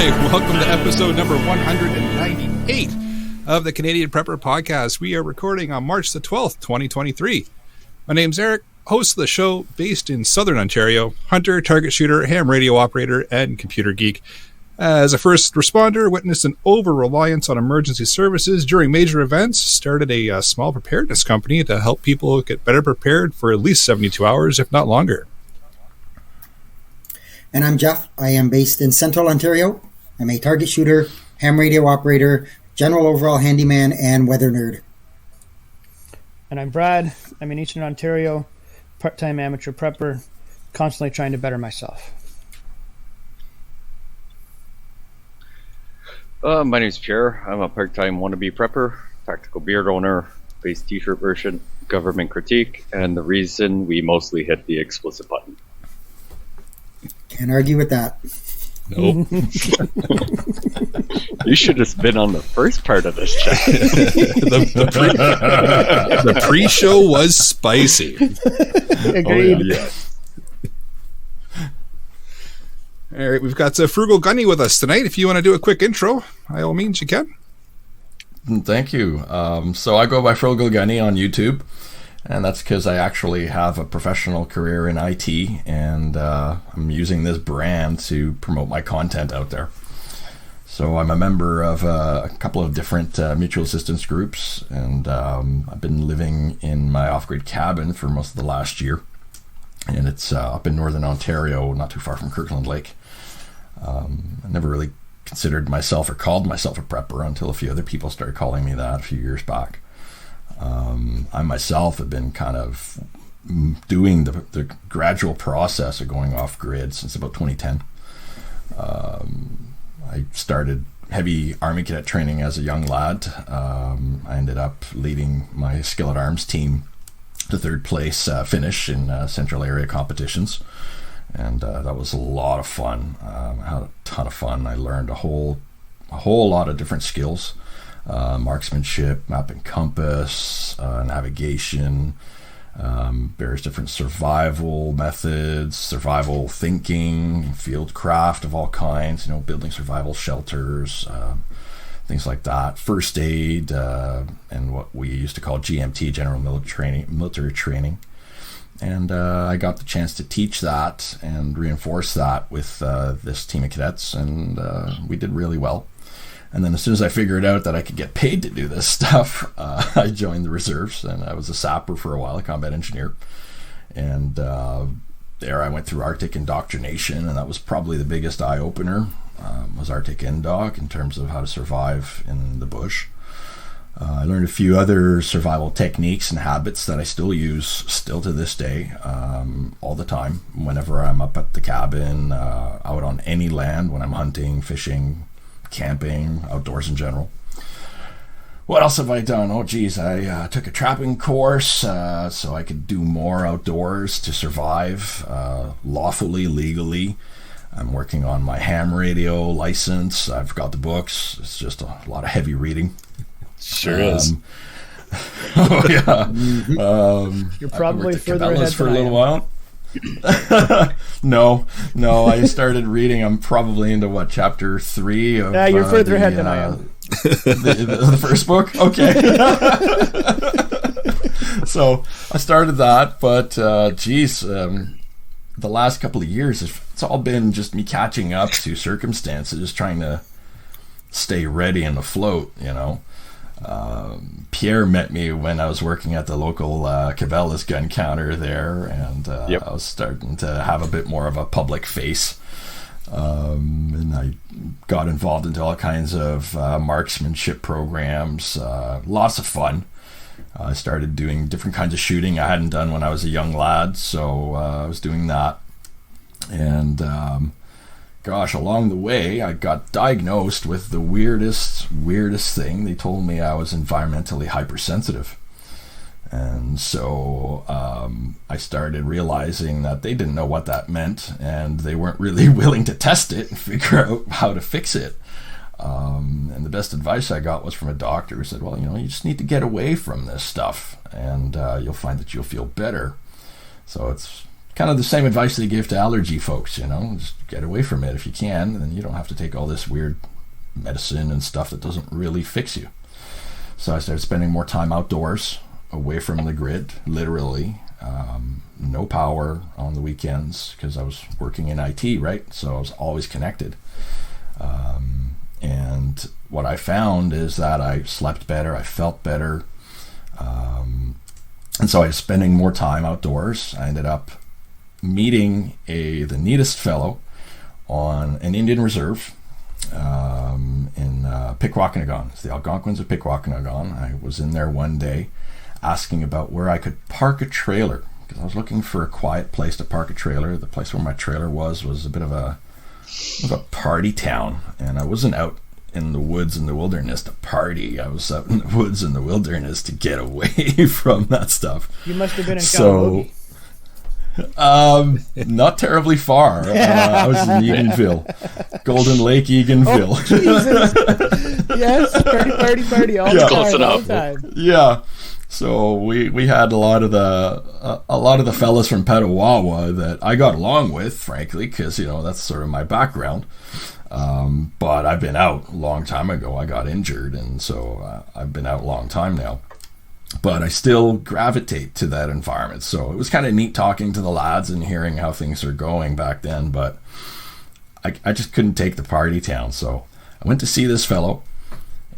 Welcome to episode number 198 of the Canadian Prepper Podcast. We are recording on March the 12th, 2023. My name's Eric, host of the show, based in Southern Ontario, hunter, target shooter, ham radio operator, and computer geek. As a first responder, witnessed an over-reliance on emergency services during major events, started a small preparedness company to help people get better prepared for at least 72 hours, if not longer. And I'm Jeff. I am based in Central Ontario. I'm a target shooter, ham radio operator, general overall handyman, and weather nerd. And I'm Brad. I'm in Eastern Ontario, part-time amateur prepper, constantly trying to better myself. My name is Pierre. I'm a part-time wannabe prepper, tactical beard owner, base t-shirt version, government critique, and the reason we mostly hit the explicit button. Can't argue with that. Nope. You should have been on the first part of this chat. The pre-show was spicy. Agreed. Oh, yeah. All right, we've got Frugal Gunnie with us tonight. If you want to do a quick intro, by all means, you can. Thank you. So I go by Frugal Gunnie on YouTube, and that's because I actually have a professional career in IT, and I'm using this brand to promote my content out there. So I'm a member of a couple of different mutual assistance groups, and I've been living in my off-grid cabin for most of the last year, and it's up in Northern Ontario, not too far from Kirkland Lake. I never really considered myself or called myself a prepper until a few other people started calling me that a few years back. I myself have been kind of doing the gradual process of going off grid since about 2010. I started heavy Army cadet training as a young lad. I ended up leading my skillet arms team to third place finish in central area competitions, and that was a lot of fun. I had a ton of fun. I learned a whole lot of different skills. Marksmanship, map and compass, navigation, various different survival methods, survival thinking, field craft of all kinds, building survival shelters, things like that, first aid, and what we used to call GMT, general military training. And I got the chance to teach that and reinforce that with this team of cadets, and we did really well. And then as soon as I figured out that I could get paid to do this stuff, I joined the reserves, and I was a sapper for a while, a combat engineer. And there I went through Arctic indoctrination, and that was probably the biggest eye-opener, was Arctic Indoc in terms of how to survive in the bush. I learned a few other survival techniques and habits that I still use to this day, all the time, whenever I'm up at the cabin, out on any land, when I'm hunting, fishing, camping, outdoors in general. What else have I done? Oh geez, I took a trapping course so I could do more outdoors to survive lawfully, legally. I'm working on my ham radio license. I've got the books. It's just a lot of heavy reading. Sure is. Oh yeah. You're probably further ahead for than a little while. No, I started reading. I'm probably into chapter 3 of yeah, you're further ahead than I am. The first book. Okay. So I started that, but the last couple of years it's all been just me catching up to circumstances, trying to stay ready and afloat, Pierre met me when I was working at the local Cabela's gun counter there, and Yep. I was starting to have a bit more of a public face, and I got involved into all kinds of marksmanship programs, lots of fun. I started doing different kinds of shooting I hadn't done when I was a young lad, so I was doing that, and along the way, I got diagnosed with the weirdest thing. They told me I was environmentally hypersensitive. And so I started realizing that they didn't know what that meant, and they weren't really willing to test it and figure out how to fix it. And the best advice I got was from a doctor who said, well, you just need to get away from this stuff, and you'll find that you'll feel better. So it's kind of the same advice they give to allergy folks, just get away from it if you can, and you don't have to take all this weird medicine and stuff that doesn't really fix you. So I started spending more time outdoors, away from the grid, literally. No power on the weekends because I was working in IT, right? So I was always connected. And what I found is that I slept better, I felt better. And so I was spending more time outdoors. I ended up meeting the neatest fellow on an Indian reserve in Pikwakanagan. It's the Algonquins of Pikwakanagan. I was in there one day asking about where I could park a trailer, because I was looking for a quiet place to park a trailer. The place where my trailer was a bit of a party town, and I wasn't out in the woods and the wilderness to party. I was out in the woods and the wilderness to get away from that stuff. You must have been in Kalamazoo. Not terribly far. I was in Eganville, Golden Lake, Eganville. Oh, Jesus. Yes, party all the time. Yeah. So we had a lot of the fellas from Petawawa that I got along with, frankly, because that's sort of my background. But I've been out a long time ago. I got injured, and so I've been out a long time now. But I still gravitate to that environment. So it was kind of neat talking to the lads and hearing how things are going back then. But I just couldn't take the party town. So I went to see this fellow.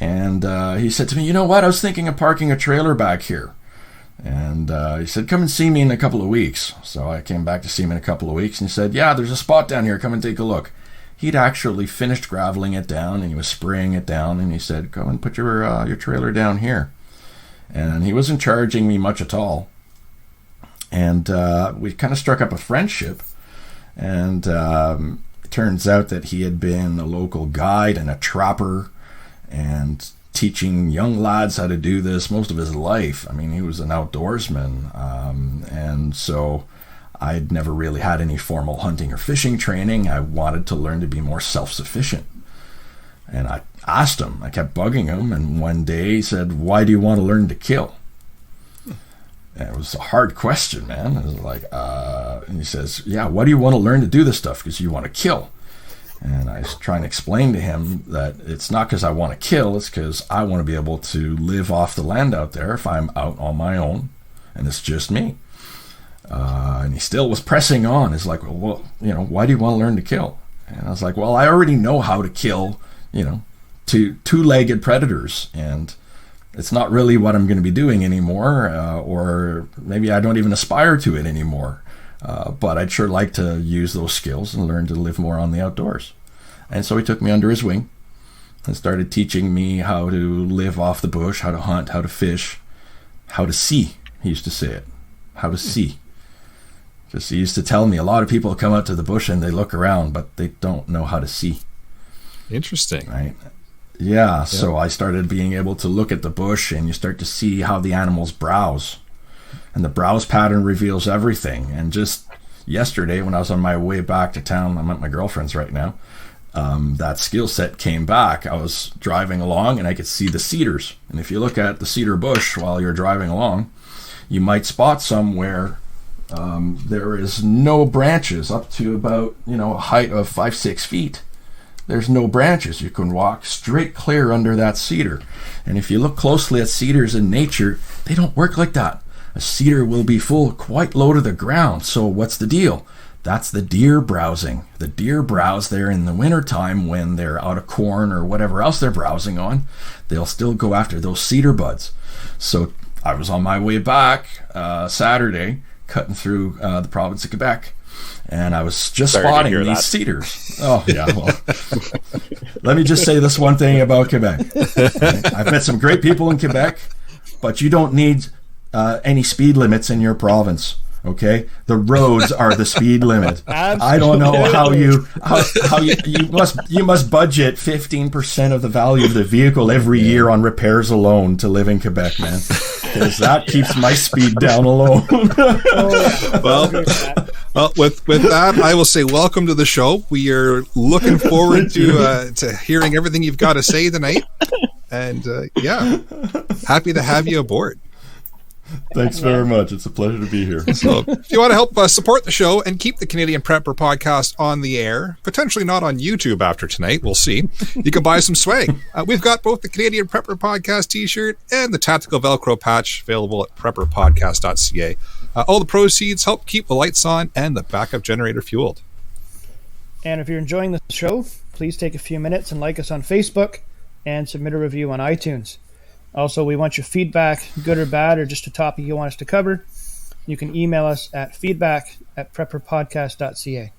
And he said to me, you know what, I was thinking of parking a trailer back here. And he said, come and see me in a couple of weeks. So I came back to see him in a couple of weeks. And he said, yeah, there's a spot down here. Come and take a look. He'd actually finished graveling it down, and he was spraying it down. And he said, come and put your trailer down here. And he wasn't charging me much at all. And we kind of struck up a friendship. And it turns out that he had been a local guide and a trapper, and teaching young lads how to do this most of his life. I mean, he was an outdoorsman, and so I'd never really had any formal hunting or fishing training. I wanted to learn to be more self-sufficient. And I asked him, I kept bugging him, and one day he said, why do you want to learn to kill? And it was a hard question, man. It was like, and he says, yeah, why do you want to learn to do this stuff? Because you want to kill. And I was trying to explain to him that it's not because I want to kill, it's because I want to be able to live off the land out there if I'm out on my own, and it's just me. And he still was pressing on. He's like, well, why do you want to learn to kill? And I was like, well, I already know how to kill, two-legged predators, and it's not really what I'm going to be doing anymore, or maybe I don't even aspire to it anymore. But I'd sure like to use those skills and learn to live more on the outdoors. And so he took me under his wing and started teaching me how to live off the bush, how to hunt, how to fish, how to see. He used to say it, how to see. Because he used to tell me a lot of people come out to the bush and they look around, but they don't know how to see. Interesting. Right? Yeah, so I started being able to look at the bush, and you start to see how the animals browse. And the browse pattern reveals everything. And just yesterday, when I was on my way back to town, I'm at my girlfriend's right now, that skill set came back. I was driving along, and I could see the cedars. And if you look at the cedar bush while you're driving along, you might spot somewhere there is no branches up to about, a height of 5-6 feet. There's no branches. You can walk straight clear under that cedar. And if you look closely at cedars in nature, they don't work like that. A cedar will be full quite low to the ground. So what's the deal? That's the deer browsing. The deer browse there in the wintertime when they're out of corn or whatever else they're browsing on. They'll still go after those cedar buds. So I was on my way back Saturday, cutting through the province of Quebec, and I was just spotting these cedars. Oh, yeah. Well, let me just say this one thing about Quebec. I've met some great people in Quebec, but you don't need any speed limits in your province. Okay, the roads are the speed limit. I don't know how you must budget 15% of the value of the vehicle every year on repairs alone to live in Quebec, man, because that keeps my speed down alone. Well, with that, I will say welcome to the show. We are looking forward to hearing everything you've got to say tonight, and happy to have you aboard. Thanks very much. It's a pleasure to be here. So if you want to help support the show and keep the Canadian Prepper podcast on the air, potentially not on YouTube after tonight, we'll see, you can buy some swag. We've got both the Canadian Prepper podcast t-shirt and the tactical Velcro patch available at prepperpodcast.ca. All the proceeds help keep the lights on and the backup generator fueled. And if you're enjoying the show, please take a few minutes and like us on Facebook and submit a review on iTunes. Also, we want your feedback, good or bad, or just a topic you want us to cover. You can email us at feedback@prepperpodcast.ca.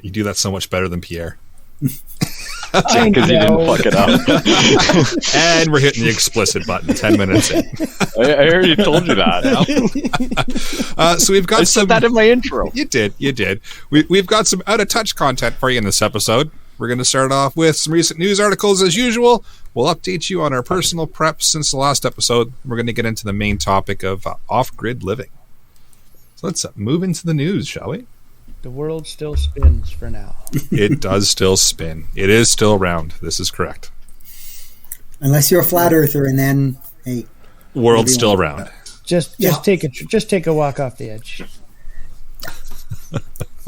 You do that so much better than Pierre. Because he didn't fuck it up. And we're hitting the explicit button 10 minutes in. I already told you that. So we've got I said that in my intro. You did. We've got some out-of-touch content for you in this episode. We're going to start off with some recent news articles as usual. We'll update you on our personal preps since the last episode. We're going to get into the main topic of off-grid living. So let's move into the news, shall we? The world still spins for now. It does still spin. It is still round. This is correct. Unless you're a flat earther, and then, hey. World's still round. Just take a walk off the edge.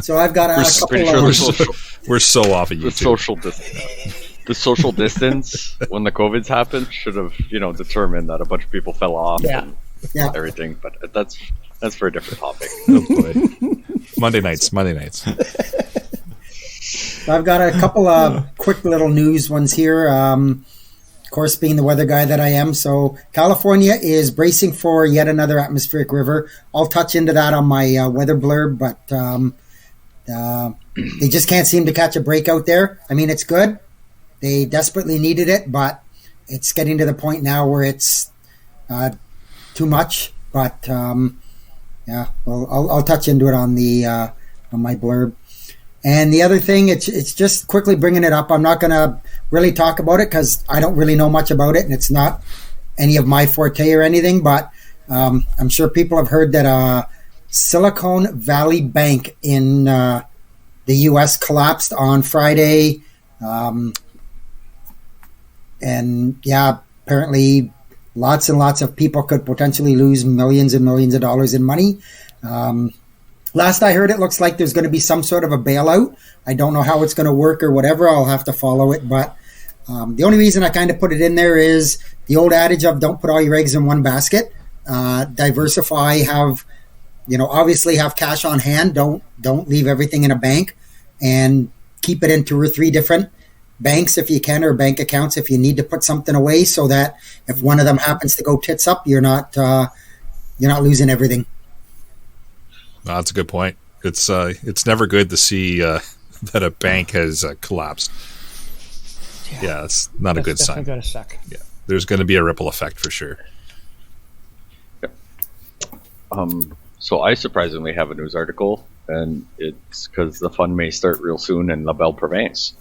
So I've got a couple we're so off of YouTube. The social distance when the COVID's happened should have, determined that a bunch of people fell off and everything. But that's for a different topic. Oh boy. Monday nights. So I've got a couple of quick little news ones here. Of course, being the weather guy that I am. So California is bracing for yet another atmospheric river. I'll touch into that on my weather blurb, but they just can't seem to catch a break out there. I mean, it's good. They desperately needed it, but it's getting to the point now where it's too much. But I'll touch into it on my blurb. And the other thing, it's just quickly bringing it up. I'm not going to really talk about it because I don't really know much about it, and it's not any of my forte or anything. But I'm sure people have heard that Silicon Valley Bank in the U.S. collapsed on Friday. Apparently lots and lots of people could potentially lose millions and millions of dollars in money. Last I heard, it looks like there's going to be some sort of a bailout. I don't know how it's going to work or whatever. I'll have to follow it. But the only reason I kind of put it in there is the old adage of don't put all your eggs in one basket. Diversify, obviously have cash on hand. Don't leave everything in a bank, and keep it in 2 or 3 different banks if you can, or bank accounts if you need to put something away, so that if one of them happens to go tits up, you're not losing everything. No, that's a good point. It's never good to see that a bank has collapsed. Yeah, it's not a good sign. Definitely going to suck. Yeah, there's going to be a ripple effect for sure. So I surprisingly have a news article, and it's because the fund may start real soon in La Belle Province,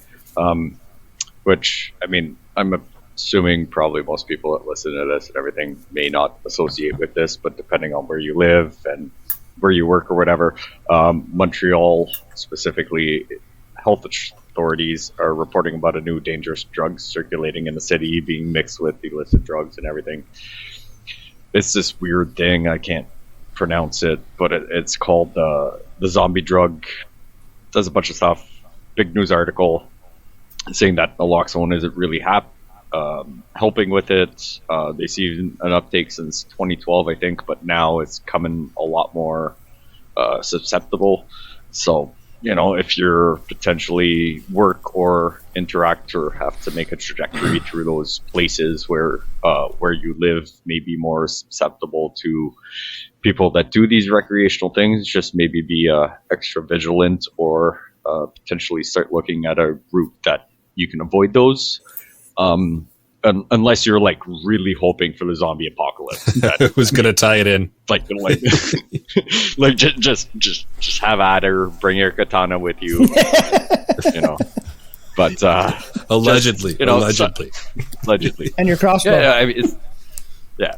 which, I mean, I'm assuming probably most people that listen to this and everything may not associate with this, but depending on where you live and where you work or whatever, Montreal specifically, health authorities are reporting about a new dangerous drug circulating in the city, being mixed with illicit drugs and everything. It's this weird thing, I can't pronounce it, but it's called the zombie drug. Does a bunch of stuff. Big news article saying that naloxone isn't really helping with it. They see an uptake since 2012, I think, but now it's coming a lot more susceptible. So, if you're potentially work or interact or have to make a trajectory through those places where you live, may be more susceptible to people that do these recreational things, just maybe be extra vigilant, or potentially start looking at a route that you can avoid those. Unless you're like really hoping for the zombie apocalypse. Who's going to tie it in? Like just have at her, bring your katana with you, But allegedly, allegedly, and your crossbow. Yeah, I mean, yeah.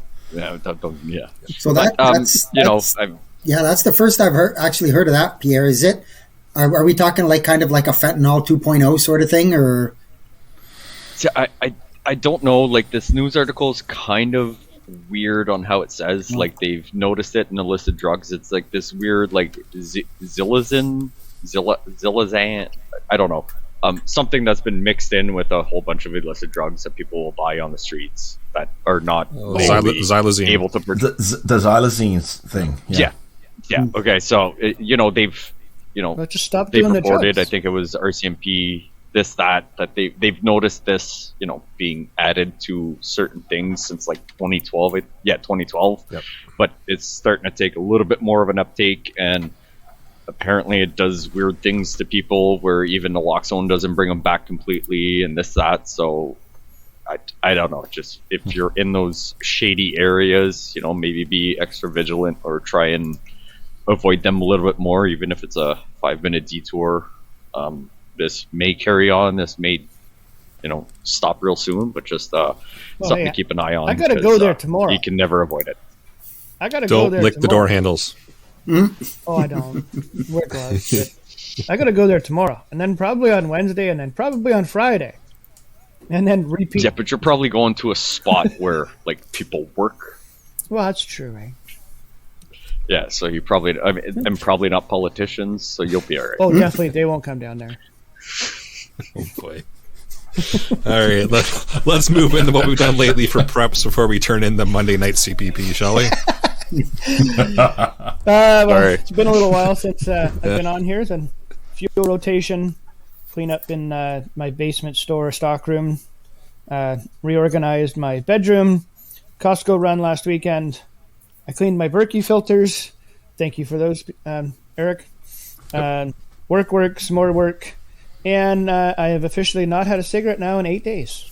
So that's the first I've heard of that, Pierre. Is it? Are we talking like kind of like a fentanyl 2.0 sort of thing, or? See, I don't know. Like, this news article is kind of weird on how it says. Like they've noticed it in the list of drugs. It's like this weird like zilazan. I don't know. Something that's been mixed in with a whole bunch of illicit drugs that people will buy on the streets that are not xylazine. able to produce. The xylazine thing. Yeah. Okay, so they've Well, just stop they've doing the reported. drugs. I think it was RCMP. That they've noticed this, being added to certain things since like 2012. 2012. Yep. But it's starting to take a little bit more of an uptake, and apparently it does weird things to people where even naloxone doesn't bring them back completely, and that. So I don't know. Just if you're in those shady areas, maybe be extra vigilant or try and avoid them a little bit more, even if it's a 5-minute detour. This may carry on. This may, stop real soon. But just something to keep an eye on. I gotta go there tomorrow. You can never avoid it. I gotta go there. Don't lick the door handles. Oh, I don't. Wear gloves. I gotta go there tomorrow, and then probably on Wednesday, and then probably on Friday, and then repeat. Yeah, but you're probably going to a spot where like people work. Well, that's true, right? Yeah, so you probably. I'm probably not politicians, so you'll be all right. Oh, definitely, they won't come down there. Oh boy. All right, let's move into what we've done lately for preps before we turn in the Monday night CPP, shall we? Right. It's been a little while since I've been on here. Then fuel rotation, clean up in my basement store stockroom, reorganized my bedroom, Costco run last weekend. I cleaned my Berkey filters. Thank you for those, Eric. Work, some more work. And I have officially not had a cigarette now in 8 days.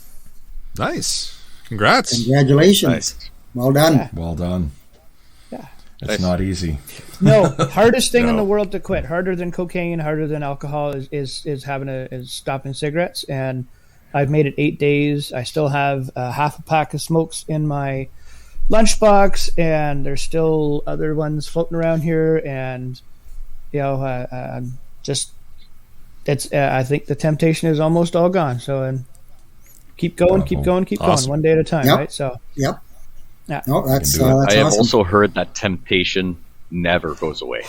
Nice. Congrats. Congratulations. Nice. Well done. Yeah. Well done. Yeah. It's not easy. No, hardest thing in the world to quit. Harder than cocaine, harder than alcohol is stopping cigarettes. And I've made it 8 days. I still have half a pack of smokes in my lunchbox, and there's still other ones floating around here. And I think the temptation is almost all gone. So keep going, Awesome. one day at a time, right? So Yep. yeah. No, that's I have awesome. also heard that temptation never goes away.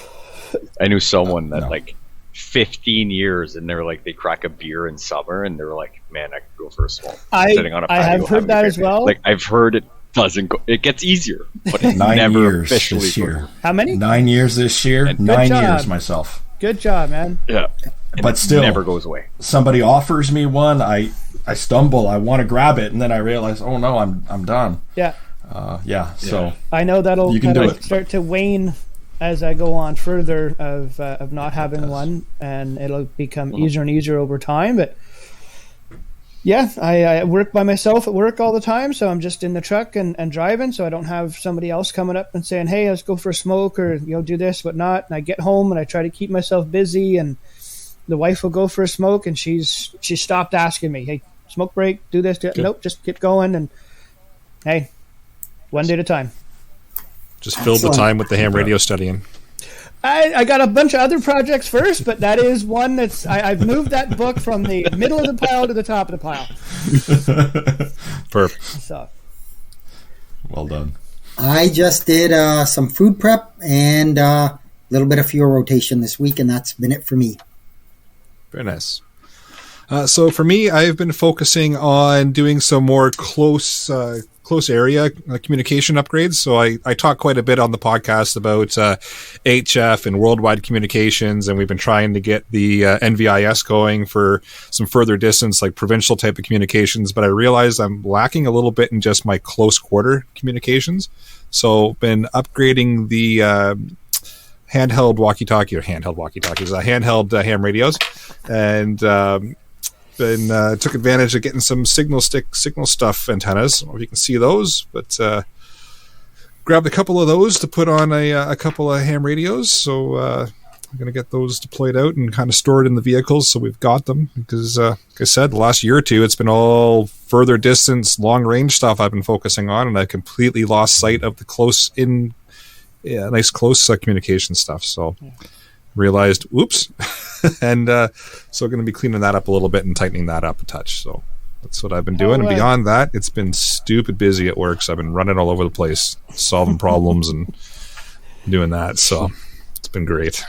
I knew someone that like 15 years, and they're like, they crack a beer in summer, and they're like, man, I could go for a smoke. Sitting on a patio, I have heard that as well. Like I've heard it doesn't go. It gets easier, but it 9 never years officially this year. How many? 9 years this year. And 9 job. years myself. Good job, man. Yeah, and But it still, never goes away. Somebody offers me one. I stumble. I want to grab it, and then I realize, oh no, I'm done. Yeah. So I know that'll You can do kinda it. start to wane as I go on further of not having one, and it'll become easier and easier over time. But yeah, I work by myself at work all the time, so I'm just in the truck and driving, so I don't have somebody else coming up and saying, hey, let's go for a smoke, or do this, whatnot. And I get home and I try to keep myself busy, and the wife will go for a smoke, and she stopped asking me, hey, smoke break, do this, nope, just keep going, and hey, one day at a time. Just filled the time with the ham radio studying. I got a bunch of other projects first, but that is one that's I've moved that book from the middle of the pile to the top of the pile. Perfect. So well done. I just did some food prep and a little bit of fuel rotation this week, and that's been it for me. Very nice. So for me, I've been focusing on doing some more close area communication upgrades. So I talk quite a bit on the podcast about HF and worldwide communications, and we've been trying to get the NVIS going for some further distance, like provincial type of communications. But I realized I'm lacking a little bit in just my close quarter communications. So been upgrading the handheld walkie-talkies, handheld ham radios, and took advantage of getting some signal stuff antennas. I don't know if you can see those, but grabbed a couple of those to put on a couple of ham radios. So I'm going to get those deployed out and kind of stored in the vehicles, so we've got them. Because, like I said, the last year or two, it's been all further distance, long range stuff I've been focusing on, and I completely lost sight of the nice close communication stuff. So realized, oops. And so going to be cleaning that up a little bit and tightening that up a touch. So That's what I've been doing. And beyond that, it's been stupid busy at work. So I've been running all over the place, solving problems and doing that. So it's been great.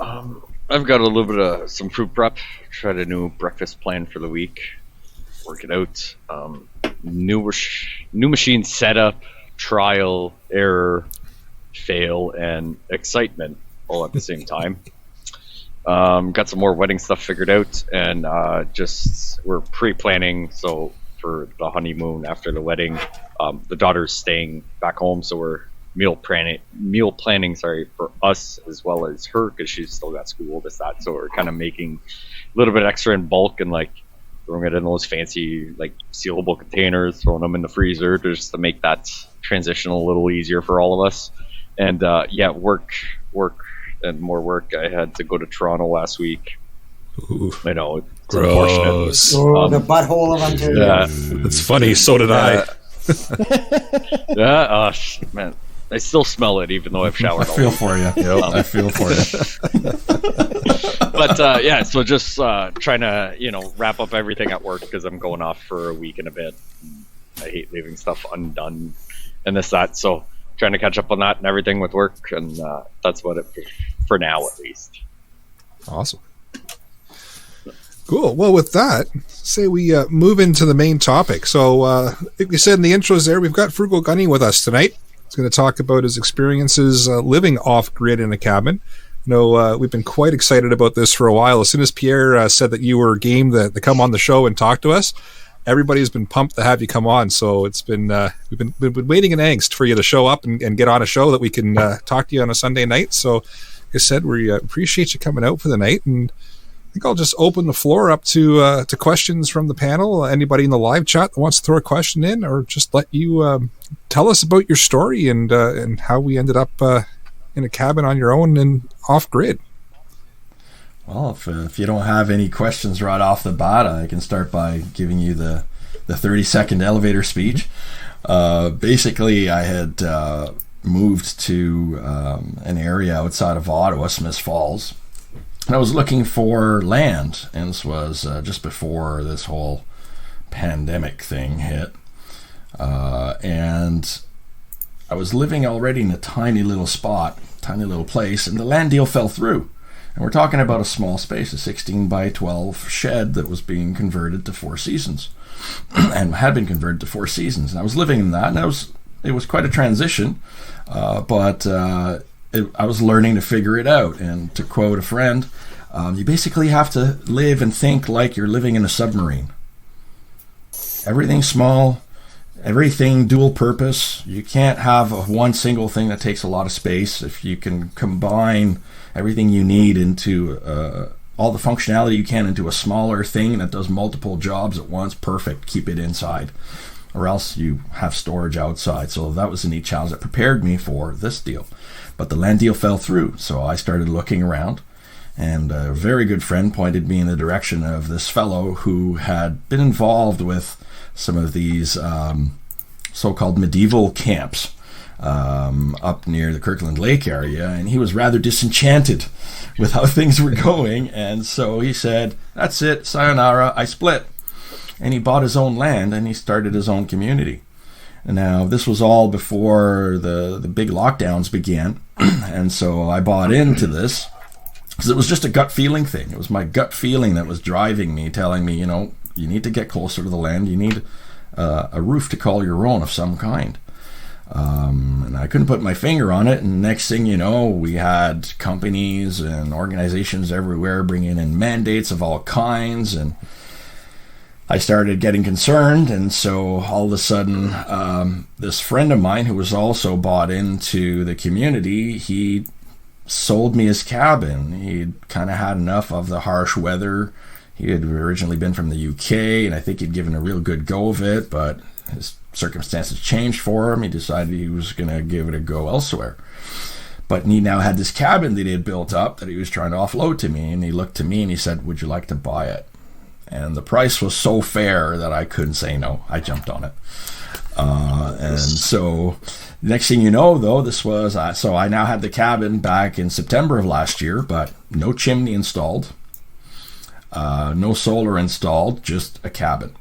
I've got a little bit of some food prep. Tried a new breakfast plan for the week. Work it out. New machine setup, trial, error, fail, and excitement all at the same time. Got some more wedding stuff figured out, and just we're pre-planning. So for the honeymoon after the wedding, the daughter's staying back home, so we're meal planning for us as well as her, because she's still got school, this that. So we're kind of making a little bit extra in bulk and like throwing it in those fancy like sealable containers, throwing them in the freezer just to make that transition a little easier for all of us. And work and more work. I had to go to Toronto last week. Ooh, I know, it's gross. unfortunate. The butthole of Ontario. Yeah, It's funny. So did I. Man, I still smell it even though I've showered. I feel for you. Yep, I feel for you. But so just trying to wrap up everything at work because I'm going off for a week and a bit. I hate leaving stuff undone and that. So trying to catch up on that and everything with work, and that's about it for now at least. Awesome. Cool. Well, with that, say we move into the main topic. So, like we said in the intros there, we've got Frugal Gunnie with us tonight. He's going to talk about his experiences living off-grid in a cabin. We've been quite excited about this for a while. As soon as Pierre said that you were game to come on the show and talk to us, everybody's been pumped to have you come on. So it's been we've been waiting in angst for you to show up and get on a show that we can talk to you on a Sunday night. So, like I said, we appreciate you coming out for the night, and I think I'll just open the floor up to questions from the panel. Anybody in the live chat that wants to throw a question in, or just let you tell us about your story and how we ended up in a cabin on your own and off grid. Well, if you don't have any questions right off the bat, I can start by giving you the 30-second elevator speech. Basically, I had moved to an area outside of Ottawa, Smiths Falls. And I was looking for land, and this was just before this whole pandemic thing hit. And I was living already in a tiny little spot, tiny little place, and the land deal fell through. And we're talking about a small space, a 16 by 12 shed that was being converted to 4 seasons, and had been converted to 4 seasons. And I was living in that, and it was quite a transition, but I was learning to figure it out. And to quote a friend, you basically have to live and think like you're living in a submarine. Everything small, everything dual purpose. You can't have one single thing that takes a lot of space. If you can combine everything you need into all the functionality you can into a smaller thing that does multiple jobs at once, perfect. Keep it inside, or else you have storage outside. So that was a neat challenge that prepared me for this deal. But the land deal fell through, so I started looking around, and a very good friend pointed me in the direction of this fellow who had been involved with some of these so-called medieval camps up near the Kirkland Lake area, and he was rather disenchanted with how things were going, and so he said, "That's it, sayonara, I split." And he bought his own land, and he started his own community. Now, this was all before the big lockdowns began, and so I bought into this because it was just a gut feeling thing. It was my gut feeling that was driving me, telling me, you need to get closer to the land. You need a roof to call your own of some kind. And I couldn't put my finger on it, and next thing you know, we had companies and organizations everywhere bringing in mandates of all kinds, and I started getting concerned. And so all of a sudden, this friend of mine who was also bought into the community, he sold me his cabin. He'd kind of had enough of the harsh weather. He had originally been from the UK, and I think he'd given a real good go of it, but his circumstances changed for him. He decided he was going to give it a go elsewhere. But he now had this cabin that he had built up that he was trying to offload to me, and he looked to me and he said, "Would you like to buy it?" And the price was so fair that I couldn't say no. I jumped on it. And so next thing you know, though, this was, so I now had the cabin back in September of last year, but no chimney installed. no solar installed, just a cabin.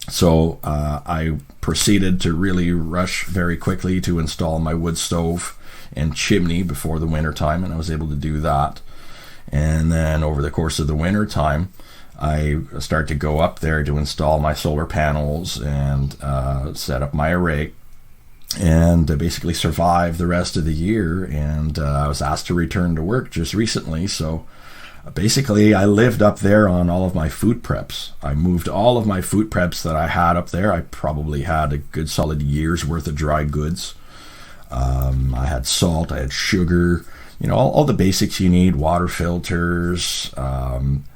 So I proceeded to really rush very quickly to install my wood stove and chimney before the winter time, and I was able to do that. And then over the course of the winter time, I start to go up there to install my solar panels and set up my array, and basically survive the rest of the year. And I was asked to return to work just recently, so basically I lived up there on all of my food preps. I moved all of my food preps that I had up there. I probably had a good solid year's worth of dry goods. I had salt, I had sugar, all the basics you need, water filters,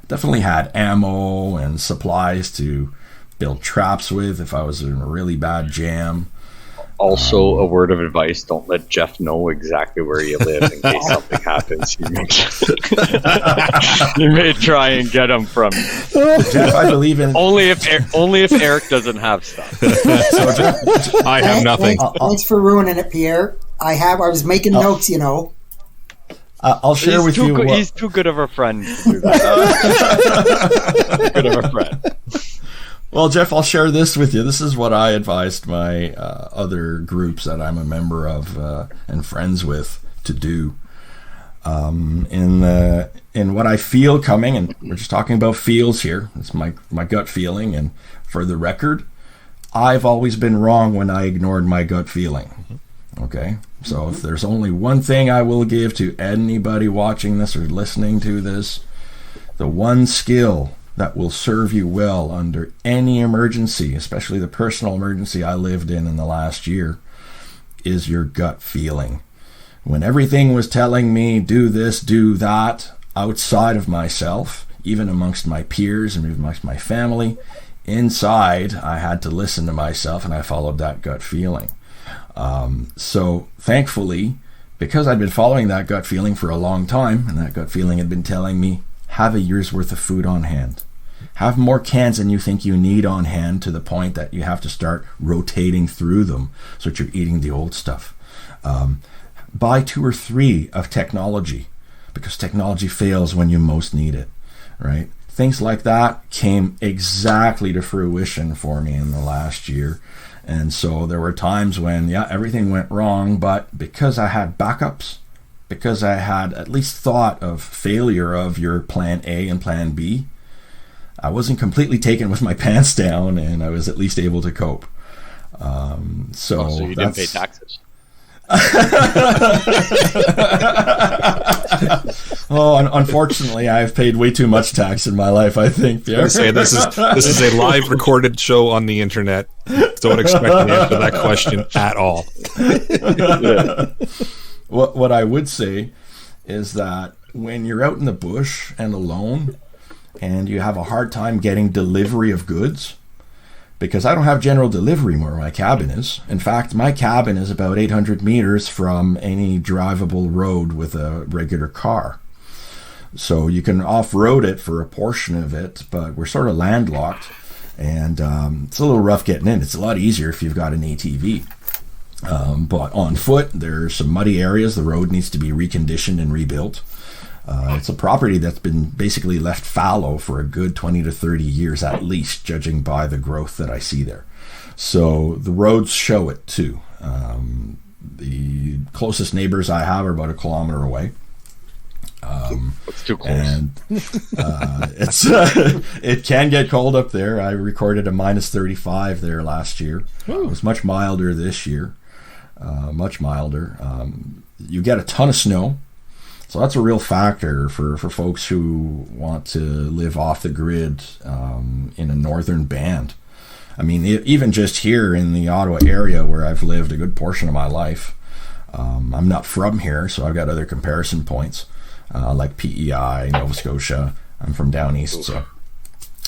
definitely had ammo and supplies to build traps with if I was in a really bad jam. Also, a word of advice: don't let Jeff know exactly where you live in case something happens. You may try and get him from Jeff, I believe in only if Eric doesn't have stuff. So Jeff, I have nothing. Thanks for ruining it, Pierre. I was making notes, I'll share with you. He's too good of a friend to do that. Good of a friend. Well, Jeff, I'll share this with you. This is what I advised my other groups that I'm a member of and friends with to do. In what I feel coming, and we're just talking about feels here. It's my gut feeling, and for the record, I've always been wrong when I ignored my gut feeling. Okay? So if there's only one thing I will give to anybody watching this or listening to this, the one skill that will serve you well under any emergency, especially the personal emergency I lived in the last year, is your gut feeling. When everything was telling me do this, do that, outside of myself, even amongst my peers and amongst my family, inside I had to listen to myself, and I followed that gut feeling. So thankfully, because I'd been following that gut feeling for a long time, and that gut feeling had been telling me, have a year's worth of food on hand. Have more cans than you think you need on hand, to the point that you have to start rotating through them so that you're eating the old stuff. Buy 2 or 3 of technology, because technology fails when you most need it, right? Things like that came exactly to fruition for me in the last year. And so there were times when, everything went wrong, but because I had backups, because I had at least thought of failure of your plan A and plan B, I wasn't completely taken with my pants down, and I was at least able to cope. So you didn't pay taxes. Unfortunately, I've paid way too much tax in my life, I think, Pierre. I say this is a live recorded show on the internet. Don't expect an answer to that question at all. What I would say is that when you're out in the bush and alone, and you have a hard time getting delivery of goods, because I don't have general delivery where my cabin is. In fact, my cabin is about 800 meters from any drivable road with a regular car. So you can off-road it for a portion of it, but we're sort of landlocked, and it's a little rough getting in. It's a lot easier if you've got an ATV. But on foot, there's some muddy areas. The road needs to be reconditioned and rebuilt. It's a property that's been basically left fallow for a good 20 to 30 years at least, judging by the growth that I see there. So the roads show it too. The closest neighbors I have are about 1 kilometer away. It's too close. And it can get cold up there. I recorded a minus 35 there last year. It was much milder this year. Much milder. You get a ton of snow. So that's a real factor for folks who want to live off the grid in a northern band. I mean, even just here in the Ottawa area where I've lived a good portion of my life, I'm not from here, so I've got other comparison points like PEI, Nova Scotia. I'm from down east, so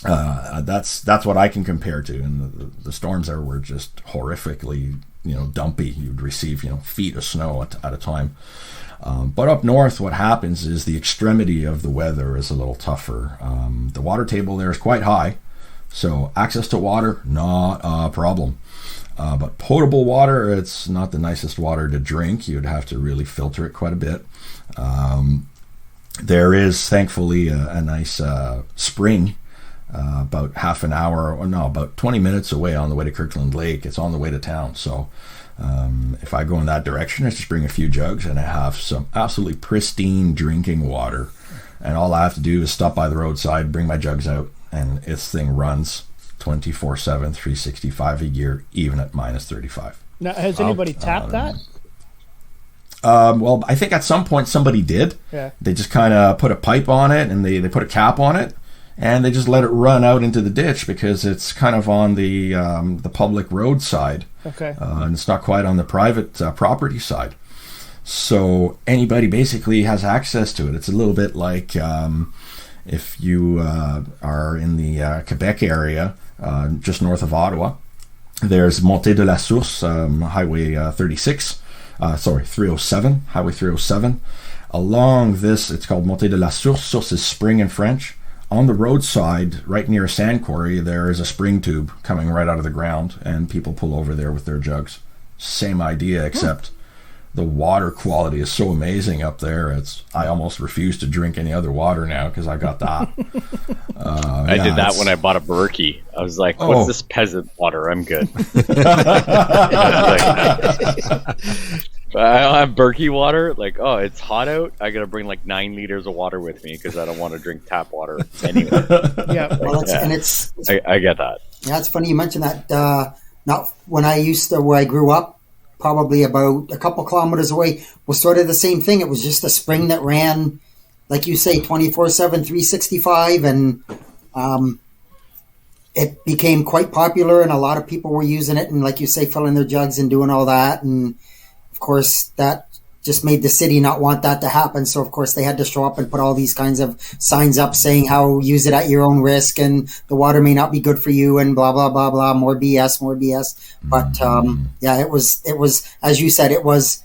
that's what I can compare to. And the storms there were just horrifically, dumpy. You'd receive, feet of snow at a time. But up north, what happens is the extremity of the weather is a little tougher. The water table there is quite high, so access to water, not a problem. But potable water, it's not the nicest water to drink. You'd have to really filter it quite a bit. there is thankfully a nice spring about half an hour, or no, about 20 minutes away on the way to Kirkland Lake. It's on the way to town. So if I go in that direction, I just bring a few jugs and I have some absolutely pristine drinking water. And all I have to do is stop by the roadside, bring my jugs out, and this thing runs 24/7, 365 a year, even at minus 35. Now, has anybody tapped that? Well, I think at some point somebody did. Yeah. They just kind of put a pipe on it and they put a cap on it, and they just let it run out into the ditch because it's kind of on the public road side. Okay. And it's not quite on the private property side. So anybody basically has access to it. It's a little bit like if you are in the Quebec area, just north of Ottawa, there's Montée de la Source, Highway 307, Highway 307. Along this, it's called Montée de la Source. Source is spring in French. On the roadside, right near a sand quarry, there is a spring tube coming right out of the ground, and people pull over there with their jugs. Same idea, except the water quality is so amazing up there. I almost refuse to drink any other water now because I got that. I did that when I bought a Berkey. I was like, what's this peasant water? I'm good. I don't have Berkey water. Like, it's hot out. I got to bring like 9 liters of water with me because I don't want to drink tap water anyway. Yeah. Well, and it's I get that. Yeah, it's funny you mentioned that. Not when where I grew up, probably about a couple kilometers away, was sort of the same thing. It was just a spring that ran, like you say, 24/7, 365, and it became quite popular, and a lot of people were using it, and like you say, filling their jugs and doing all that, and of course that just made the city not want that to happen. So of course they had to show up and put all these kinds of signs up saying how use it at your own risk and the water may not be good for you and blah, blah, blah, blah, more BS. But yeah, it was, as you said, it was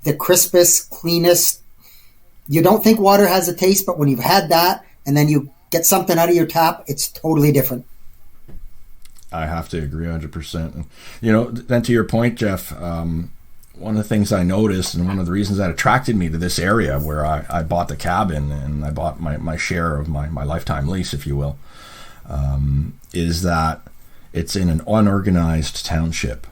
the crispest, cleanest. You don't think water has a taste, but when you've had that and then you get something out of your tap, it's totally different. I have to agree 100%. And, then to your point, Jeff, one of the things I noticed, and one of the reasons that attracted me to this area where I bought the cabin and I bought my share of my lifetime lease, if you will, is that it's in an unorganized township.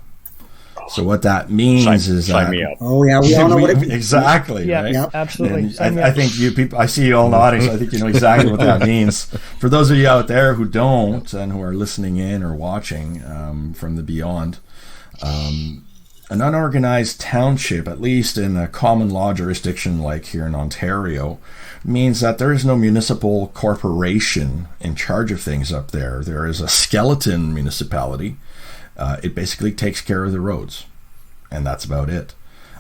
So what that means is that... me up. Oh, yeah, we all know what it means. Exactly, yeah, right? Yeah, absolutely. I think you people, I see you all nodding, so I think you know exactly what that means. For those of you out there who don't and who are listening in or watching from the beyond, an unorganized township, at least in a common law jurisdiction like here in Ontario, means that there is no municipal corporation in charge of things up there. There is a skeleton municipality. It basically takes care of the roads, and that's about it.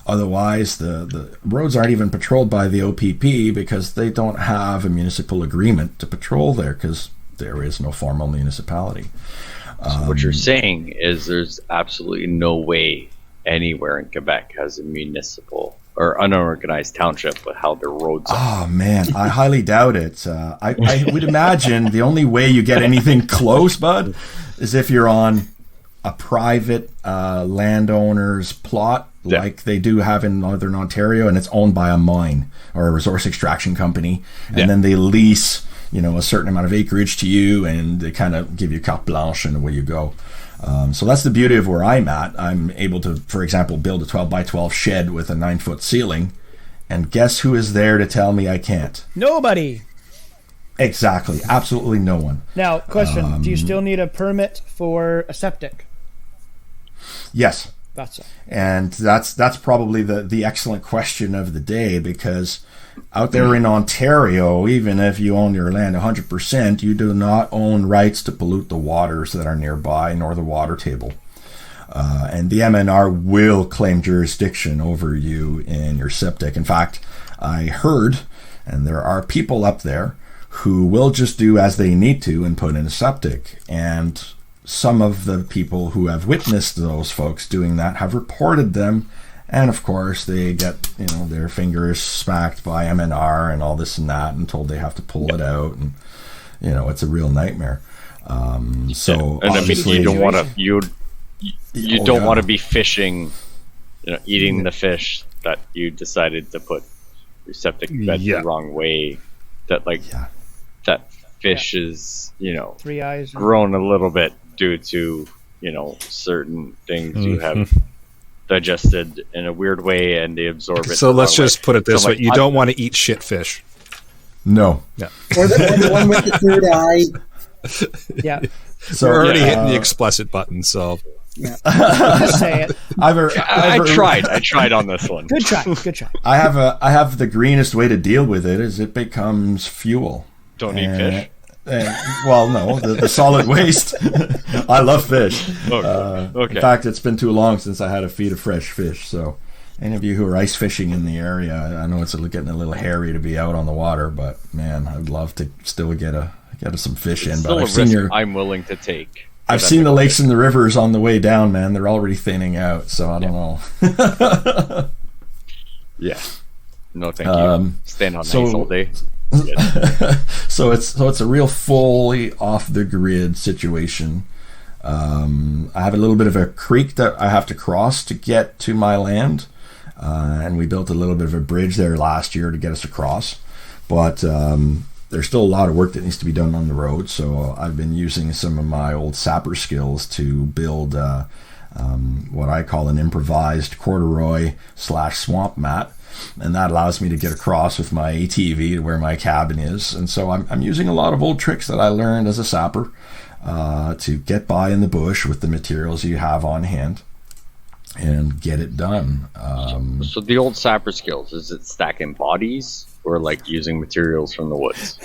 Otherwise, the roads aren't even patrolled by the OPP because they don't have a municipal agreement to patrol there because there is no formal municipality. So what you're saying is there's absolutely no way anywhere in Quebec has a municipal or unorganized township with how their roads are. Oh man, I highly doubt it. I would imagine the only way you get anything close, bud, is if you're on a private landowner's plot, like they do have in Northern Ontario, and it's owned by a mine or a resource extraction company, and then they lease, a certain amount of acreage to you, and they kind of give you carte blanche, and away you go. So that's the beauty of where I'm at. I'm able to, for example, build a 12 by 12 shed with a 9-foot ceiling, and guess who is there to tell me I can't? Nobody. Exactly. Absolutely no one. Now, question, do you still need a permit for a septic? Yes. That's it. And that's probably the excellent question of the day, because out there in Ontario, even if you own your land 100%, you do not own rights to pollute the waters that are nearby, nor the water table. And the MNR will claim jurisdiction over you in your septic. In fact, I heard, and there are people up there who will just do as they need to and put in a septic. And some of the people who have witnessed those folks doing that have reported them. And of course, they get, their fingers smacked by MNR and all this and that, and told they have to pull it out, and it's a real nightmare. So, and I mean, you don't want to you want to be fishing, eating the fish that you decided to put septic bed the wrong way, that that fish is, 3 eyes grown a little bit due to, certain things you have digested in a weird way and they absorb it. So let's just put it this way. You don't want to eat shit fish. No. Yeah. Or the one with the third eye. Yeah. So we're already hitting the explicit button, so... Yeah. Just say it. I tried on this one. Good try. I have the greenest way to deal with it is it becomes fuel. Don't eat fish. Well, no, the solid waste. I love fish. Okay. In fact, it's been too long since I had a feed of fresh fish. So, any of you who are ice fishing in the area, I know it's getting a little hairy to be out on the water, but man, I'd love to still get some fish in. But I'm willing to take. I've seen the lakes and the rivers on the way down, man. They're already thinning out, so I don't know. Yeah. No, thank you. Stand on ice all day. So it's a real fully off the grid situation. I have a little bit of a creek that I have to cross to get to my land, and we built a little bit of a bridge there last year to get us across. But there's still a lot of work that needs to be done on the road, so I've been using some of my old sapper skills to build what I call an improvised corduroy / swamp mat. And that allows me to get across with my ATV to where my cabin is. And so I'm using a lot of old tricks that I learned as a sapper to get by in the bush with the materials you have on hand and get it done. So the old sapper skills, is it stacking bodies or like using materials from the woods?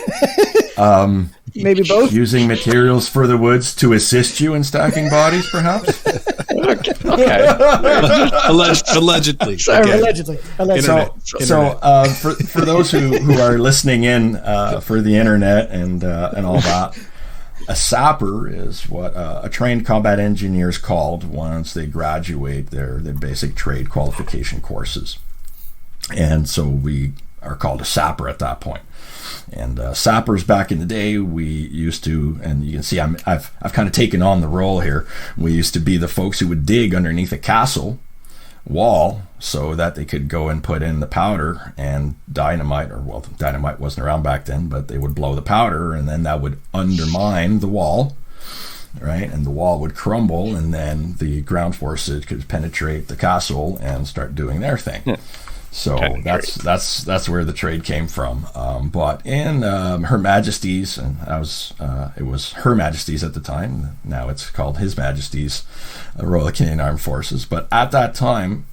Maybe both. Using materials for the woods to assist you in stacking bodies, perhaps? Okay. Allegedly. Sorry, Again. allegedly. So for those who are listening in for the internet and all that, a sapper is what a trained combat engineer is called once they graduate their basic trade qualification courses. And so we are called a sapper at that point. And sappers back in the day, we used to, and you can see I've kind of taken on the role here. We used to be the folks who would dig underneath a castle wall so that they could go and put in the powder and dynamite, or well, dynamite wasn't around back then, but they would blow the powder and then that would undermine the wall, right? And the wall would crumble and then the ground forces could penetrate the castle and start doing their thing. So that's where the trade came from. But in Her Majesty's, and it was Her Majesty's at the time. Now it's called His Majesty's Royal Canadian Armed Forces. But at that time,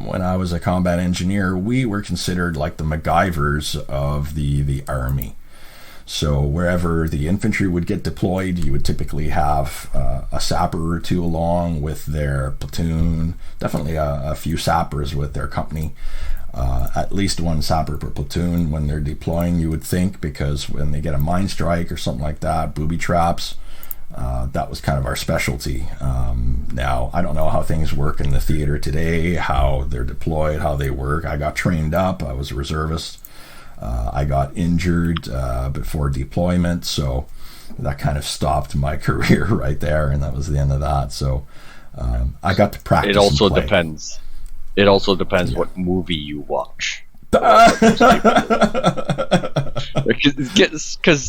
when I was a combat engineer, we were considered like the MacGyvers of the army. So wherever the infantry would get deployed, you would typically have a sapper or two along with their platoon, definitely a few sappers with their company, at least one sapper per platoon when they're deploying, you would think, because when they get a mine strike or something like that, booby traps, that was kind of our specialty. Now, I don't know how things work in the theater today, how they're deployed, how they work. I got trained up. I was a reservist. I got injured before deployment, so that kind of stopped my career right there, and that was the end of that. So I got to practice. It also depends. It also depends what movie you watch. Because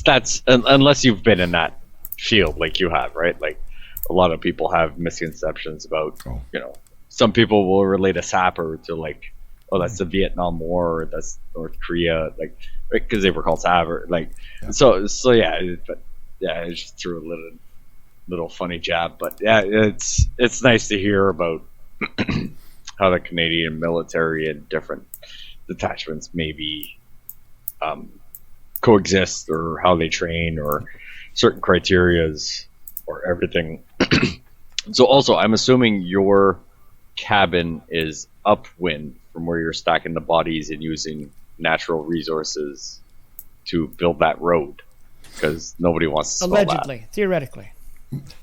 that's, unless you've been in that field like you have, right? Like a lot of people have misconceptions about, some people will relate a sapper to like, oh, that's the Vietnam War, or that's North Korea, like, because they were called sapper, like, so yeah, but yeah, I just threw a little funny jab, but yeah, it's nice to hear about how the Canadian military and different detachments maybe coexist, or how they train, or certain criterias, or everything. So also, I'm assuming your cabin is upwind from where you're stacking the bodies and using natural resources to build that road, because nobody wants to allegedly, theoretically.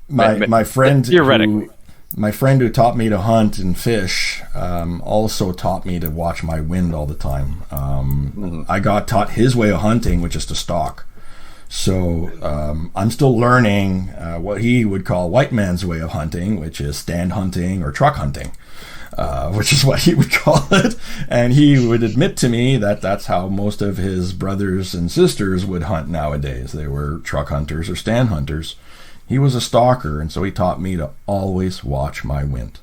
My friend theoretically. My friend who taught me to hunt and fish also taught me to watch my wind all the time. I got taught his way of hunting, which is to stalk. So I'm still learning what he would call white man's way of hunting, which is stand hunting or truck hunting. which is what he would call it. And he would admit to me that that's how most of his brothers and sisters would hunt nowadays. They were truck hunters or stand hunters. He was a stalker, and so he taught me to always watch my wind.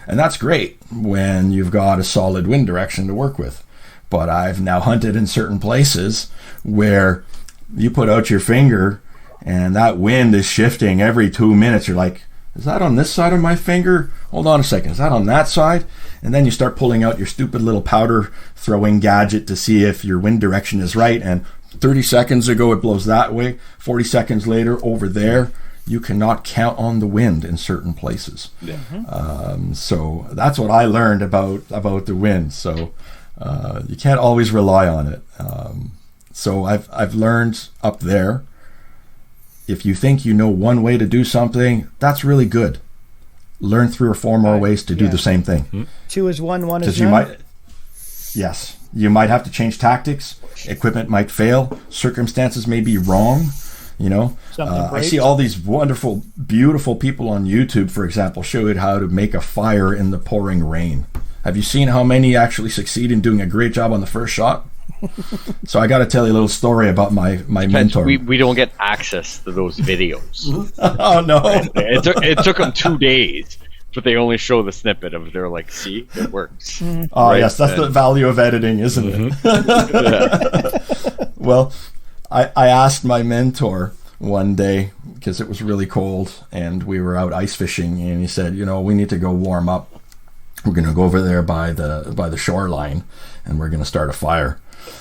And that's great when you've got a solid wind direction to work with. But I've now hunted in certain places where you put out your finger and that wind is shifting every 2 minutes. You're like, is that on this side of my finger? Hold on a second. Is that on that side? And then you start pulling out your stupid little powder throwing gadget to see if your wind direction is right. And 30 seconds ago, it blows that way. 40 seconds later, over there. You cannot count on the wind in certain places. So that's what I learned about the wind. So you can't always rely on it. So I've learned up there, if you think you know one way to do something, that's really good. Learn 3 or 4 more ways to do the same thing. 2 is 1, 1 is none. You might have to change tactics. Equipment might fail. Circumstances may be wrong. You know, I see all these wonderful, beautiful people on YouTube, for example, show you how to make a fire in the pouring rain. Have you seen how many actually succeed in doing a great job on the first shot? So I got to tell you a little story about my mentor. We don't get access to those videos. Oh, no. It took them 2 days, but they only show the snippet of they're like, see, it works. Oh, right? Yes, that's the value of editing, isn't it? Well, I asked my mentor one day, because it was really cold and we were out ice fishing, and he said, we need to go warm up. We're going to go over there by the shoreline and we're going to start a fire.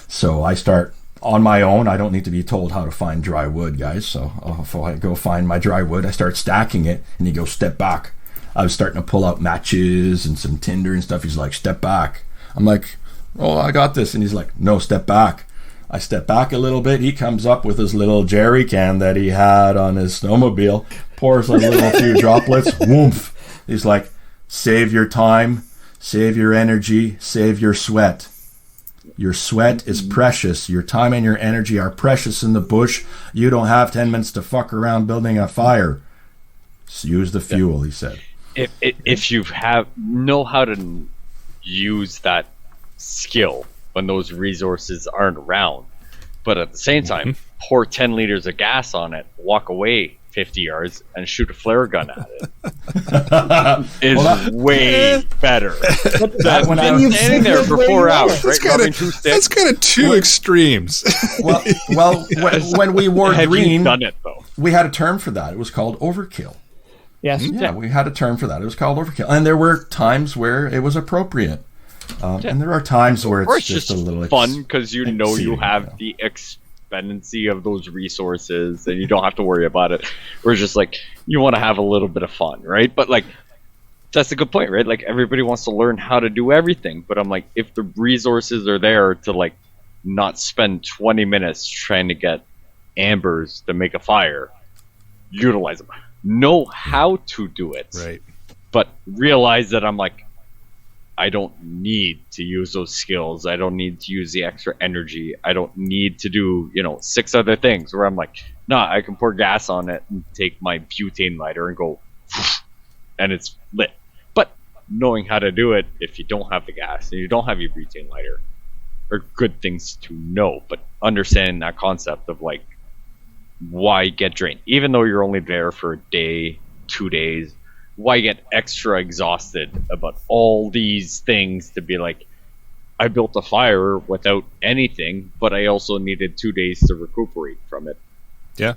So I start on my own. I don't need to be told how to find dry wood, guys. So if I go find my dry wood, I start stacking it, and he goes, step back. I was starting to pull out matches and some tinder and stuff. He's like, step back. I'm like, oh, I got this. And he's like, no, step back. I step back a little bit. He comes up with his little jerry can that he had on his snowmobile, pours a little few droplets, whoomph. He's like, save your time, save your energy, save your sweat. Your sweat is precious. Your time and your energy are precious in the bush. You don't have 10 minutes to fuck around building a fire. Just use the fuel, he said. If you know how to use that skill when those resources aren't around, but at the same time, pour 10 liters of gas on it, walk away 50 yards, and shoot a flare gun at it. It's way better. When I'm standing there for 4 hours, right? That's kind of two extremes. Well, when we wore green, done it, though? We had a term for that. It was called overkill. Yes. Yeah, we had a term for that. It was called overkill. And there were times where it was appropriate. And there are times where it's just a little fun because you have the expendency of those resources and you don't have to worry about it. We're just like, you want to have a little bit of fun, right? But like, that's a good point, right? Like, everybody wants to learn how to do everything, but I'm like, if the resources are there to like not spend 20 minutes trying to get ambers to make a fire, utilize them. Know how to do it, right? But realize that I'm like, I don't need to use those skills. I don't need to use the extra energy. I don't need to do, 6 other things where I'm like, nah, I can pour gas on it and take my butane lighter and go, and it's lit. But knowing how to do it if you don't have the gas and you don't have your butane lighter are good things to know. But understanding that concept of like, why get drained? Even though you're only there for a day, 2 days, why get extra exhausted about all these things to be like, I built a fire without anything, but I also needed 2 days to recuperate from it. Yeah.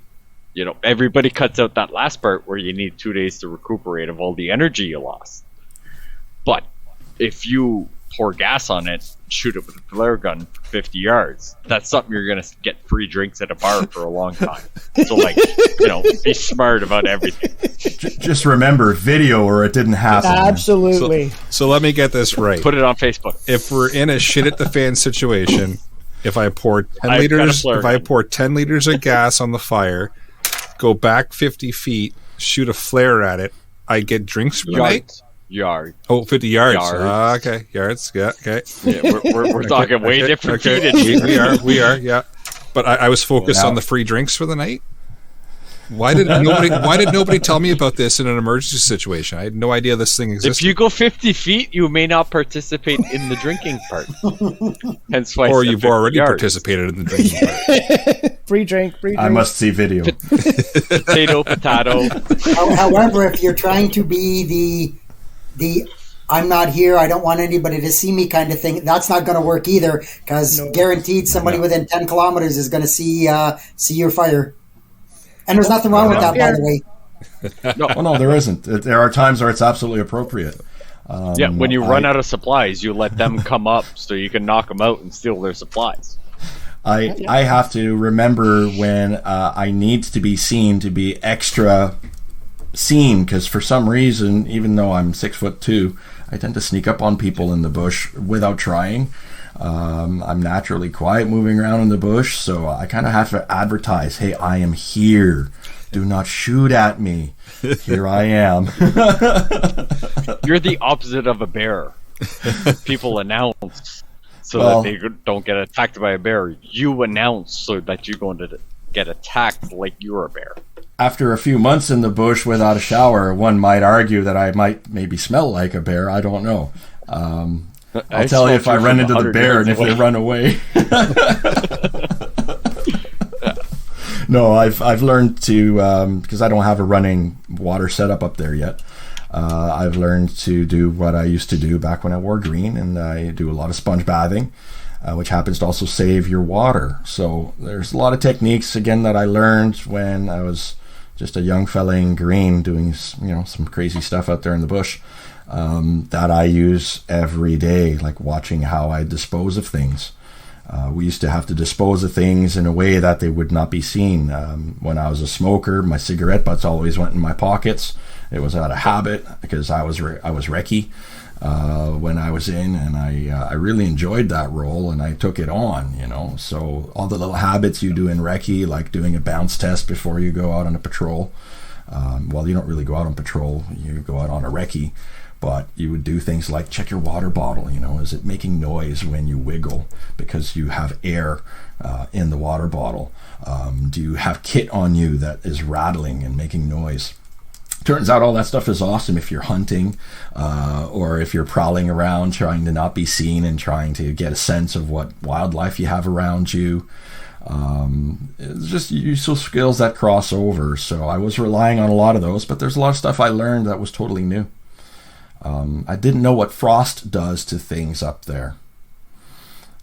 Everybody cuts out that last part where you need 2 days to recuperate of all the energy you lost. But if you pour gas on it, shoot it with a flare gun for 50 yards, that's something you're going to get free drinks at a bar for a long time. So like, be smart about everything. Just remember, video or it didn't happen. Absolutely. So let me get this right. Put it on Facebook. If we're in a shit at the fan situation, if I pour 10 liters of gas on the fire, go back 50 feet, shoot a flare at it, I get drinks for the night? Yard. Oh, 50 yards. Okay. Yards. Yeah. Okay. Yeah, we're talking way different feet. We are. Yeah. But I was focused on the free drinks for the night. Why did nobody tell me about this in an emergency situation? I had no idea this thing existed. If you go 50 feet, you may not participate in the drinking part. Hence why. Or you've already participated in the drinking part. Free drink. I must see video. Potato. However, if you're trying to be the I'm not here, I don't want anybody to see me kind of thing, that's not going to work either, because guaranteed somebody within 10 kilometers is going to see your fire. And there's nothing wrong with that, by the way. No, there isn't. There are times where it's absolutely appropriate. When you run out of supplies, you let them come up so you can knock them out and steal their supplies. I have to remember when I need to be seen to be extra seen, because for some reason, even though I'm 6'2", I tend to sneak up on people in the bush without trying. I'm naturally quiet moving around in the bush, so I kind of have to advertise, hey, I am here. Do not shoot at me. Here I am. You're the opposite of a bear. People announce so that they don't get attacked by a bear. You announce so that you're going to get attacked like you're a bear. After a few months in the bush without a shower, one might argue that I might maybe smell like a bear. I don't know. I'll tell you if I run into the bear and if they run away. No, I've learned to, because I don't have a running water setup up there yet. I've learned to do what I used to do back when I wore green, and I do a lot of sponge bathing, which happens to also save your water. So there's a lot of techniques, again, that I learned when I was just a young fella in green doing, some crazy stuff out there in the bush, that I use every day, like watching how I dispose of things. We used to have to dispose of things in a way that they would not be seen. When I was a smoker, my cigarette butts always went in my pockets. It was out of habit because I was recce when I was in, and I really enjoyed that role, and I took it on, So all the little habits you do in recce, like doing a bounce test before you go out on a patrol. You don't really go out on patrol, you go out on a recce. But you would do things like check your water bottle, is it making noise when you wiggle because you have air in the water bottle? Do you have kit on you that is rattling and making noise? Turns out all that stuff is awesome if you're hunting or if you're prowling around trying to not be seen and trying to get a sense of what wildlife you have around you. It's just useful skills that cross over. So I was relying on a lot of those, but there's a lot of stuff I learned that was totally new. I didn't know what frost does to things up there.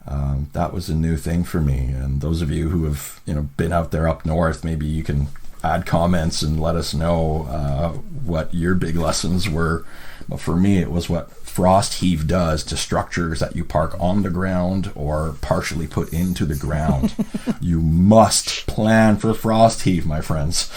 That was a new thing for me. And those of you who have been out there up north, maybe you can add comments and let us know what your big lessons were. But for me, it was what frost heave does to structures that you park on the ground or partially put into the ground. You must plan for frost heave, my friends.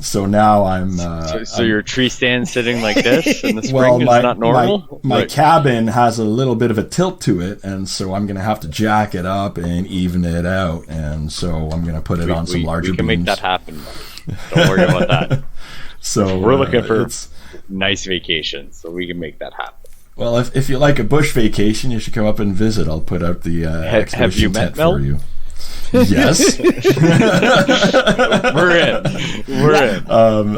So now I'm... So your tree stand sitting like this in the spring is not normal? My cabin has a little bit of a tilt to it, and so I'm going to have to jack it up and even it out, and so I'm going to put it on some larger beams. We can make that happen. Don't worry about that. So we're looking for nice vacation, so we can make that happen. Well, if you like a bush vacation, you should come up and visit. I'll put out the have you met tent Mel? for you. Yes. We're in.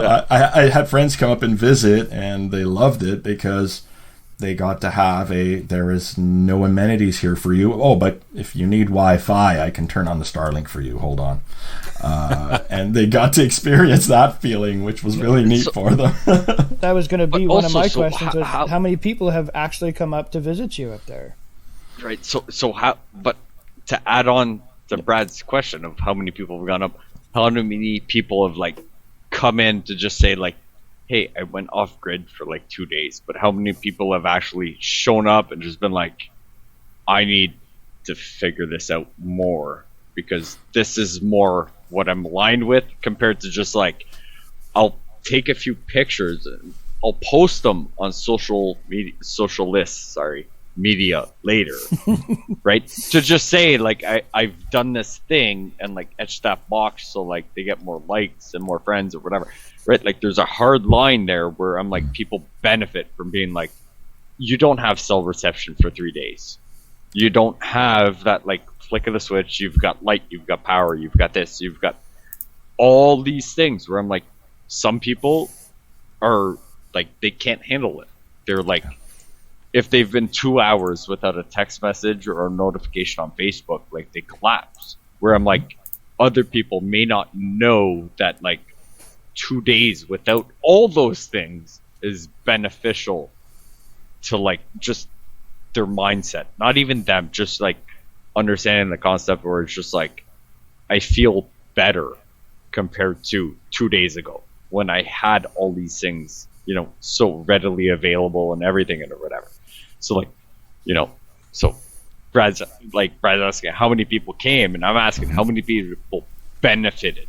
I had friends come up and visit, and they loved it because they got to have there is no amenities here for you. Oh, but if you need Wi-Fi, I can turn on the Starlink for you. Hold on. And they got to experience that feeling, which was really neat for them. That was going to be one of my questions. How many people have actually come up to visit you up there? Right. So how? But to add on to Brad's question of how many people have gone up, how many people have come in to just say hey, I went off grid for 2 days, but how many people have actually shown up and just been I need to figure this out more because this is more what I'm aligned with compared to just I'll take a few pictures and I'll post them on social media later, right? To just say I've done this thing and etch that box so they get more likes and more friends or whatever. Right, there's a hard line there where I'm people benefit from being you don't have cell reception for 3 days. You don't have that flick of the switch. You've got light, you've got power, you've got this, you've got all these things where I'm like, some people are like, they can't handle it. They're like, if they've been 2 hours without a text message or a notification on Facebook, like they collapse. Where I'm like, other people may not know that like 2 days without all those things is beneficial to like just their mindset. Not even them, just like understanding the concept where it's just like, I feel better compared to 2 days ago when I had all these things, you know, so readily available and everything and whatever. So like, you know, so Brad's asking how many people came, and I'm asking how many people benefited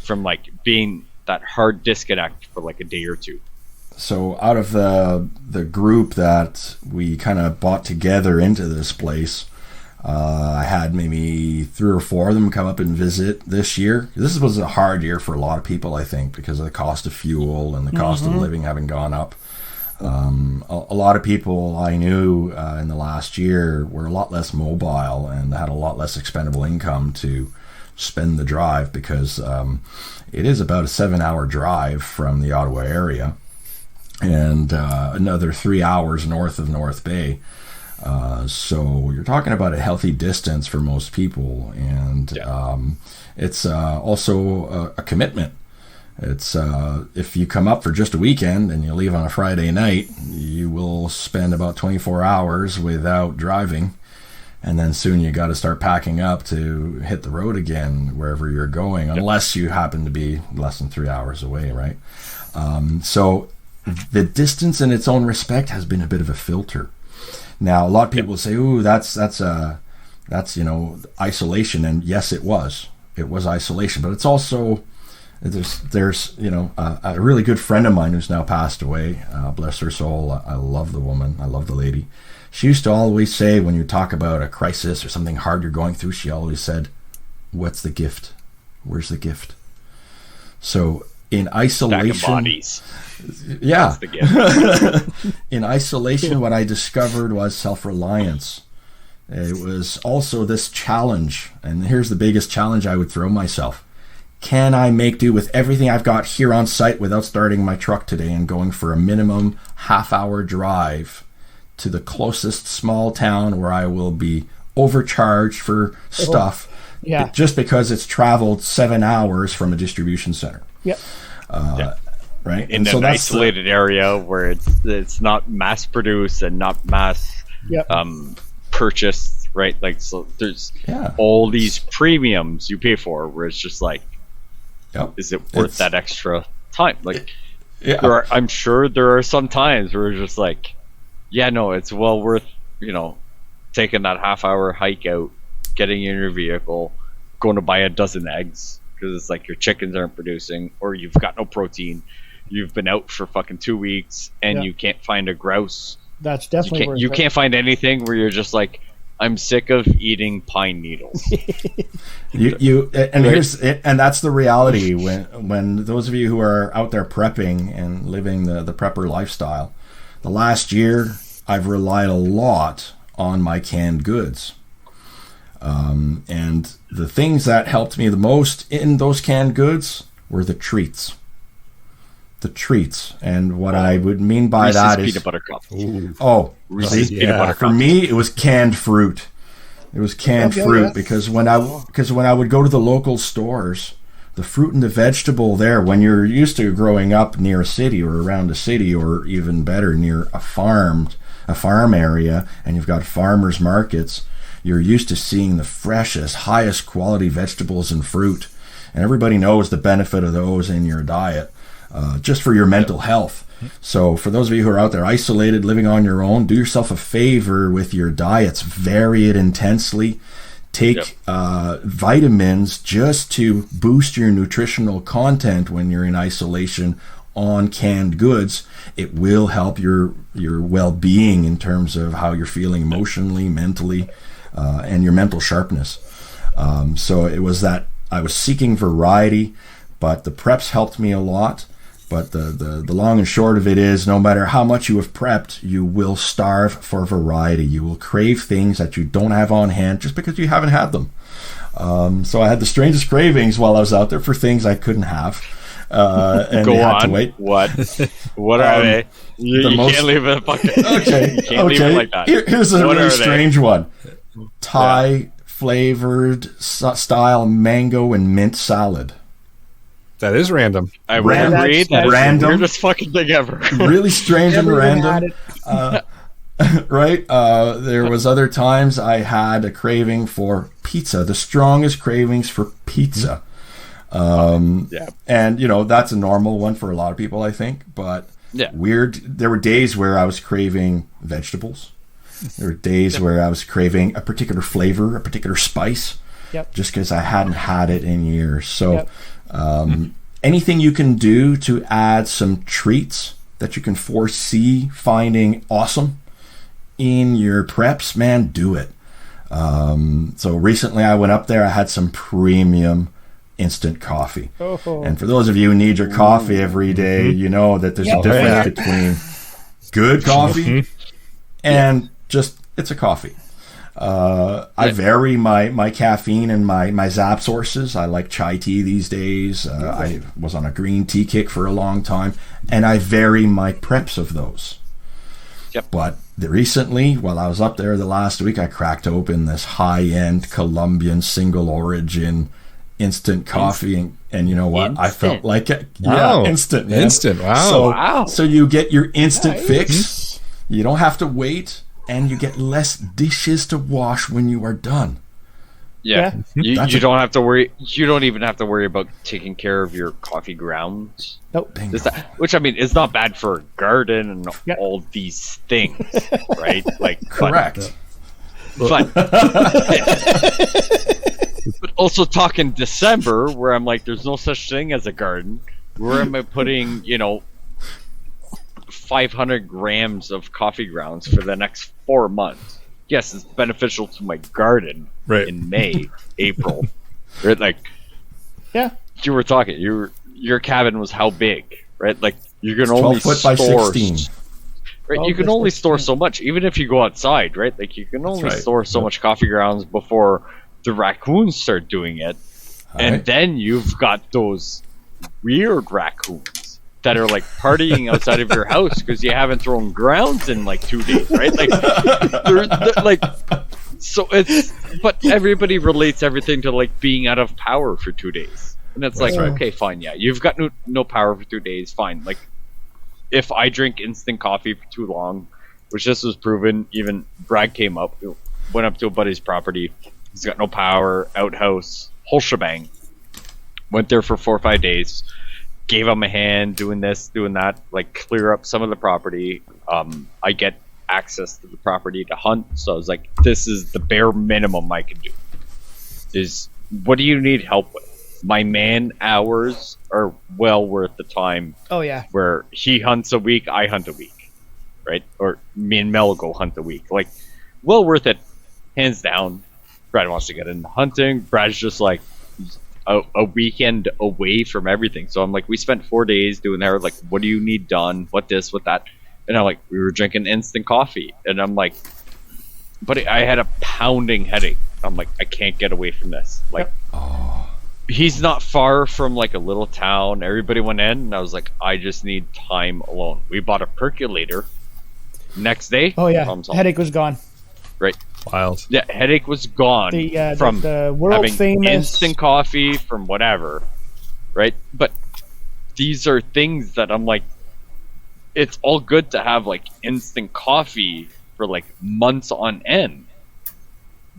from like being that hard disconnect for like a day or two. So out of the group that we kind of bought together into this place, I had maybe 3 or 4 of them come up and visit this year. This was a hard year for a lot of people, I think, because of the cost of fuel and the cost of living having gone up. A lot of people I knew in the last year were a lot less mobile and had a lot less expendable income to spend the drive, because it is about a 7-hour drive from the Ottawa area and another 3 hours north of North Bay. So you're talking about a healthy distance for most people, and it's also a commitment. It's if you come up for just a weekend and you leave on a Friday night, you will spend about 24 hours without driving, and then soon you got to start packing up to hit the road again wherever you're going, unless you happen to be less than 3 hours away, right? So the distance in its own respect has been a bit of a filter. Now, a lot of people say, "Ooh, that's you know, isolation," and yes, it was isolation, but it's also there's you know, a really good friend of mine who's now passed away. Bless her soul. I love the woman. I love the lady. She used to always say, when you talk about a crisis or something hard you're going through, she always said, "What's the gift? Where's the gift?" So in isolation, yeah, in isolation, what I discovered was self-reliance. It was also this challenge, and here's the biggest challenge I would throw myself. Can I make do with everything I've got here on site without starting my truck today and going for a minimum half-hour drive to the closest small town where I will be overcharged for stuff just because it's traveled 7 hours from a distribution center? Yep. Right. In an isolated area where it's not mass produced and not mass purchased, right? Like, so there's all these premiums you pay for where it's just like, is it worth that extra time? Like, I'm sure there are some times where it's just like, it's well worth, you know, taking that half-hour hike out, getting in your vehicle, going to buy a dozen eggs because it's like your chickens aren't producing, or you've got no protein. You've been out for fucking 2 weeks and you can't find a grouse. That's definitely worth it. You can't find anything where you're just like, I'm sick of eating pine needles. And that's the reality when those of you who are out there prepping and living the prepper lifestyle. The last year, I've relied a lot on my canned goods. And the things that helped me the most in those canned goods were the treats. And what I would mean by Reese's that is peanut butter cup. Reese's peanut butter cup. For me, it was canned fruit. Because when I would go to the local stores, the fruit and the vegetable there, when you're used to growing up near a city or around a city, or even better near a farm area, and you've got farmers markets, you're used to seeing the freshest, highest quality vegetables and fruit, and everybody knows the benefit of those in your diet. Just for your mental health. So for those of you who are out there isolated, living on your own, do yourself a favor with your diets. Vary it intensely. Take vitamins just to boost your nutritional content when you're in isolation on canned goods. It will help your well-being in terms of how you're feeling emotionally, mentally, and your mental sharpness. So it was that I was seeking variety, but the preps helped me a lot. But the long and short of it is, no matter how much you have prepped, you will starve for variety. You will crave things that you don't have on hand just because you haven't had them. So I had the strangest cravings while I was out there for things I couldn't have. And Go they had on. to wait. What are they? You can't leave it fucking. Okay. You can't leave it like that. Here's a What really are they? strange one. Thai flavored style mango and mint salad. That is random. I would Random- agree. That is random. the weirdest fucking thing ever. Really strange and Never even random. had it. Right? There was other times I had a craving for pizza. The strongest cravings for pizza. Yeah. And that's a normal one for a lot of people, I think. But Yeah. weird. There were days where I was craving vegetables. There were days where I was craving a particular flavor, a particular spice, Yep. just because I hadn't had it in years. So, Yep. anything you can do to add some treats that you can foresee finding awesome in your preps, man, do it. So recently I went up there, I had some premium instant coffee. Oh. And for those of you who need your coffee every day, you know that there's a difference between good coffee and just it's a coffee. I vary my caffeine and my zap sources. I like chai tea these days. I was on a green tea kick for a long time, and I vary my preps of those. Yep. But recently, while I was up there the last week, I cracked open this high-end Colombian single origin instant coffee, and you know what? I felt like it. Wow. Yeah, instant, man. Instant, wow. So you get your instant fix. You don't have to wait, and you get less dishes to wash when you are done. Yeah. You That's don't have to worry. You don't even have to worry about taking care of your coffee grounds. Nope. Bingo. Which I mean is not bad for a garden and Yeah. all these things, right? Like, Correct. But also talking December, where I'm like, there's no such thing as a garden. Where am I putting, 500 grams of coffee grounds for the next 4 months? Yes, it's beneficial to my garden Right. in May, April. Right? Like, Yeah. you were talking, your cabin was how big, right? Like, you can only 12 foot by store 16. Right, Oh, you can that's only nice. store so much, even if you go outside, right? Like you can only right. store so much coffee grounds before the raccoons start doing it, and right. then you've got those weird raccoons that are like partying outside of your house because you haven't thrown grounds in like 2 days, right? Like, they're like, so it's. But everybody relates everything to like being out of power for 2 days, and it's like, right. okay, fine, yeah, you've got no power for 2 days, fine, like. If I drink instant coffee for too long, which this was proven, even Brad came up, went up to a buddy's property. He's got no power, outhouse, whole shebang. Went there for 4 or 5 days. Gave him a hand, doing this, doing that, like clear up some of the property. I get access to the property to hunt, so I was like, this is the bare minimum I can do. Is what do you need help with? My man hours are well worth the time Oh yeah. where he hunts a week, I hunt a week, right? Or me and Mel go hunt a week. Like, well worth it, hands down. Brad wants to get into hunting. Brad's just like a weekend away from everything. So I'm like, we spent 4 days doing that. Like, what do you need done? What this, what that? And I'm like, we were drinking instant coffee. And I'm like, but I had a pounding headache. I'm like, I can't get away from this. Like, he's not far from like a little town. Everybody went in, and I was like, I just need time alone. We bought a percolator. Next day, Oh yeah. problem solved. Headache was gone. Right? Wild. Yeah, headache was gone from the world having famous instant coffee from whatever. Right? But these are things that I'm like, it's all good to have like instant coffee for like months on end.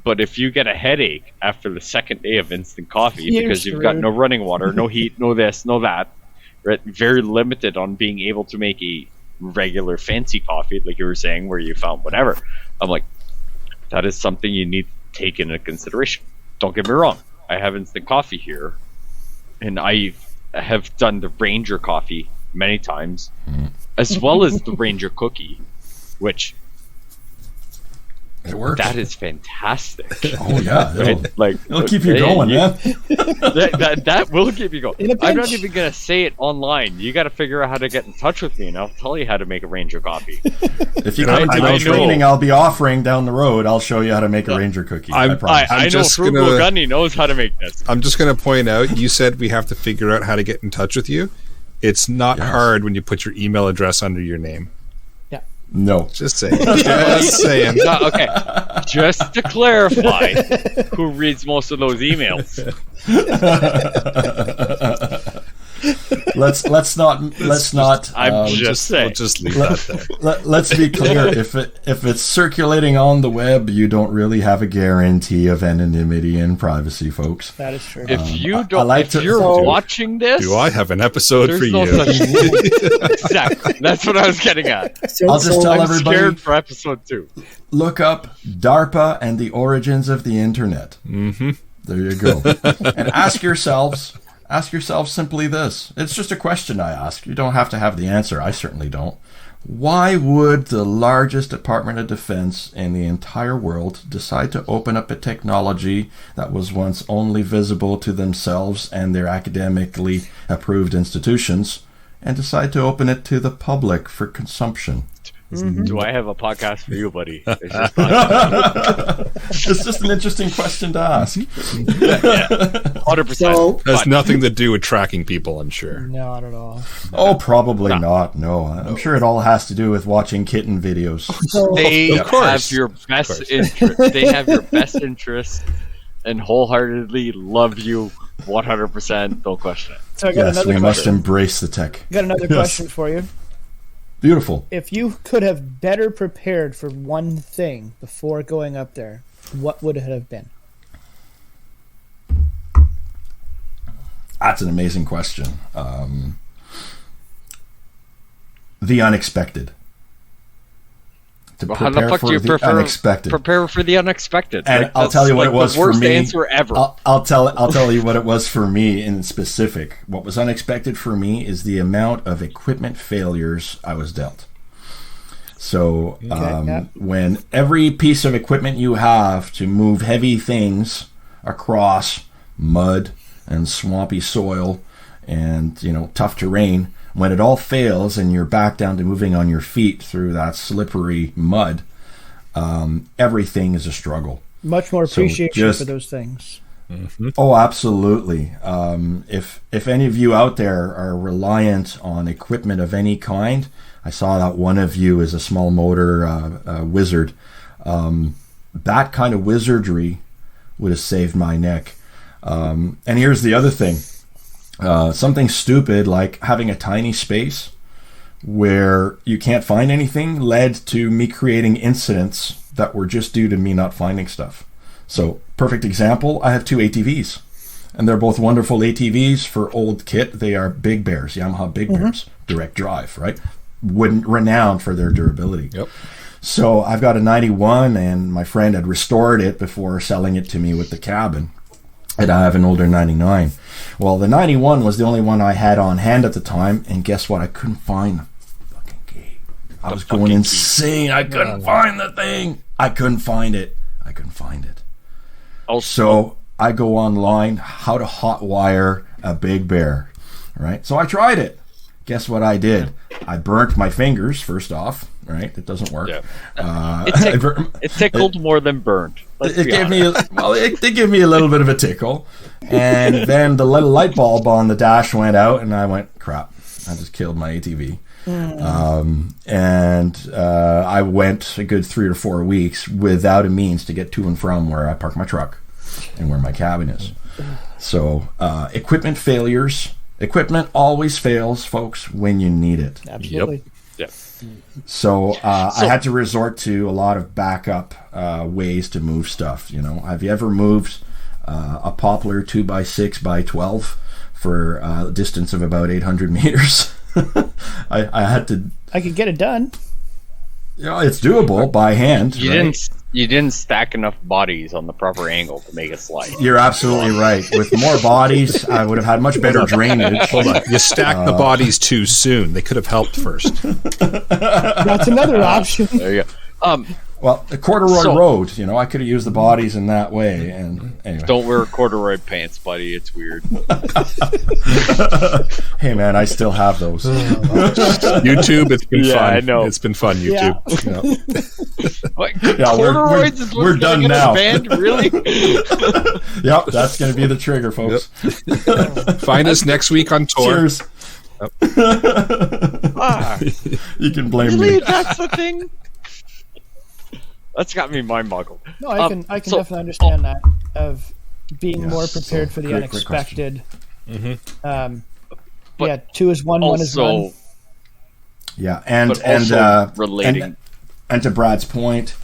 But if you get a headache after the second day of instant coffee You're because you've got screwed. no running water, no heat, no this, no that, right? Very limited on being able to make a regular fancy coffee, like you were saying, where you found whatever. I'm like, that is something you need to take into consideration. Don't get me wrong. I have instant coffee here, and I have done the Ranger coffee many times, as well as the Ranger cookie, which It works. That is fantastic. Oh yeah, it'll keep you hey, going, man. that will keep you going. In a I'm not pinch. even gonna say it online. You got to figure out how to get in touch with me, and I'll tell you how to make a Ranger coffee. If you I come to know. the training I'll be offering down the road, I'll show you how to make a Ranger cookie. I promise. I know just Frugal gonna- Gunnie knows how to make this. I'm just going to point out, you said we have to figure out how to get in touch with you. It's not hard when you put your email address under your name. No. Just saying. Just saying. No, okay, just to clarify, who reads most of those emails? Let's not. I'm just saying. We'll just leave that there. Let's be clear. If it's circulating on the web, you don't really have a guarantee of anonymity and privacy, folks. That is true. If you I don't, like if to- you're So- watching this, Do I have an episode there's for no you? such exactly. That's what I was getting at. I'll just tell I'm everybody. scared for episode 2. Look up DARPA and the origins of the internet. Mm-hmm. There you go. And ask yourselves simply this. It's just a question I ask. You don't have to have the answer. I certainly don't. Why would the largest Department of Defense in the entire world decide to open up a technology that was once only visible to themselves and their academically approved institutions and decide to open it to the public for consumption? Do I have a podcast for you, buddy? It's just It's just an interesting question to ask. 100%. So- Has nothing to do with tracking people, I'm sure. Not at all. Oh, probably not. No, I'm sure it all has to do with watching kitten videos. They Of course. have your best interest. They have your best interest and wholeheartedly love you 100%. Don't question it. So I got Yes, another we must question. embrace the tech. Got another Yes. question for you. Beautiful. If you could have better prepared for one thing before going up there, what would it have been? That's an amazing question. The unexpected. To How the fuck do you unexpected. prepare for the unexpected? And Like, I'll that's tell you what like it was the worst for me. answer ever. I'll tell you what it was for me in specific. What was unexpected for me is the amount of equipment failures I was dealt. So yeah. when every piece of equipment you have to move heavy things across mud and swampy soil and tough terrain, when it all fails and you're back down to moving on your feet through that slippery mud, everything is a struggle. Much more So appreciation just- for those things. Oh, absolutely. If any of you out there are reliant on equipment of any kind, I saw that one of you is a small motor wizard. That kind of wizardry would have saved my neck. And here's the other thing. Something stupid like having a tiny space where you can't find anything led to me creating incidents that were just due to me not finding stuff. So, perfect example, I have 2 ATVs. And they're both wonderful ATVs for old kit. They are Big Bears, Yamaha Big Bears, direct drive, right? Renowned for their durability. Yep. So I've got a 91, and my friend had restored it before selling it to me with the cabin. And I have an older 99. Well, the 91 was the only one I had on hand at the time, and guess what? I couldn't find the fucking key. I was going insane. I couldn't find the thing. I couldn't find it. So I go online, how to hotwire a Big Bear, right? So I tried it. Guess what I did? I burnt my fingers, first off, right? It doesn't work. Yeah. It tickled more than burned. It gave me it did give me a little bit of a tickle, and then the little light bulb on the dash went out, and I went, crap! I just killed my ATV. I went a good 3 or 4 weeks without a means to get to and from where I park my truck and where my cabin is. So equipment failures. Equipment always fails, folks, when you need it. Absolutely. Yeah. So I had to resort to a lot of backup ways to move stuff. Have you ever moved a poplar 2x6x12 for a distance of about 800 meters? I had to. I could get it done. It's doable by hand. You didn't stack enough bodies on the proper angle to make it slide. You're absolutely right. With more bodies, I would have had much better drainage. Hold on. You stacked the bodies too soon. They could have helped first. That's another option. There you go. Well, the corduroy So- road, I could have used the bodies in that way. And anyway. Don't wear corduroy pants, buddy. It's weird. Hey, man, I still have those. YouTube, it's been Yeah, fun. I know. It's been fun, YouTube. What? Yeah, Corduroys is what's we're done gonna get us now. banned? Really? Yep, that's going to be the trigger, folks. Find us next week on tour. Cheers. Ah, You can blame really? me. That's the thing? That's got me mind-boggled. No, I can so- definitely understand that of being more prepared so for the great unexpected. But Yeah, 2 is 1, 1 is Also, 1. Yeah, and but also relating. and to Brad's point,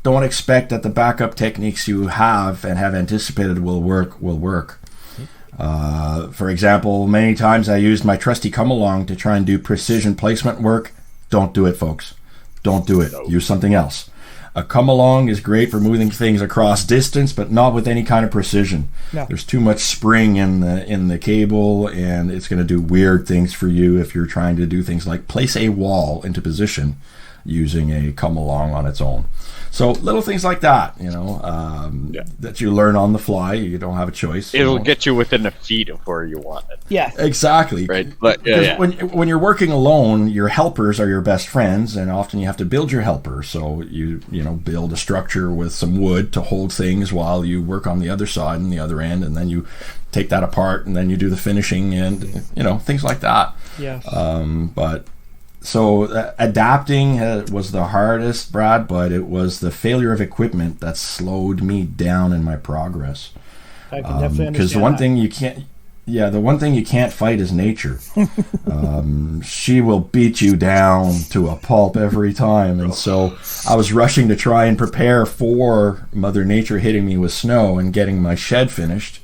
don't expect that the backup techniques you have and have anticipated will work. For example, many times I used my trusty come along to try and do precision placement work. Don't do it, folks. Don't do it. Use something else. A come along is great for moving things across distance, but not with any kind of precision. No. There's too much spring in the cable, and it's going to do weird things for you if you're trying to do things like place a wall into position using a come along on its own. So little things like that, that you learn on the fly. You don't have a choice. It'll get you within a feet of where you want it. Yeah. Exactly. Right. But Because yeah. when you're working alone, your helpers are your best friends, and often you have to build your helper. So you build a structure with some wood to hold things while you work on the other side and the other end, and then you take that apart, and then you do the finishing, and things like that. Yeah. So adapting was the hardest, Brad, but it was the failure of equipment that slowed me down in my progress. I can definitely understand Because the one thing you can't fight is nature. She will beat you down to a pulp every time. And so I was rushing to try and prepare for Mother Nature hitting me with snow and getting my shed finished.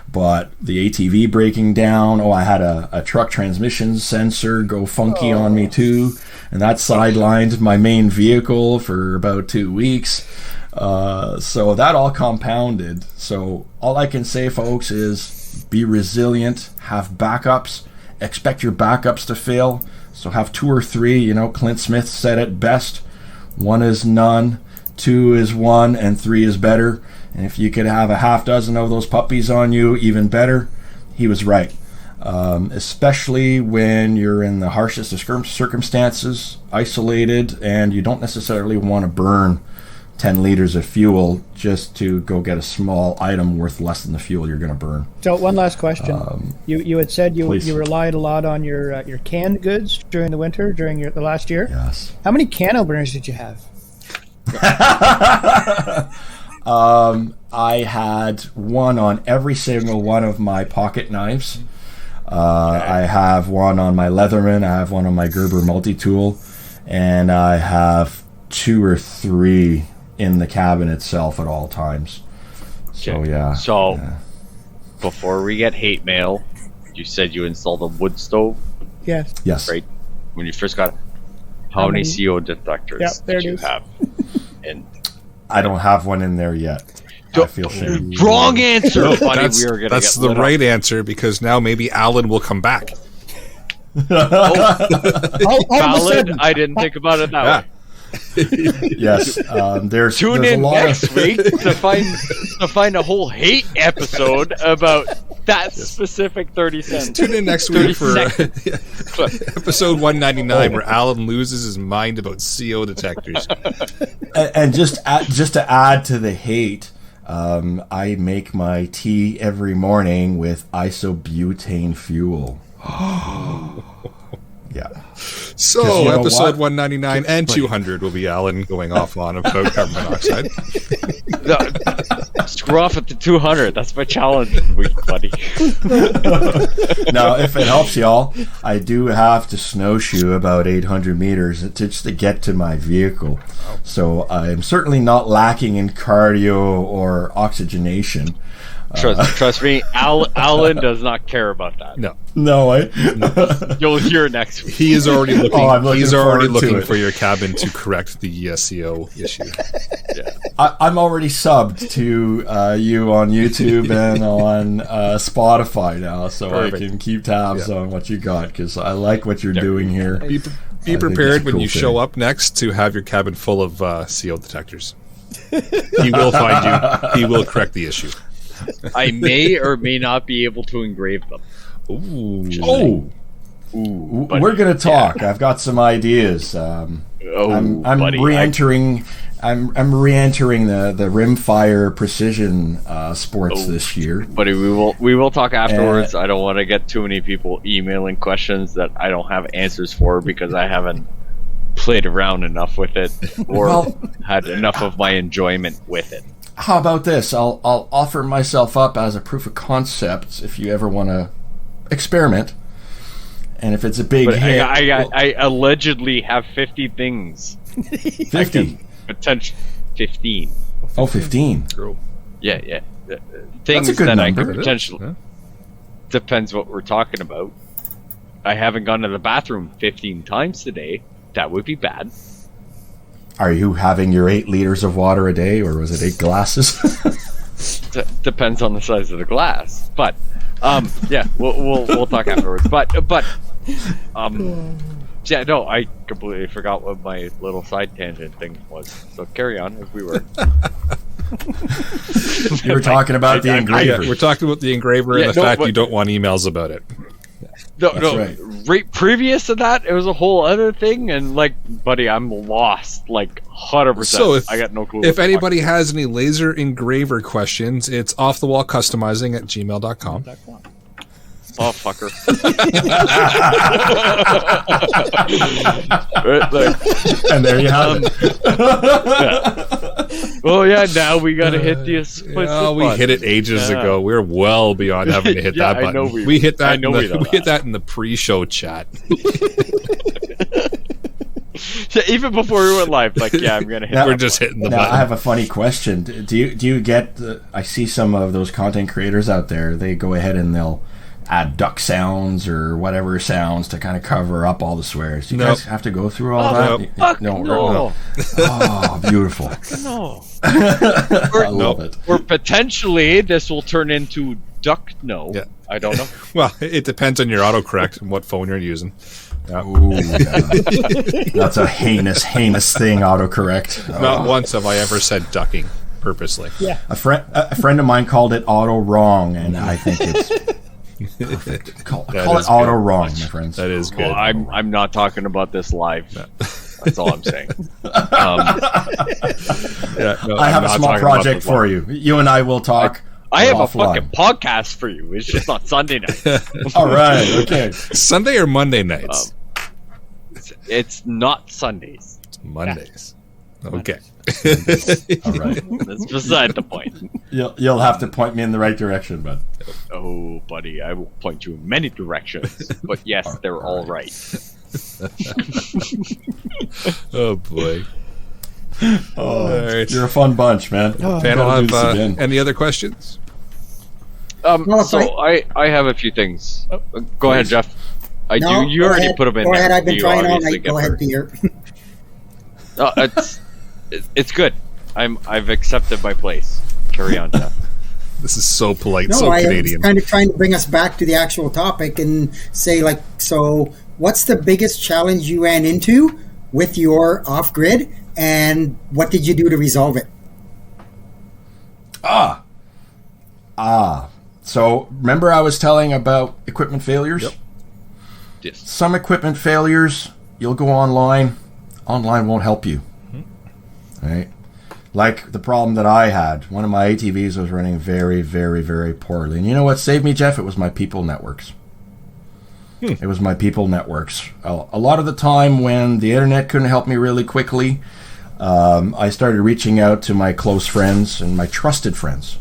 But the ATV breaking down, I had a truck transmission sensor go funky on me too. And that sidelined my main vehicle for about 2 weeks. So that all compounded. So all I can say, folks, is be resilient, have backups, expect your backups to fail. So have 2 or 3, Clint Smith said it best. 1 is none, 2 is 1, and 3 is better. And if you could have a half dozen of those puppies on you, even better. He was right. Especially when you're in the harshest of circumstances, isolated, and you don't necessarily want to burn 10 liters of fuel just to go get a small item worth less than the fuel you're going to burn. So one last question. You had said you relied a lot on your canned goods during the winter, during the last year. Yes. How many can openers did you have? I had one on every single one of my pocket knives. I have one on my Leatherman. I have one on my Gerber multi-tool. And I have 2 or 3 in the cabin itself at all times. So, yeah. So, before we get hate mail, you said you installed a wood stove, Yes. Yes. right? When you first got it. How many CO detectors Yep, there did it you is. have? And I don't have one in there yet. I feel shame. wrong answer, buddy. That's, We are gonna that's get the lit right answer, because now maybe Alan will come back. All of a Valid. sudden, I didn't think about it that Yeah. way. Yes. There's Tune there's in a lot next of, week to find a whole hate episode about that specific 30 cents. Tune in next week for 30 episode 199, where Alan loses his mind about CO detectors. And just to add to the hate, I make my tea every morning with isobutane fuel. Yeah. So, you know episode what? 199 and 200 will be Alan going off on about carbon monoxide. Screw off at the 200. That's my challenge week, buddy. Now, if it helps y'all, I do have to snowshoe about 800 meters just to get to my vehicle. So I'm certainly not lacking in cardio or oxygenation. Trust me, Alan does not care about that. No. No, You'll hear next week. He is already looking. I'm looking he's already forward to looking it. for your cabin to correct the CO issue. I'm already subbed to you on YouTube and on Spotify now, so Perfect. I can keep tabs on what you got, because I like what you're doing here. Be prepared when you show up next to have your cabin full of CO detectors. He will find you. He will correct the issue. I may or may not be able to engrave them. Ooh. We're gonna talk. I've got some ideas. I'm buddy, re-entering. I'm re-entering the rimfire precision sports this year. Buddy, we will talk afterwards. I don't want to get too many people emailing questions that I don't have answers for because I haven't played around enough with it or had enough of my enjoyment with it. How about this? I'll offer myself up as a proof of concept if you ever want to experiment. And if it's a big hit, I allegedly have 50 things. 50. Potential 15. Oh, 15. Yeah. That's Things a good that number. I could potentially. Depends what we're talking about. I haven't gone to the bathroom 15 times today. That would be bad. Are you having your 8 liters of water a day, or was it 8 glasses? Depends on the size of the glass. But yeah, we'll talk afterwards. But yeah, no, I completely forgot what my little side tangent thing was. So carry on as we were. You were talking about the engraver. We're talking about the engraver and the fact you don't want emails about it. Right previous to that, it was a whole other thing, and buddy, I'm lost, 100%. So I got no clue. If anybody has any laser engraver questions, it's offthewallcustomizing@gmail.com. Oh, fucker. And there you have it. Oh, yeah, now we got to hit the explicit we hit it ages ago. We're well beyond having to hit that button. I know we hit that. we hit that in the pre-show chat. Yeah, even before we went live, I'm going to hit We're just hitting the now, button. I have a funny question. Do you get... I see some of those content creators out there, they go ahead and they'll add duck sounds or whatever sounds to kind of cover up all the swears. Do you guys have to go through all that? Fuck No. Oh, beautiful. No. I love it. Or potentially this will turn into duck no. Yeah. I don't know. Well, it depends on your autocorrect and what phone you're using. Yeah. Ooh, yeah. That's a heinous thing, autocorrect. Not once have I ever said ducking purposely. Yeah. A friend of mine called it auto wrong, and I think it's perfect. Call it auto wrong, my friends. That is good. Well, I'm not talking about this live. That's all I'm saying. I have a small project for you. You and I will talk. I have offline. a fucking podcast for you. It's just not Sunday night. All right. Okay. Sunday or Monday nights? It's not Sundays. It's Mondays. Okay. All right. That's beside the point. You'll have to point me in the right direction, bud. Oh, buddy, I will point you in many directions. But yes, they're all right. Oh boy. You're a fun bunch, man. Panel have any other questions? So I have a few things. Go ahead, Jeff. You already put them in. Go ahead. There. I've been You trying all obviously night. get Go ahead, first. Peter. It's good. I've accepted my place. Carry on, Jeff. This is so polite, No, so I Canadian. was kind of trying to bring us back to the actual topic and say, so what's the biggest challenge you ran into with your off-grid, and what did you do to resolve it? So remember I was telling about equipment failures? Yep. Yes. Some equipment failures, you'll go online. Online won't help you. Right? Like the problem that I had. One of my ATVs was running very, very, very poorly. And you know what saved me, Jeff? It was my people networks. It was my people networks. A lot of the time when the internet couldn't help me really quickly, I started reaching out to my close friends and my trusted friends.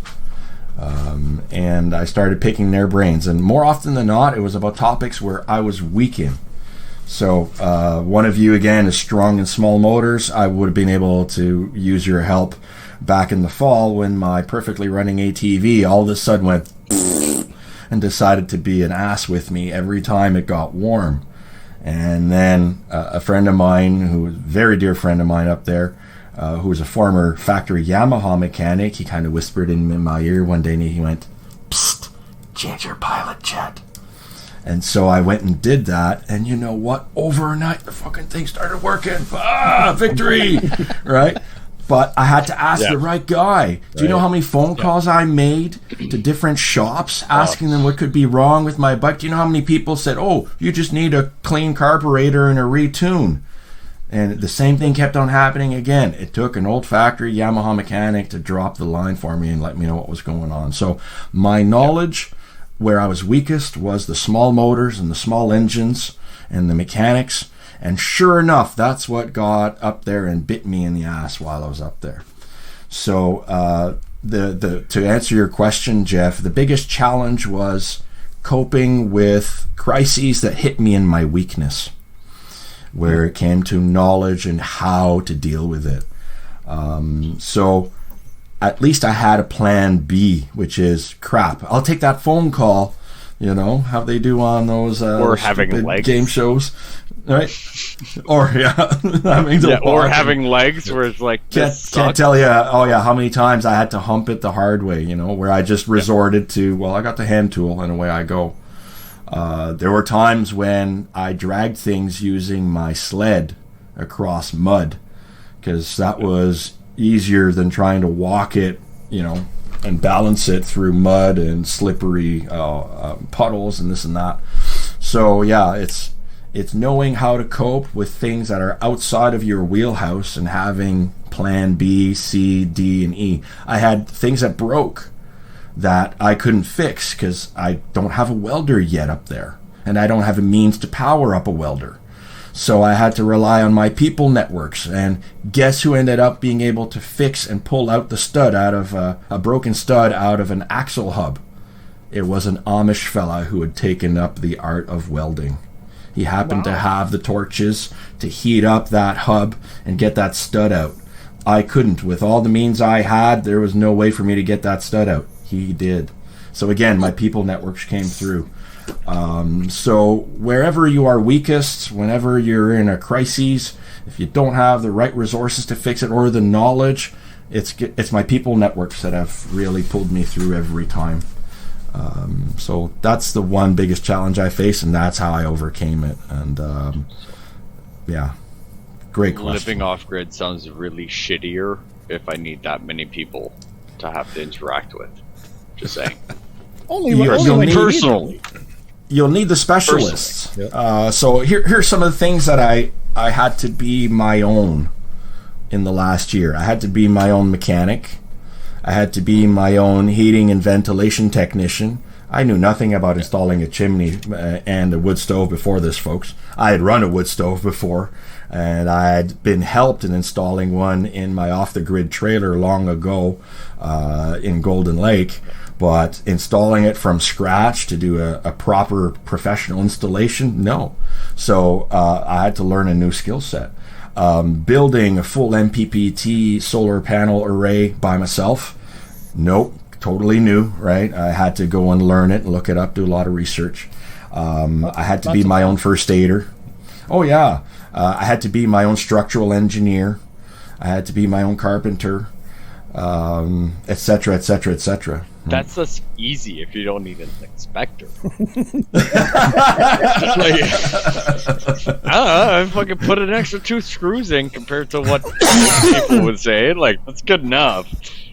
And I started picking their brains. And more often than not, it was about topics where I was weak in. So one of you, again, is strong in small motors. I would have been able to use your help back in the fall when my perfectly running ATV all of a sudden went and decided to be an ass with me every time it got warm. And then a friend of mine, who was a very dear friend of mine up there, who was a former factory Yamaha mechanic, he kind of whispered in my ear one day and he went, "Psst, change your pilot jet." And so I went and did that, and you know what? Overnight, the fucking thing started working. Victory, right? But I had to ask the right guy. Do you know how many phone calls I made to different shops asking them what could be wrong with my bike? Do you know how many people said, oh, you just need a clean carburetor and a retune? And the same thing kept on happening again. It took an old factory Yamaha mechanic to drop the line for me and let me know what was going on. So my knowledge where I was weakest was the small motors and the small engines and the mechanics. And sure enough, that's what got up there and bit me in the ass while I was up there. So to answer your question, Jeff, the biggest challenge was coping with crises that hit me in my weakness, where it came to knowledge and how to deal with it. So at least I had a plan B, which is, crap, I'll take that phone call, you know, how they do on those or having legs game shows. Right, or having legs where it's like can't tell you. Oh yeah, how many times I had to hump it the hard way. You know, where I just resorted to, well, I got the hand tool and away I go. There were times when I dragged things using my sled across mud, because that was easier than trying to walk it, you know, and balance it through mud and slippery puddles and this and that. So yeah, it's knowing how to cope with things that are outside of your wheelhouse and having plan B, C, D, and E. I had things that broke that I couldn't fix because I don't have a welder yet up there, and I don't have a means to power up a welder. So I had to rely on my people networks, and guess who ended up being able to fix and pull out the stud out of a broken stud out of an axle hub? It was an Amish fella who had taken up the art of welding. He happened to have the torches to heat up that hub and get that stud out. I couldn't. With all the means I had, there was no way for me to get that stud out. He did. So again, my people networks came through. So wherever you are weakest, whenever you're in a crisis, if you don't have the right resources to fix it or the knowledge, it's my people networks that have really pulled me through every time. So that's the one biggest challenge I face, and that's how I overcame it. And yeah, great question. Living off grid sounds really shittier if I need that many people to have to interact with. Just saying. You'll need the specialists. So here's some of the things that I had to be my own in the last year. I had to be my own mechanic. I had to be my own heating and ventilation technician. I knew nothing about installing a chimney and a wood stove before this, folks. I had run a wood stove before, and I had been helped in installing one in my off-the-grid trailer long ago in Golden Lake. But installing it from scratch to do a proper professional installation, no. So I had to learn a new skill set. Building a full MPPT solar panel array by myself, nope, totally new, right? I had to go and learn it and look it up, do a lot of research. I had to be my own first aider. Oh yeah, I had to be my own structural engineer. I had to be my own carpenter, etc., etc., etc. That's just easy if you don't need an inspector. I fucking put an extra 2 screws in compared to what people would say. Like, that's good enough,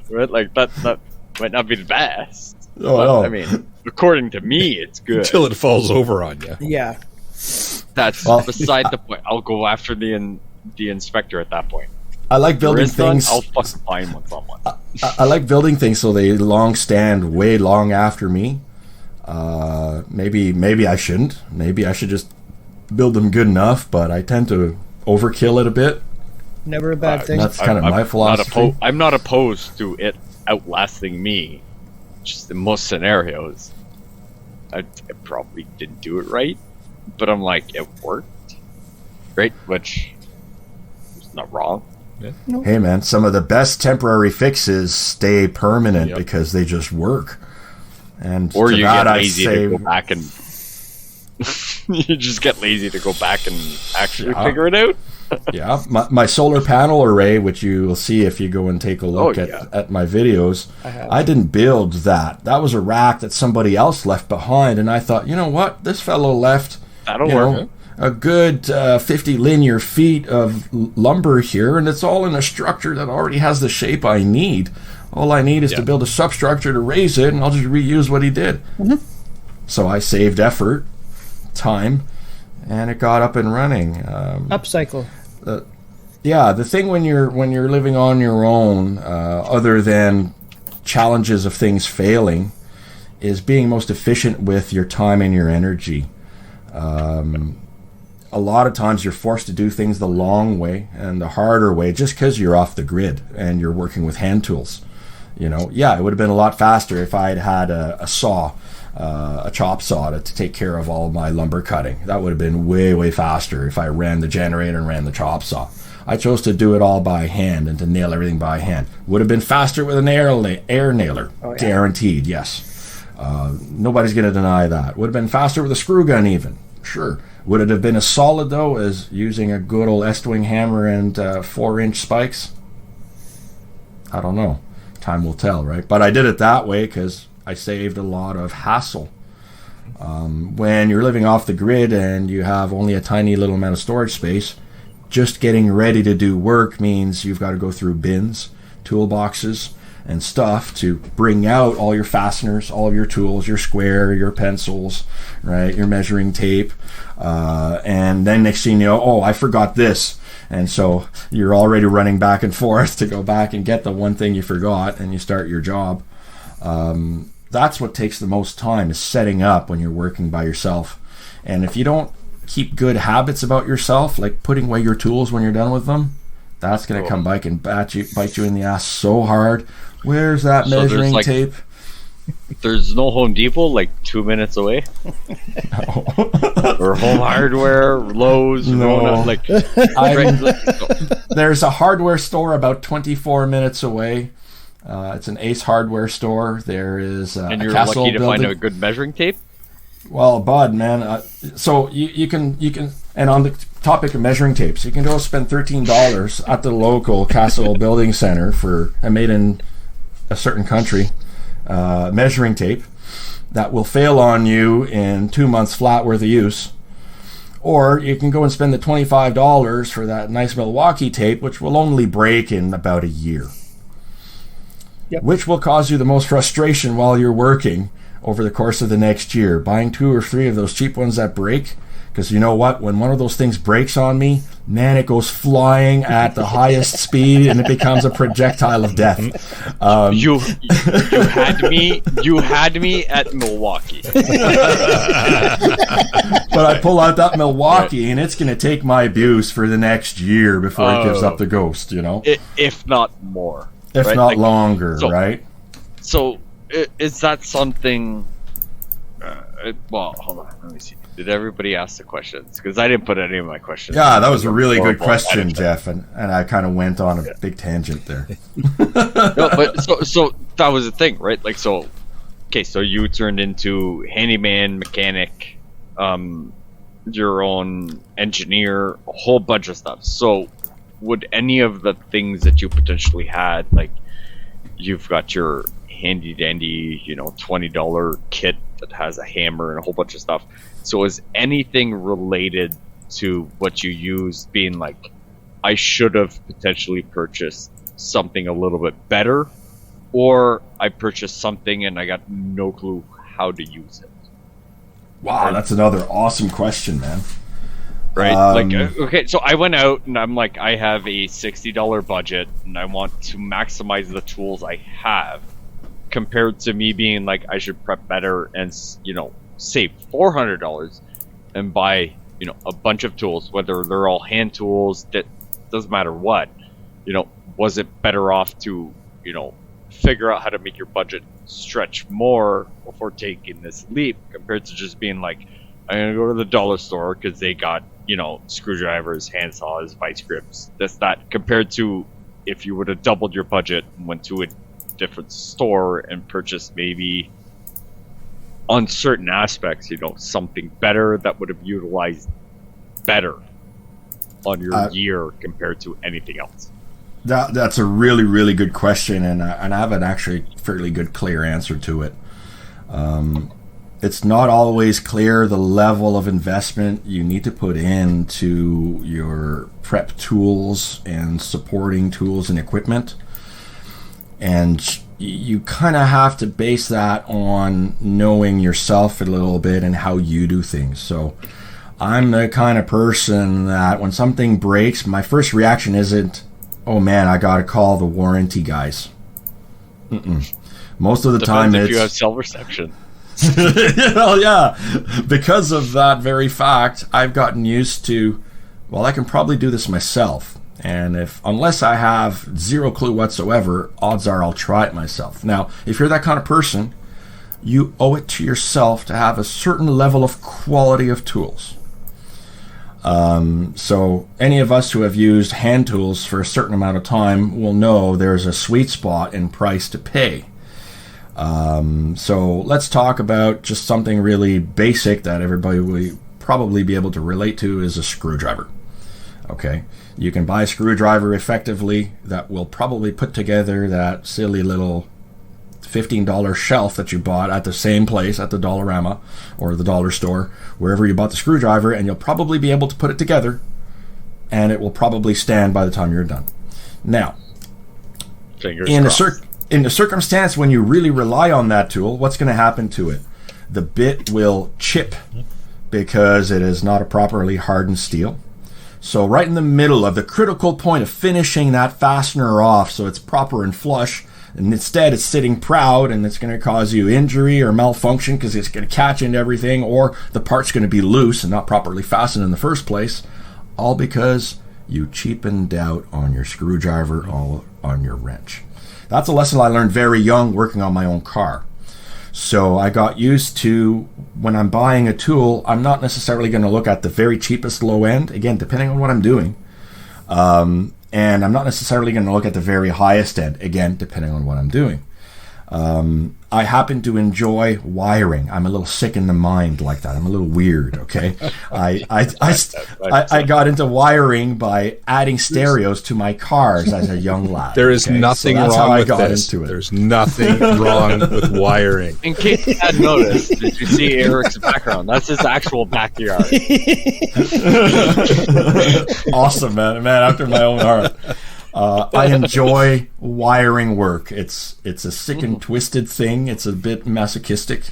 right? Like that might not be the best. I mean, according to me, it's good until it falls over on you. Yeah, that's beside the point. I'll go after the inspector at that point. I like building things. I'll fucking find one someone. I like building things so they stand way long after me. Maybe I shouldn't. Maybe I should just build them good enough, but I tend to overkill it a bit. Never a bad thing. That's kind of my philosophy. I'm not opposed to it outlasting me. Just in most scenarios, I probably didn't do it right, but I'm like, it worked, right? Which is not wrong. Yeah. No. Hey man, some of the best temporary fixes stay permanent because they just work. And or you get lazy to go back and you just get lazy to go back and actually figure it out. Yeah, my solar panel array, which you will see if you go and take a look at my videos, I didn't build that. That was a rack that somebody else left behind, and I thought, you know what, this fellow left a good 50 linear feet of lumber here, and it's all in a structure that already has the shape I need. All I need is to build a substructure to raise it, and I'll just reuse what he did. Mm-hmm. So I saved effort, time, and it got up and running. Upcycle. The thing when you're living on your own, other than challenges of things failing, is being most efficient with your time and your energy. A lot of times you're forced to do things the long way and the harder way just because you're off the grid and you're working with hand tools. It would have been a lot faster if I had had a saw, a chop saw to take care of all of my lumber cutting. That would have been way, way faster if I ran the generator and ran the chop saw. I chose to do it all by hand and to nail everything by hand. Would have been faster with an air nailer. Guaranteed, yes. Nobody's going to deny that. Would have been faster with a screw gun even. Sure. Would it have been as solid, though, as using a good old Estwing hammer and 4-inch spikes? I don't know. Time will tell, right? But I did it that way because I saved a lot of hassle. When you're living off the grid and you have only a tiny little amount of storage space, just getting ready to do work means you've got to go through bins, toolboxes, and stuff to bring out all your fasteners, all of your tools, your square, your pencils, right, your measuring tape, and then next thing you know, I forgot this, and so you're already running back and forth to go back and get the one thing you forgot, and you start your job. That's what takes the most time, is setting up when you're working by yourself. And if you don't keep good habits about yourself, like putting away your tools when you're done with them, that's going to come back and bite you in the ass so hard. Where's that measuring tape? There's no Home Depot like 2 minutes away? No. Or Home Hardware, Lowe's, no. Rona, There's a hardware store about 24 minutes away. It's an Ace Hardware store. There is and you're a Castle lucky to building. find a good measuring tape? Well, bud, man. So you can, and on the topic of measuring tapes, you can go spend $13 at the local Castle Building Center for a made in a certain country measuring tape that will fail on you in 2 months flat worth of use. Or you can go and spend the $25 for that nice Milwaukee tape, which will only break in about a year. Yep. Which will cause you the most frustration while you're working over the course of the next year, buying 2 or 3 of those cheap ones that break. Because you know what? When one of those things breaks on me, man, it goes flying at the highest speed and it becomes a projectile of death. You had me at Milwaukee. But I pull out that Milwaukee and it's going to take my abuse for the next year before it gives up the ghost, If not more. If right? not longer, right? So, is that something... well, hold on. Let me see. Did everybody ask the questions? Because I didn't put any of my questions. Yeah, that was a really good question, Jeff, and I kind of went on a big tangent there. No, but so that was the thing, right? Like, so you turned into handyman, mechanic, your own engineer, a whole bunch of stuff. So, would any of the things that you potentially had, like, you've got your handy dandy, $20 kit that has a hammer and a whole bunch of stuff. So is anything related to what you use being like, I should have potentially purchased something a little bit better, or I purchased something and I got no clue how to use it? Wow, that's another awesome question, man. Right? Okay, so I went out and I'm like, I have a $60 budget and I want to maximize the tools I have, compared to me being like, I should prep better and, save $400 and buy, a bunch of tools, whether they're all hand tools, that doesn't matter what, was it better off to, figure out how to make your budget stretch more before taking this leap, compared to just being like, I'm going to go to the dollar store because they got, screwdrivers, hand saws, vice grips, this, that, compared to if you would have doubled your budget and went to a different store and purchased maybe on certain aspects, something better that would have utilized better. on your year compared to anything else? That's a really, really good question, and I have an actually fairly good, clear answer to it. It's not always clear the level of investment you need to put into your prep tools and supporting tools and equipment. And you kind of have to base that on knowing yourself a little bit and how you do things. So I'm the kind of person that when something breaks, my first reaction isn't, oh man, I got to call the warranty guys. Most of the time if it's... you have cell reception. Well, yeah. Because of that very fact, I've gotten used to, well, I can probably do this myself. And unless I have zero clue whatsoever, odds are I'll try it myself. Now, if you're that kind of person, you owe it to yourself to have a certain level of quality of tools. So any of us who have used hand tools for a certain amount of time will know there's a sweet spot in price to pay. So let's talk about just something really basic that everybody will probably be able to relate to is a screwdriver. Okay, you can buy a screwdriver effectively that will probably put together that silly little $15 shelf that you bought at the same place at the Dollarama or the dollar store, wherever you bought the screwdriver, and you'll probably be able to put it together, and it will probably stand by the time you're done. Now, in the circumstance when you really rely on that tool, what's going to happen to it? The bit will chip because it is not a properly hardened steel. So right in the middle of the critical point of finishing that fastener off so it's proper and flush, and instead it's sitting proud, and it's going to cause you injury or malfunction because it's going to catch into everything, or the part's going to be loose and not properly fastened in the first place, all because you cheapened out on your screwdriver, all on your wrench. That's a lesson I learned very young working on my own car. So I got used to, when I'm buying a tool, I'm not necessarily going to look at the very cheapest low end, again, depending on what I'm doing. And I'm not necessarily going to look at the very highest end, again, depending on what I'm doing. I happen to enjoy wiring. I'm a little sick in the mind like that. I'm a little weird, okay? I got into wiring by adding stereos to my cars as a young lad. There is nothing wrong with this. There's nothing wrong with wiring. In case you hadn't noticed, did you see Eric's background? That's his actual backyard. Awesome, man after my own heart. I enjoy wiring work. It's a sick and twisted thing. It's a bit masochistic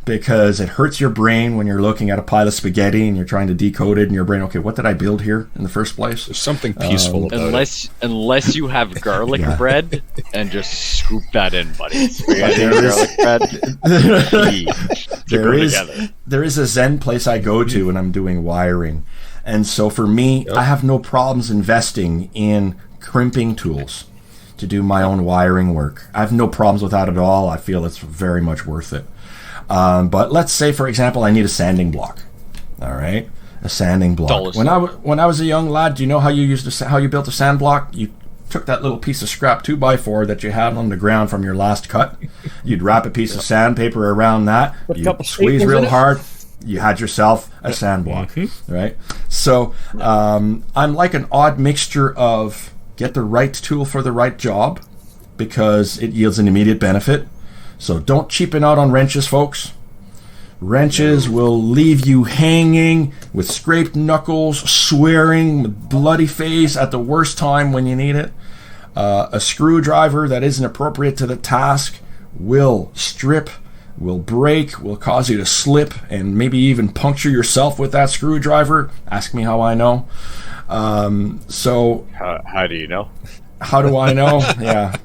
because it hurts your brain when you're looking at a pile of spaghetti and you're trying to decode it in your brain. Okay, what did I build here in the first place? There's something peaceful about it. Unless you have garlic bread and just scoop that in, buddy. Spaghetti and garlic bread. There is a Zen place I go to when I'm doing wiring. And so for me, I have no problems investing in crimping tools to do my own wiring work. I have no problems with that at all. I feel it's very much worth it. But let's say, for example, I need a sanding block. All right, a sanding block. When I was a young lad, do you know how you built a sand block? You took that little piece of scrap 2x4 that you had on the ground from your last cut. You'd wrap a piece of sandpaper around that. You'd squeeze real hard. You had yourself a sand block, right? So I'm like an odd mixture of get the right tool for the right job because it yields an immediate benefit. So don't cheapen out on wrenches, folks. Wrenches will leave you hanging with scraped knuckles, swearing, with bloody face at the worst time when you need it. A screwdriver that isn't appropriate to the task will strip, will break, will cause you to slip and maybe even puncture yourself with that screwdriver. Ask me how I know. So how do you know? How do I know? Yeah,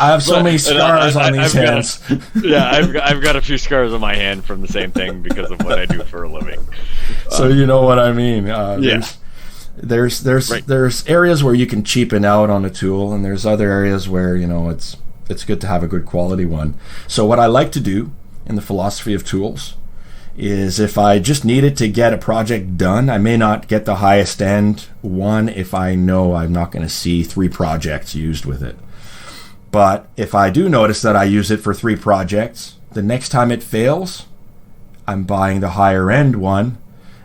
I have so many scars on these hands. I've got a few scars on my hand from the same thing because of what I do for a living. So you know what I mean. There's areas where you can cheapen out on a tool, and there's other areas where it's good to have a good quality one. So what I like to do in the philosophy of tools is if I just needed to get a project done, I may not get the highest end one if I know I'm not going to see 3 projects used with it. But if I do notice that I use it for 3 projects, the next time it fails, I'm buying the higher end one,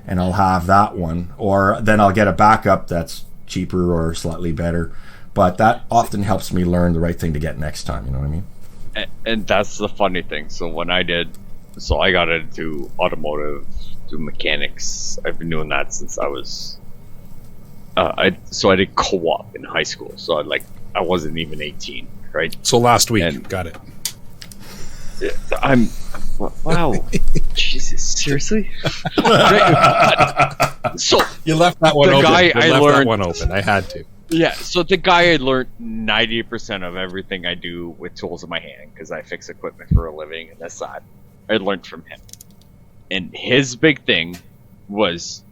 and I'll have that one, or then I'll get a backup that's cheaper or slightly better. But that often helps me learn the right thing to get next time. You know what I mean? And that's the funny thing. So when I got into automotive, to mechanics. I've been doing that since I was. I did co-op in high school, so I wasn't even 18, right? So last week, got it. Wow, Jesus, seriously? So you left that one the open. Guy you I left learned that one open. I had to. Yeah, so the guy I learned 90% of everything I do with tools in my hand, because I fix equipment for a living and this that. I learned from him, and his big thing was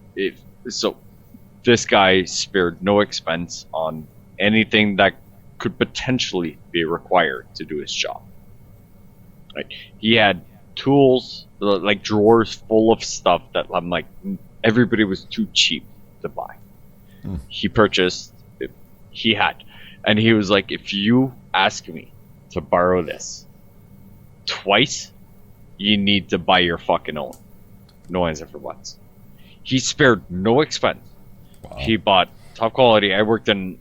this guy spared no expense on anything that could potentially be required to do his job. Like, he had tools, like drawers full of stuff that I'm like, everybody was too cheap to buy. He purchased, he had, and he was like, if you ask me to borrow this twice, you need to buy your fucking own. No answer for once. He spared no expense. Wow. He bought top quality. I worked in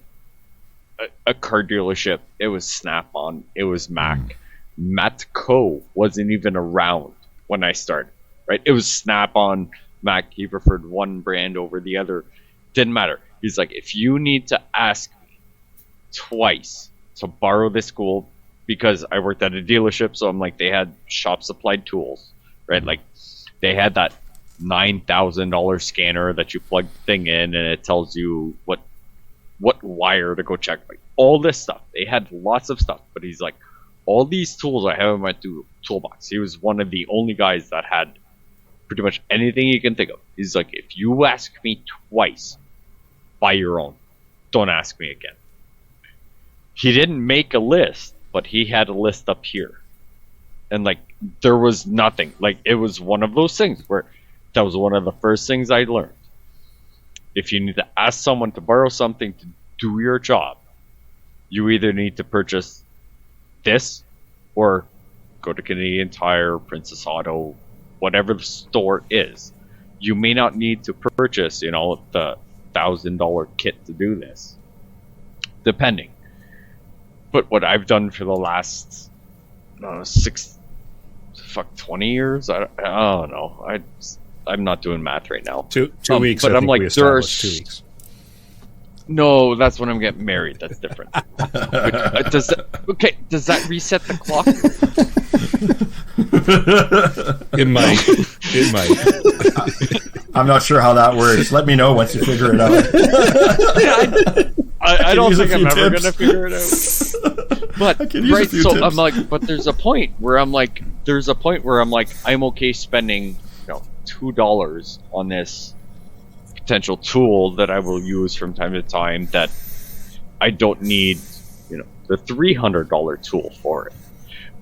a car dealership. It was Snap-on. It was Mac. Matco wasn't even around when I started, right? It was Snap-on, Mac. He preferred one brand over the other. Didn't matter. He's like, if you need to ask me twice to borrow this tool, because I worked at a dealership, so I'm like, they had shop supplied tools, right? Like, they had that $9,000 scanner that you plug the thing in and it tells you what wire to go check. Like, all this stuff. They had lots of stuff, but he's like, all these tools I have in my toolbox. He was one of the only guys that had pretty much anything you can think of. He's like, if you ask me twice, buy your own. Don't ask me again. He didn't make a list, but he had a list up here. And like, there was nothing. Like, it was one of those things where that was one of the first things I learned. If you need to ask someone to borrow something to do your job, you either need to purchase this or go to Canadian Tire, Princess Auto, whatever the store is. You may not need to purchase, the $1,000 kit to do this, depending. But what I've done for the last 20 years, I don't know. I'm not doing math right now. Two weeks, but I I'm think like, we there are 2 weeks. No, that's when I'm getting married. That's different. Does that reset the clock? It might. I'm not sure how that works. Let me know once you figure it out. I don't think I'm ever going to figure it out. But right, so tips. I'm like, but there's a point where I'm like, I'm okay spending $2 on this potential tool that I will use from time to time that I don't need, the $300 tool for it.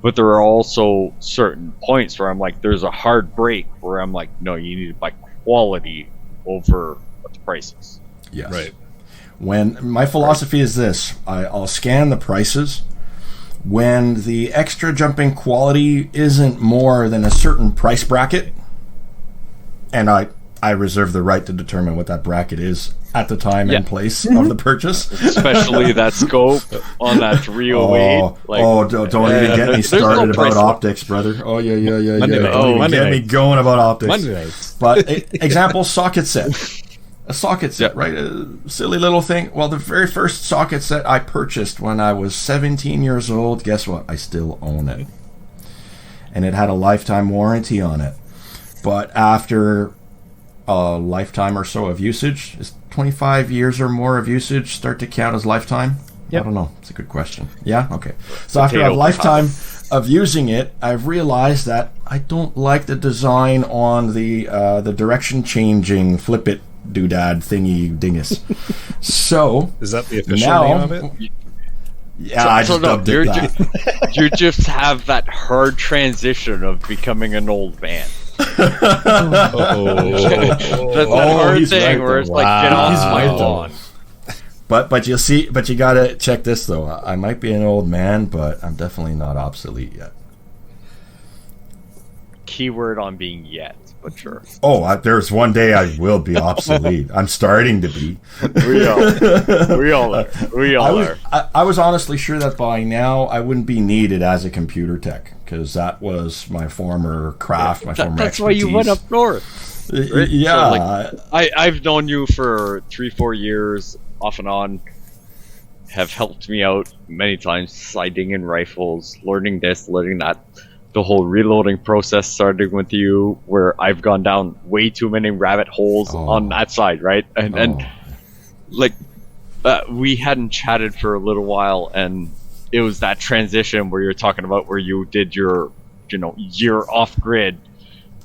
But there are also certain points where I'm like, there's a hard break where I'm like, no, you need to buy quality over what the price is. Yes. Right. When my philosophy is this, I'll scan the prices. When the extra jumping quality isn't more than a certain price bracket, and I reserve the right to determine what that bracket is at the time and place of the purchase. Especially that scope on that 308. Don't even get me started about optics, brother. Oh, yeah. Monday Don't get me going about optics. Monday nights. But example, socket set. A socket set, right? A silly little thing. Well, the very first socket set I purchased when I was 17 years old, guess what? I still own it. And it had a lifetime warranty on it. But after a lifetime or so of usage, is 25 years or more of usage start to count as lifetime? Yep. I don't know. It's a good question. Yeah? Okay. So after a lifetime of using it, I've realized that I don't like the design on the direction changing flip it doodad thingy dingus. So is that the official name of it? Yeah, I just dubbed it that. You just have that hard transition of becoming an old man. That's that hard thing where it's like, get off my lawn. But you gotta check this though. I might be an old man, but I'm definitely not obsolete yet. Keyword on being yet. but sure. Oh, there's one day I will be obsolete. I'm starting to be. We all are. I was honestly sure that by now I wouldn't be needed as a computer tech, because that was my former craft, former that's expertise. why you went up north. Right? Yeah. So, like, I've known you for 3-4 years, off and on. Have helped me out many times, sighting in rifles, learning this, learning that. The whole reloading process starting with you, where I've gone down way too many rabbit holes on that side, right? And like we hadn't chatted for a little while, and it was that transition where you're talking about where you did your, year off grid,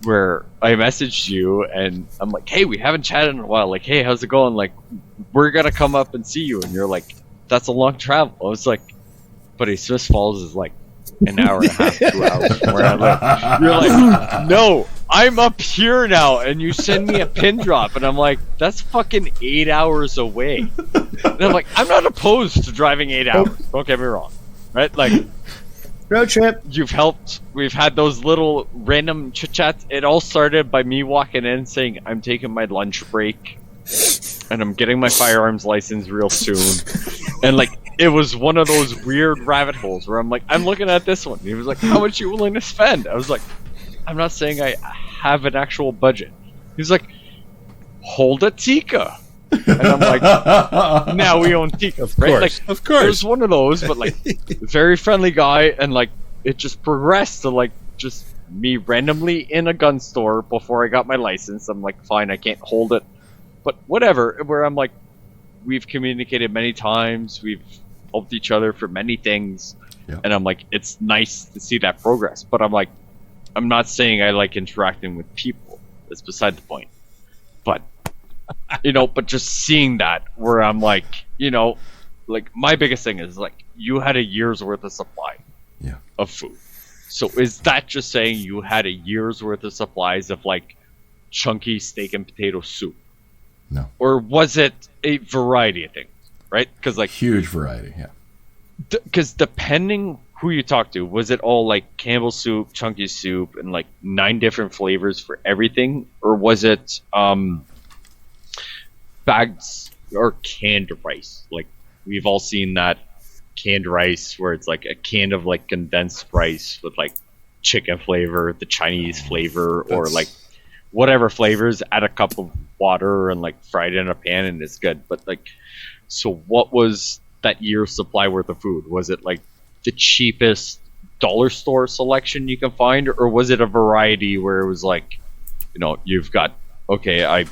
where I messaged you and I'm like, hey, we haven't chatted in a while. Like, hey, how's it going? Like, we're gonna come up and see you, and you're like, that's a long travel. I was like, but Smith Falls is like an hour and a half, 2 hours from where I live. You're like, no, I'm up here now, and you send me a pin drop, and I'm like, that's fucking 8 hours away. And I'm like, I'm not opposed to driving 8 hours. Don't get me wrong, right? Like, road trip. You've helped. We've had those little random chit chats. It all started by me walking in saying, I'm taking my lunch break, and I'm getting my firearms license real soon, and like, it was one of those weird rabbit holes where I'm like, I'm looking at this one. He was like, how much are you willing to spend? I was like, I'm not saying I have an actual budget. He's like, hold a Tika. And I'm like, now we own Tika, right? Like, of course. It was one of those, but like, very friendly guy, and like, it just progressed to like, just me randomly in a gun store before I got my license. I'm like, fine, I can't hold it, but whatever. Where I'm like, we've communicated many times, we've helped each other for many things, and I'm like, it's nice to see that progress. But I'm like, I'm not saying I like interacting with people. That's beside the point. But but just seeing that, where I'm like, like, my biggest thing is like, you had a year's worth of supply of food. So is that just saying you had a year's worth of supplies of like chunky steak and potato soup? No. Or was it a variety of things, right? Because like, huge variety, yeah. Because depending who you talk to, was it all like Campbell soup, chunky soup, and like 9 different flavors for everything, or was it bags or canned rice? Like, we've all seen that canned rice where it's like a can of like condensed rice with like chicken flavor, the Chinese flavor, or like whatever flavors, add a cup of water and like fry it in a pan and it's good. But like, so what was that year's supply worth of food? Was it like the cheapest dollar store selection you can find, or was it a variety where it was like, you've got, okay,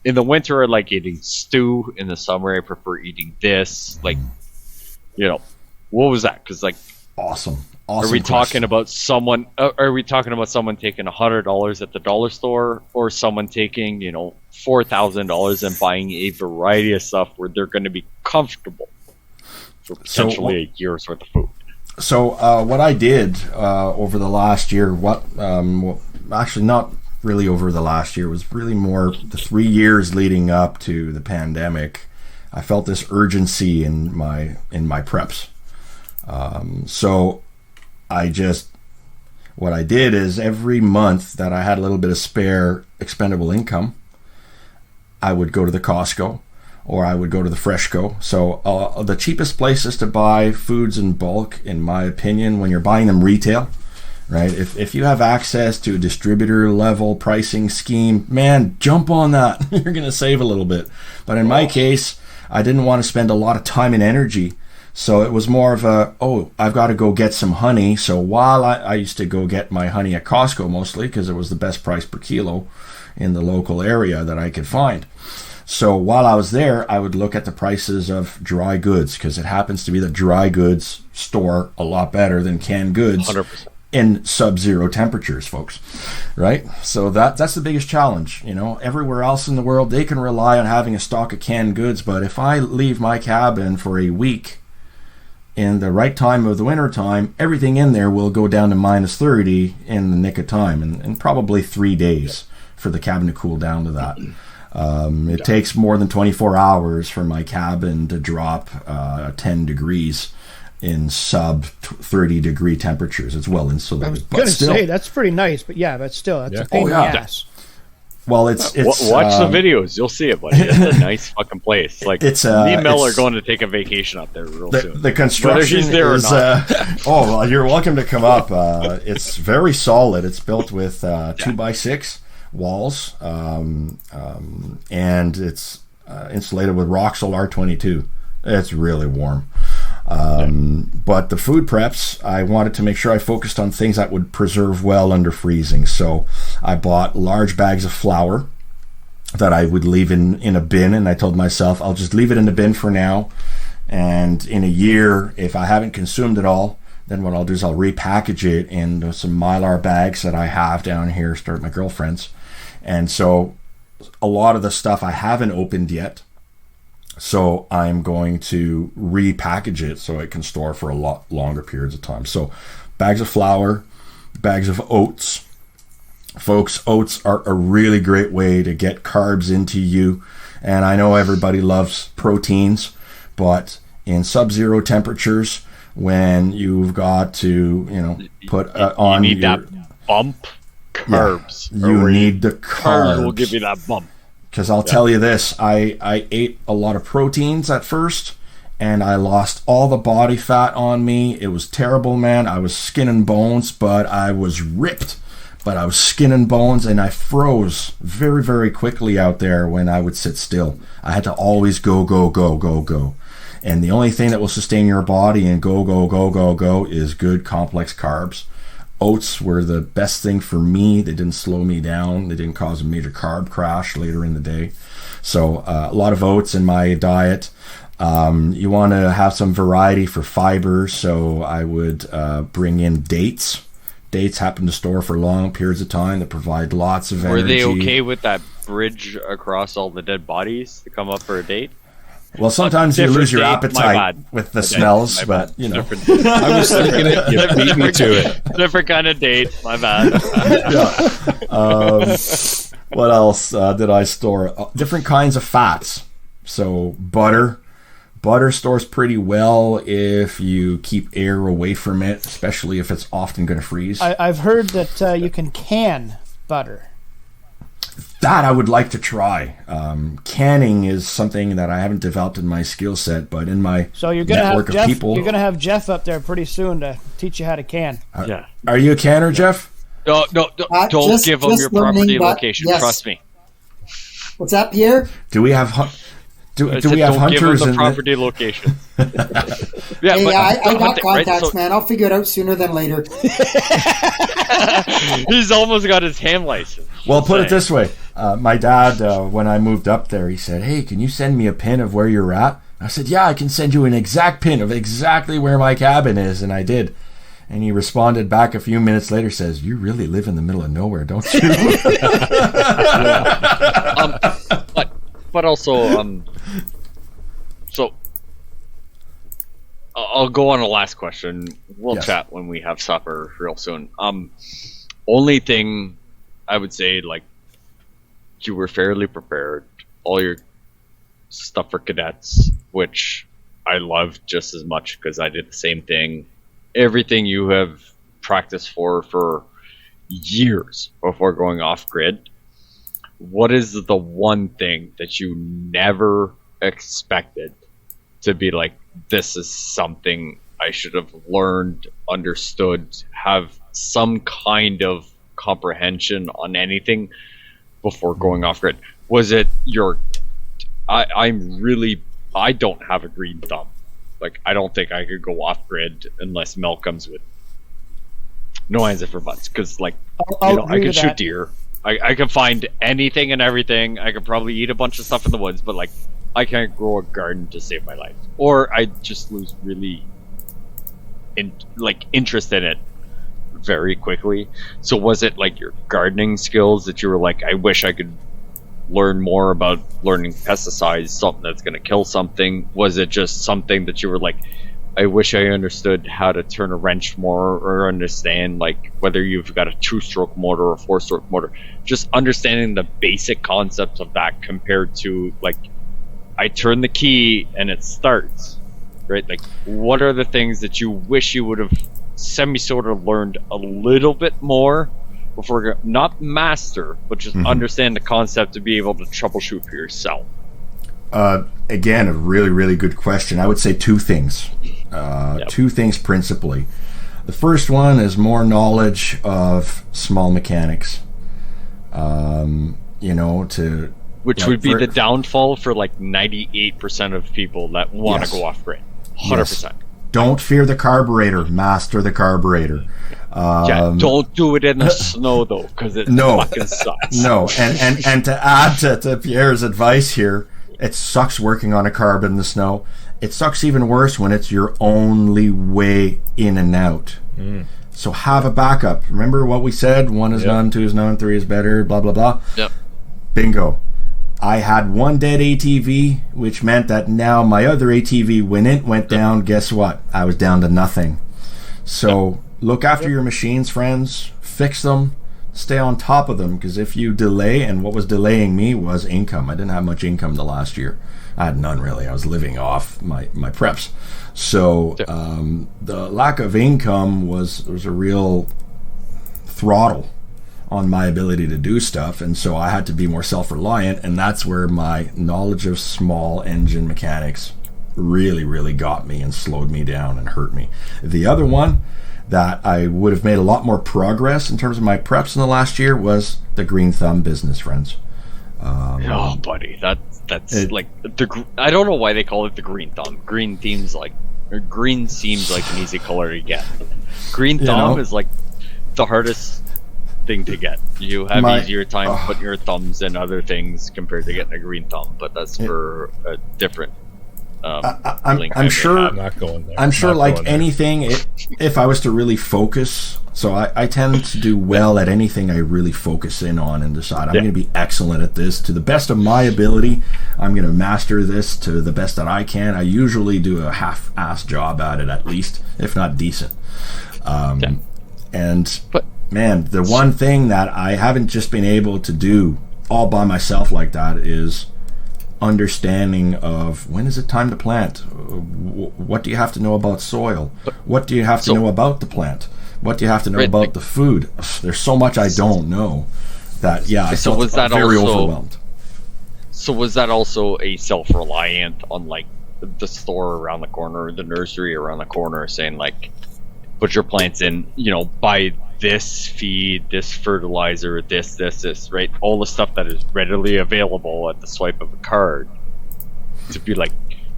in the winter I like eating stew, in the summer I prefer eating this, like, what was that? Because like, awesome are we talking about someone? Are we talking about someone taking $100 at the dollar store, or someone taking $4,000 and buying a variety of stuff where they're going to be comfortable for potentially a year's worth of food? So what I did over the last year, actually not really over the last year, was really more the 3 years leading up to the pandemic. I felt this urgency in my preps. So what I did is every month that I had a little bit of spare expendable income, I would go to the Costco, or I would go to the Freshco. So the cheapest places to buy foods in bulk, in my opinion, when you're buying them retail, right? If you have access to a distributor level pricing scheme, man, jump on that. You're going to save a little bit. But in my case, I didn't want to spend a lot of time and energy. So it was more of I've got to go get some honey. So while I used to go get my honey at Costco mostly, because it was the best price per kilo in the local area that I could find. So while I was there, I would look at the prices of dry goods, because it happens to be that dry goods store a lot better than canned goods 100%. In sub-zero temperatures, folks, right? So that's the biggest challenge. Everywhere else in the world, they can rely on having a stock of canned goods, but if I leave my cabin for a week in the right time of the winter time, everything in there will go down to -30 in the nick of time, and probably 3 days for the cabin to cool down to that. It takes more than 24 hours for my cabin to drop 10 degrees in sub 30 degree temperatures. It's well insulated. I was going to say, that's pretty nice, but that's still, that's a pain in the ass. Well, it's watch the videos. You'll see it, buddy. It's a nice fucking place. Like, me and Mel are going to take a vacation up there real soon. The construction Whether he's there is, or not. oh, well, you're welcome to come up. It's very solid. It's built with 2x6 walls, and it's insulated with Roxol R22. It's really warm. But the food preps, I wanted to make sure I focused on things that would preserve well under freezing. So I bought large bags of flour that I would leave in a bin, and I told myself I'll just leave it in the bin for now, and in a year, if I haven't consumed it all, then what I'll do is I'll repackage it in some Mylar bags that I have down here, start with my girlfriend's. And so a lot of the stuff I haven't opened yet, so I'm going to repackage it so it can store for a lot longer periods of time. So bags of flour, bags of oats. Folks, oats are a really great way to get carbs into you. And I know everybody loves proteins, but in sub-zero temperatures, when you've got to, put on you need that bump carbs. Yeah, you need the carbs will give you that bump. Because I'll tell you this, I ate a lot of proteins at first, and I lost all the body fat on me. It was terrible, man. I was skin and bones, but I was ripped. But I was skin and bones, and I froze very, very quickly out there when I would sit still. I had to always go, go, go, go, go. And the only thing that will sustain your body and go, go, go, go, go is good complex carbs. Oats were the best thing for me. They didn't slow me down. They didn't cause a major carb crash later in the day. So a lot of oats in my diet. You want to have some variety for fiber, so I would bring in dates. Dates happen to store for long periods of time that provide lots of energy. Were they okay with that bridge across all the dead bodies to come up for a date? Well, sometimes you lose your appetite with the smells, but I was thinking it. You beat me to it. Different kind of date. My bad. What else did I store? Different kinds of fats. So butter. Butter stores pretty well if you keep air away from it, especially if it's often going to freeze. I've heard that you can can butter. That I would like to try. Canning is something that I haven't developed in my skill set, but in my network of people. You're going to have Jeff up there pretty soon to teach you how to can. Yeah. Are you a canner, Jeff? No, don't give them your property location. Yes. Trust me. What's that, Pierre? Do we have do we have hunters? Give them the property location. Yeah, hey, I got contacts, right? Man. I'll figure it out sooner than later. He's almost got his ham license. Well, put it this way. My dad, when I moved up there, he said, "Hey, can you send me a pin of where you're at?" I said, "Yeah, I can send you an exact pin of exactly where my cabin is," and I did. And he responded back a few minutes later, says, "You really live in the middle of nowhere, don't you?" But also, so I'll go on a last question. We'll chat when we have supper real soon. Only thing I would say, like, you were fairly prepared. All your stuff for cadets, which I loved just as much because I did the same thing. Everything you have practiced for years before going off grid. What is the one thing that you never expected to be like, this is something I should have learned, understood, have some kind of comprehension on anything before going off grid? Was it I don't have a green thumb. Like, I don't think I could go off grid unless Mel comes with no hands for butts. Because, like, I could shoot deer. I can find anything and everything. I could probably eat a bunch of stuff in the woods, but, like, I can't grow a garden to save my life. Or I just lose really interest in it very quickly. So was it like your gardening skills that you were like, I wish I could learn more about learning pesticides, something that's going to kill something? Was it just something that you were like, I wish I understood how to turn a wrench more, or understand, like, whether you've got a 2-stroke motor or a 4-stroke motor, just understanding the basic concepts of that compared to, like, I turn the key and it starts, right? Like, what are the things that you wish you would have sort of learned a little bit more if we're not master, but just understand the concept to be able to troubleshoot for yourself? Again, a really, really good question. I would say two things. Two things principally. The first one is more knowledge of small mechanics. Which would be the downfall for like 98% of people that want to go off grid. 100%. Yes. Don't fear the carburetor. Master the carburetor. Don't do it in the snow though, because it fucking sucks. No, and to add to Pierre's advice here, it sucks working on a carb in the snow. It sucks even worse when it's your only way in and out. So have a backup. Remember what we said? 1 is none, 2 is none, 3 is better, blah, blah, blah. Yep. Bingo. I had one dead ATV, which meant that now my other ATV, when it went down, guess what? I was down to nothing. So look after your machines, friends. Fix them. Stay on top of them, because if you delay, and what was delaying me was income. I didn't have much income the last year. I had none really. I was living off my preps. So the lack of income was a real throttle on my ability to do stuff, and so I had to be more self-reliant, and that's where my knowledge of small engine mechanics really, really got me and slowed me down and hurt me. The other one that I would have made a lot more progress in terms of my preps in the last year was the green thumb business, friends. Oh, buddy, that's like I don't know why they call it the green thumb. Green seems like an easy color to get. Green thumb is like the hardest thing to get. You have easier time putting your thumbs in other things compared to getting a green thumb, but that's for a different. I'm sure. I'm not going there. I'm sure, like anything, if I was to really focus, so I tend to do well at anything I really focus in on and decide I'm going to be excellent at this to the best of my ability. I'm going to master this to the best that I can. I usually do a half-ass job at it, at least, if not decent. But man, the one thing that I haven't just been able to do all by myself like that is understanding of when is it time to plant. What do you have to know about soil? What do you have to know about the plant? What do you have to know about the food? There's so much I don't know that I felt very overwhelmed. So was that also a self-reliant on like the store around the corner or the nursery around the corner saying like put your plants in, buy this feed, this fertilizer, this, right? All the stuff that is readily available at the swipe of a card. To be like,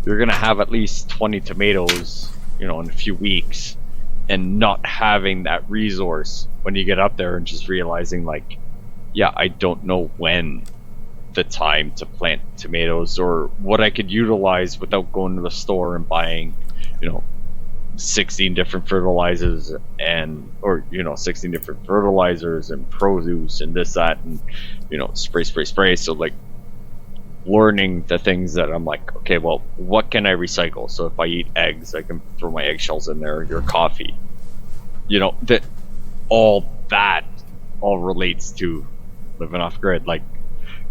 you're going to have at least 20 tomatoes, in a few weeks, and not having that resource when you get up there and just realizing like, I don't know when the time to plant tomatoes or what I could utilize without going to the store and buying, 16 different fertilizers and 16 different fertilizers and produce and this, that, and spray. So like learning the things that I'm like, okay, well, what can I recycle? So if I eat eggs, I can throw my eggshells in there, your coffee, that all relates to living off grid. Like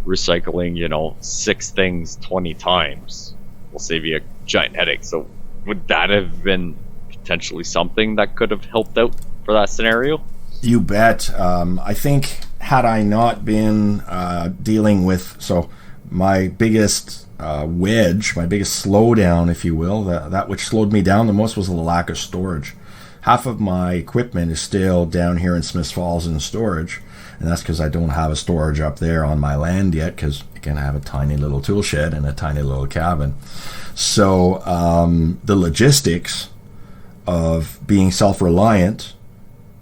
recycling 6 things 20 times will save you a giant headache. So would that have been potentially something that could have helped out for that scenario? You bet. I think had I not been dealing with, so my biggest wedge, my biggest slowdown, if you will, that which slowed me down the most was the lack of storage. Half of my equipment is still down here in Smiths Falls in storage, and that's because I don't have a storage up there on my land yet, because again, I have a tiny little tool shed and a tiny little cabin. So the logistics of being self-reliant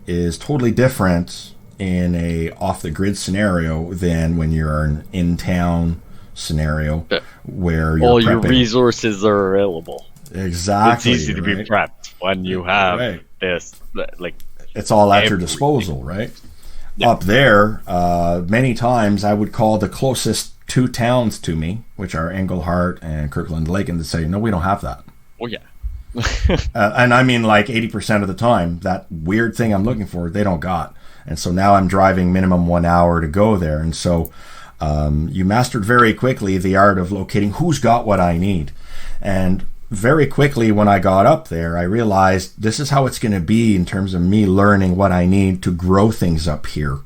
is totally different in a off-the-grid scenario than when you're an in-town scenario where you're all prepping. Your resources are available. Exactly. It's easy to be prepped when you have this, like it's all at your disposal, right? Yeah. Up there, many times I would call the closest 2 towns to me, which are Englehart and Kirkland Lake, and to say, no, we don't have that. Oh yeah. And I mean, like 80% of the time, that weird thing I'm looking for, they don't got. And so now I'm driving minimum 1 hour to go there. And so you mastered very quickly the art of locating who's got what I need. And very quickly when I got up there, I realized this is how it's going to be in terms of me learning what I need to grow things up here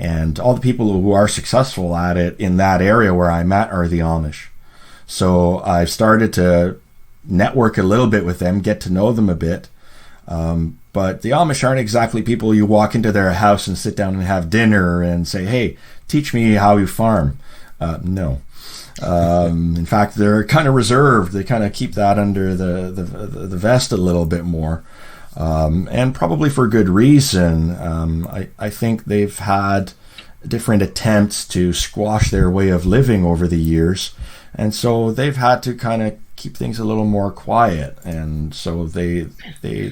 And all the people who are successful at it in that area where I'm at are the Amish. So I've started to network a little bit with them, get to know them a bit. But the Amish aren't exactly people you walk into their house and sit down and have dinner and say, hey, teach me how you farm. No. In fact, they're kind of reserved. They kind of keep that under the vest a little bit more. And probably for good reason. I think they've had different attempts to squash their way of living over the years. And so they've had to kind of keep things a little more quiet. And so they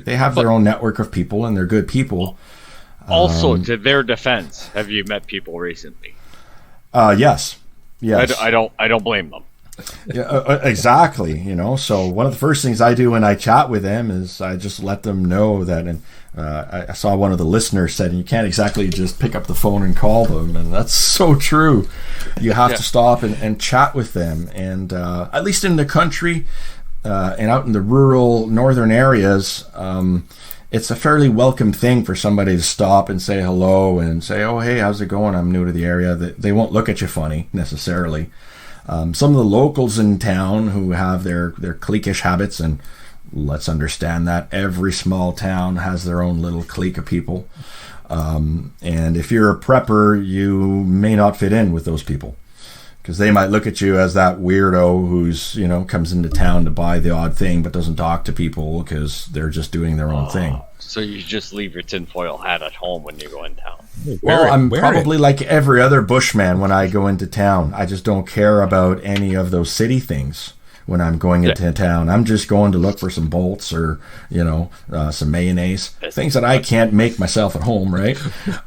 have their own network of people, and they're good people. Also, to their defense, have you met people recently? Yes. I don't blame them. Yeah, exactly. So one of the first things I do when I chat with them is I just let them know that, and I saw one of the listeners said, you can't exactly just pick up the phone and call them, and that's so true. You have to stop and chat with them, and at least in the country and out in the rural northern areas, it's a fairly welcome thing for somebody to stop and say hello and say, oh, hey, how's it going? I'm new to the area. They won't look at you funny necessarily. Some of the locals in town who have their cliquish habits, and let's understand that every small town has their own little clique of people. And if you're a prepper, you may not fit in with those people, because they might look at you as that weirdo who's, comes into town to buy the odd thing but doesn't talk to people because they're just doing their own thing. So you just leave your tinfoil hat at home when you go in town? Well, I'm probably like every other bushman when I go into town. I just don't care about any of those city things when I'm going into town. I'm just going to look for some bolts or, some mayonnaise. Things that I can't make myself at home, right?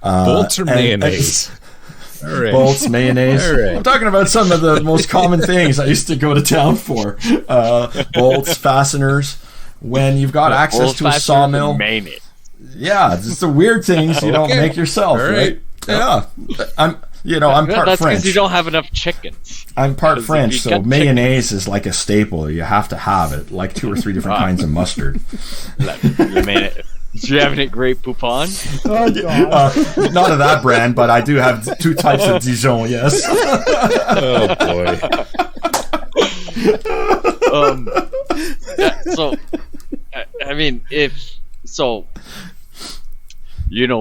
Bolts or mayonnaise? Right. Bolts, mayonnaise. Right. I'm talking about some of the most common things I used to go to town for. Bolts, fasteners. When you've got access to a sawmill. Yeah, it's the weird things you don't make yourself, right? Yeah. I'm part that's French. Because you don't have enough chickens. I'm part French, so mayonnaise is like a staple. You have to have it, like 2 or 3 different kinds of mustard. Do you have any Great Poupon? Oh, God. Not of that brand, but I do have 2 types of Dijon, yes. Oh, boy.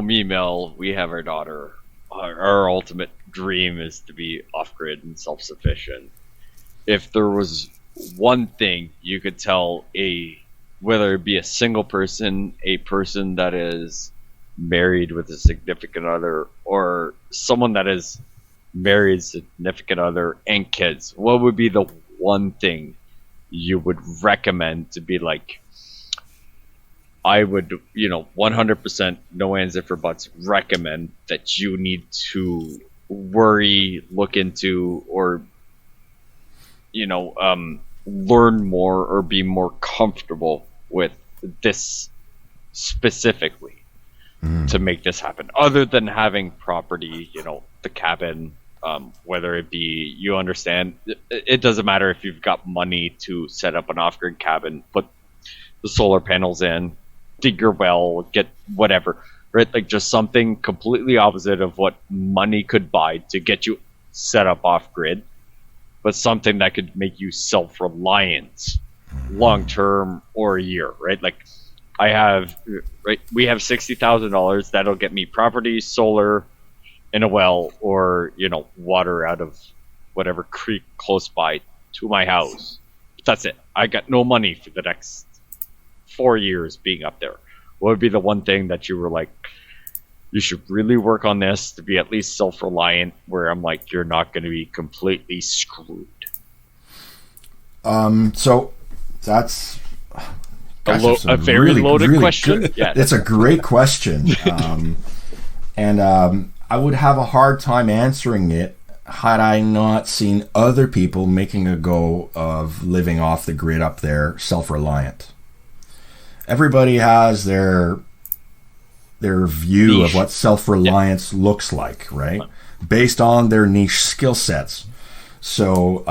Me, Mel, we have our daughter. Our ultimate dream is to be off-grid and self-sufficient. If there was one thing you could tell whether it be a single person, a person that is married with a significant other, or someone that is married, significant other, and kids, what would be the one thing you would recommend to be like, I would, 100%, no ands, if or buts, recommend that you need to look into, or, learn more or be more comfortable with this specifically to make this happen, other than having property, the cabin, whether it be, you understand, it doesn't matter if you've got money to set up an off-grid cabin, put the solar panels in, dig your well, get whatever, right? Like just something completely opposite of what money could buy to get you set up off-grid, but something that could make you self-reliant long-term or a year, right? Like we have $60,000 that'll get me property, solar, and a well, or, water out of whatever creek close by to my house. That's it. I got no money for the next 4 years being up there. What would be the one thing that you were like, you should really work on this to be at least self-reliant, where I'm like, you're not going to be completely screwed? So that's a very loaded question. Yeah, it's a great question. And I would have a hard time answering it had I not seen other people making a go of living off the grid up there, self-reliant. Everybody has their view niche of what self-reliance looks like, right? Based on their niche skill sets. So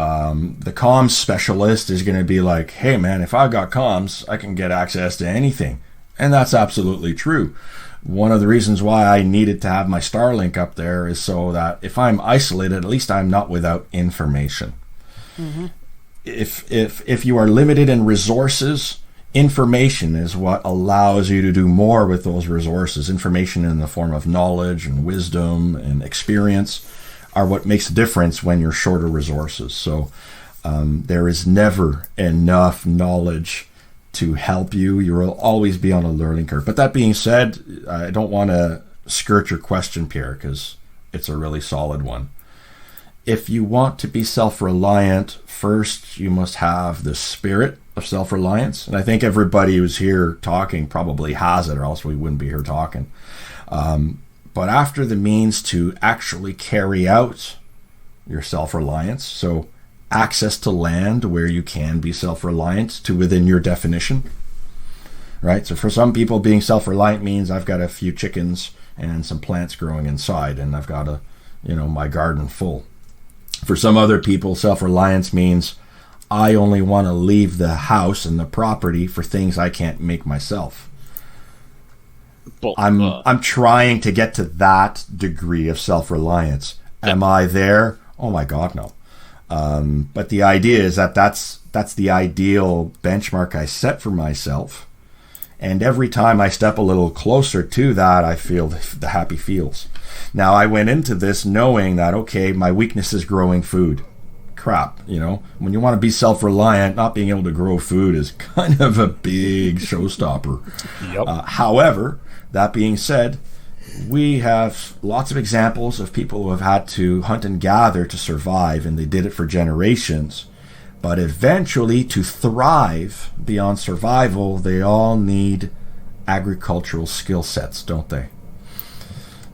the comms specialist is going to be like, hey man, if I've got comms, I can get access to anything. And that's absolutely true. one of the reasons why I needed to have my Starlink up there is so that if I'm isolated, at least I'm not without information. Mm-hmm. If you are limited in resources, information is what allows you to do more with those resources. Information in the form of knowledge and wisdom and experience are what makes a difference when you're short of resources. So there is never enough knowledge to help you. You will always be on a learning curve. But that being said, I don't want to skirt your question, Pierre, because it's a really solid one. If you want to be self-reliant, first you must have the spirit of self-reliance. And I think everybody who's here talking probably has it, or else we wouldn't be here talking. But after the means to actually carry out your self-reliance, so access to land where you can be self-reliant to within your definition, right? So for some people, being self-reliant means I've got a few chickens and some plants growing inside, and I've got my garden full. For some other people, self-reliance means I only want to leave the house and the property for things I can't make myself. I'm trying to get to that degree of self-reliance. Am I there? Oh my God, no. But the idea is that's the ideal benchmark I set for myself. And every time I step a little closer to that, I feel the happy feels. Now, I went into this knowing that, okay, my weakness is growing food. Crap, when you want to be self-reliant, not being able to grow food is kind of a big showstopper. Yep. However, that being said, we have lots of examples of people who have had to hunt and gather to survive, and they did it for generations. But eventually, to thrive beyond survival, they all need agricultural skill sets, don't they?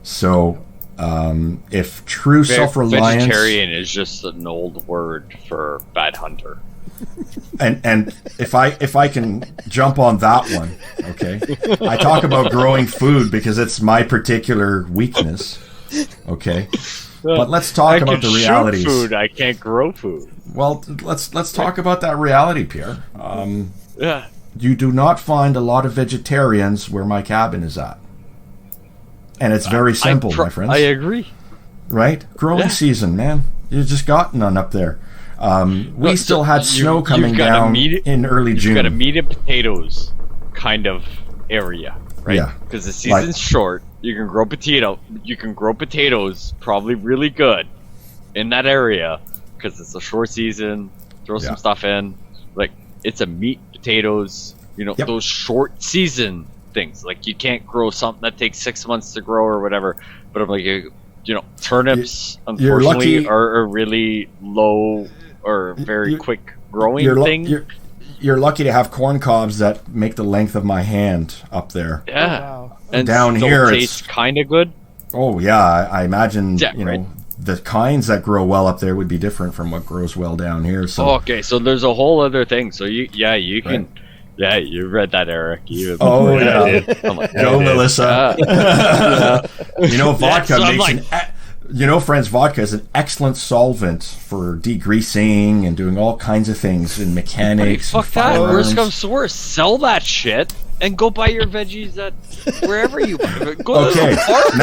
So, if true self-reliance... Vegetarian is just an old word for bad hunter. And if I can jump on that one, okay? I talk about growing food because it's my particular weakness, okay? But let's talk about the realities. I can shoot food, I can't grow food. Well, let's talk about that reality, Pierre. Yeah. You do not find a lot of vegetarians where my cabin is at. And it's very simple, my friends. I agree. Right? Growing season, man. You just got none up there. We still had snow coming down in early June. You've got a meat and potatoes kind of area, right? Yeah. Because the season's short. You can grow potatoes probably really good in that area because it's a short season. Throw some stuff in. Like, it's a meat, potatoes, those short season things. Like, you can't grow something that takes 6 months to grow or whatever. But I'm like, turnips, unfortunately, are really low or very quick growing thing. You're lucky to have corn cobs that make the length of my hand up there. Yeah. Oh, wow. And down here, it's kind of good. Oh yeah, I imagine the kinds that grow well up there would be different from what grows well down here. So okay, so there's a whole other thing. So you can, you read that, Eric. Oh yeah, go Melissa. Vodka friends, vodka is an excellent solvent for degreasing and doing all kinds of things in mechanics. Fuck that. Worst comes to worst, sell that shit and go buy your veggies at wherever you want. Go to the farm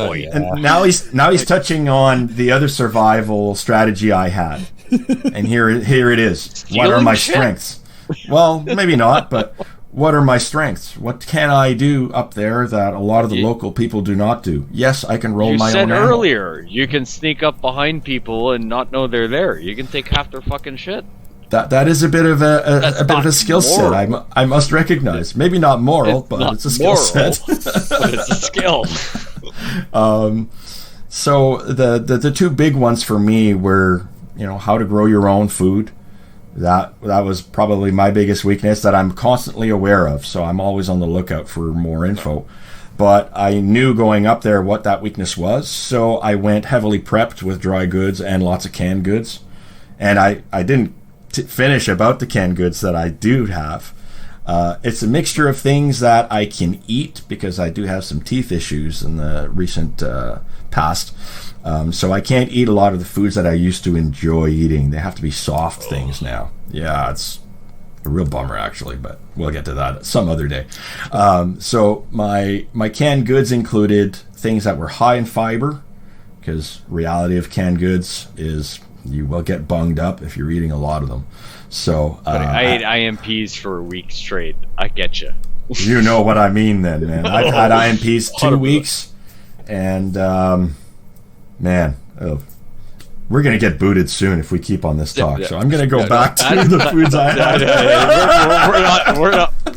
boy. And now he's touching on the other survival strategy I had, and here it is. What are my strengths? Well, maybe not, but what are my strengths? What can I do up there that a lot of the local people do not do? Yes, I can roll my own animal. You said earlier, you can sneak up behind people and not know they're there. You can take half their fucking shit. That is a bit of a skill set. I must recognize. Maybe not moral, but it's a skill set. But it's a skill. So the two big ones for me were, how to grow your own food. That was probably my biggest weakness that I'm constantly aware of. So I'm always on the lookout for more info. But I knew going up there what that weakness was. So I went heavily prepped with dry goods and lots of canned goods. And I didn't finish about the canned goods that I do have. It's a mixture of things that I can eat because I do have some teeth issues in the recent past. So I can't eat a lot of the foods that I used to enjoy eating. They have to be soft things now. Yeah, A real bummer, actually, but we'll get to that some other day. So my canned goods included things that were high in fiber, because reality of canned goods is you will get bunged up if you're eating a lot of them. So I ate IMPs for a week straight. I get you. You know what I mean, then, man. I've had IMPs 2 weeks, and man, we're gonna get booted soon if we keep on this talk. So I'm gonna go back to the foods I had.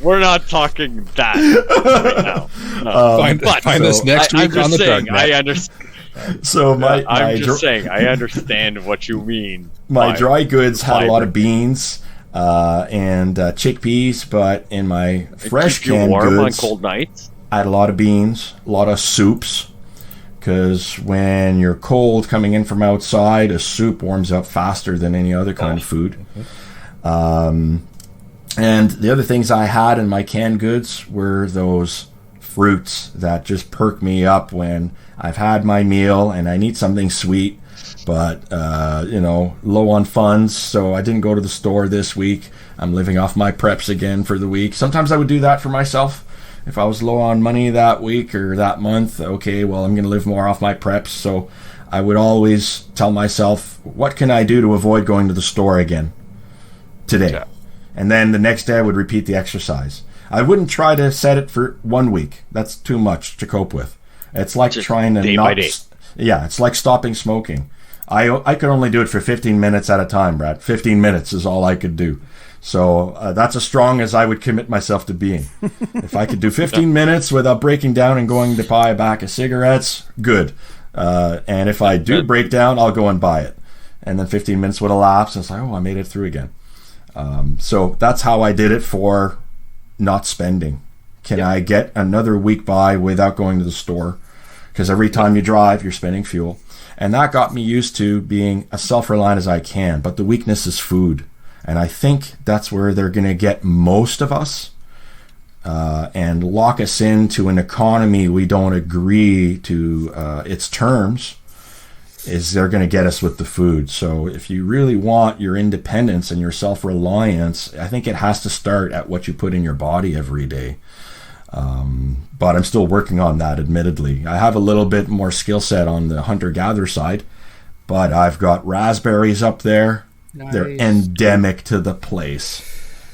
We're not talking that right now. Find us next week on the saying, Dark Net. I understand. So I'm just saying, I understand what you mean. My dry goods had a lot of beans and chickpeas, but in my fresh canned goods, on cold nights, I had a lot of beans, a lot of soups, because when you're cold coming in from outside, a soup warms up faster than any other kind of food. And the other things I had in my canned goods were those fruits that just perk me up when I've had my meal and I need something sweet, but low on funds, so I didn't go to the store this week. I'm living off my preps again for the week. Sometimes I would do that for myself. If I was low on money that week or that month, okay, well, I'm going to live more off my preps, so I would always tell myself, what can I do to avoid going to the store again today? Yeah. And then the next day I would repeat the exercise. I wouldn't try to set it for 1 week. That's too much to cope with. It's like just trying to day by day. Yeah, it's like stopping smoking. I could only do it for 15 minutes at a time, Brad. 15 minutes is all I could do. So that's as strong as I would commit myself to being. If I could do 15 minutes without breaking down and going to buy a pack of cigarettes, good. And if I do break down, I'll go and buy it. And then 15 minutes would elapse, and it's like, oh, I made it through again. So that's how I did it for not spending. Can I get another week by without going to the store? Because every time you drive, you're spending fuel. And that got me used to being as self-reliant as I can. But the weakness is food. And I think that's where they're going to get most of us and lock us into an economy we don't agree to its terms, is they're going to get us with the food. So if you really want your independence and your self-reliance, I think it has to start at what you put in your body every day. But I'm still working on that, admittedly. I have a little bit more skill set on the hunter-gatherer side, but I've got raspberries up there. Nice. They're endemic to the place.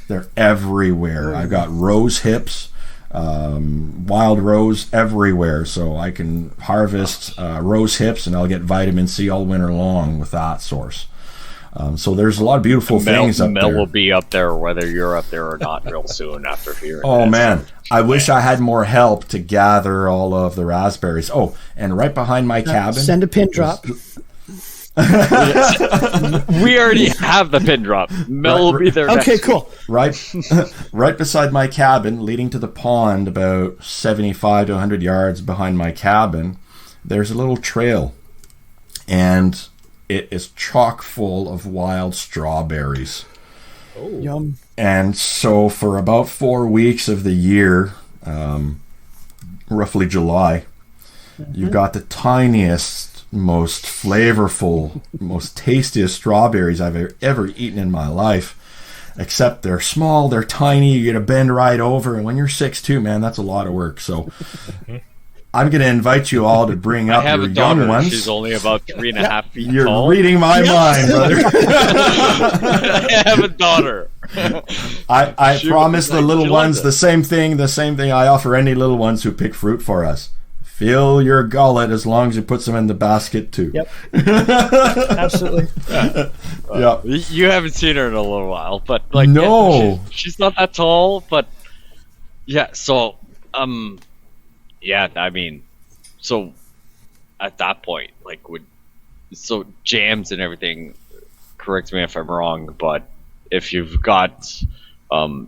They're everywhere. I've got rose hips, wild rose everywhere, so I can harvest rose hips, and I'll get vitamin C all winter long with that source. So there's a lot of beautiful things up there. Mel will be up there whether you're up there or not real soon after hearing Oh, man. I wish I had more help to gather all of the raspberries. Oh, and right behind my cabin... Send a pin drop. We already have the pin drop. Mel will be there next Okay, cool. Right beside my cabin, leading to the pond about 75 to 100 yards behind my cabin, there's a little trail. And it is chock full of wild strawberries. Oh. Yum. And so for about 4 weeks of the year, roughly July, you've got the tiniest, most flavorful, most tastiest strawberries I've ever eaten in my life. Except they're small, they're tiny, you get to bend right over, and when you're 6'2", man, that's a lot of work. So I'm going to invite you all to bring up your young ones. She's only about 3.5 feet You're tall. You're reading my mind, brother. I have a daughter. I promise the little ones the same thing I offer any little ones who pick fruit for us. Fill your gullet as long as you put some in the basket too. Yep. Absolutely. Yeah. You haven't seen her in a little while, but like no, she's not that tall, but yeah. So yeah. I mean, so at that point, like so jams and everything. Correct me if I'm wrong, but if you've got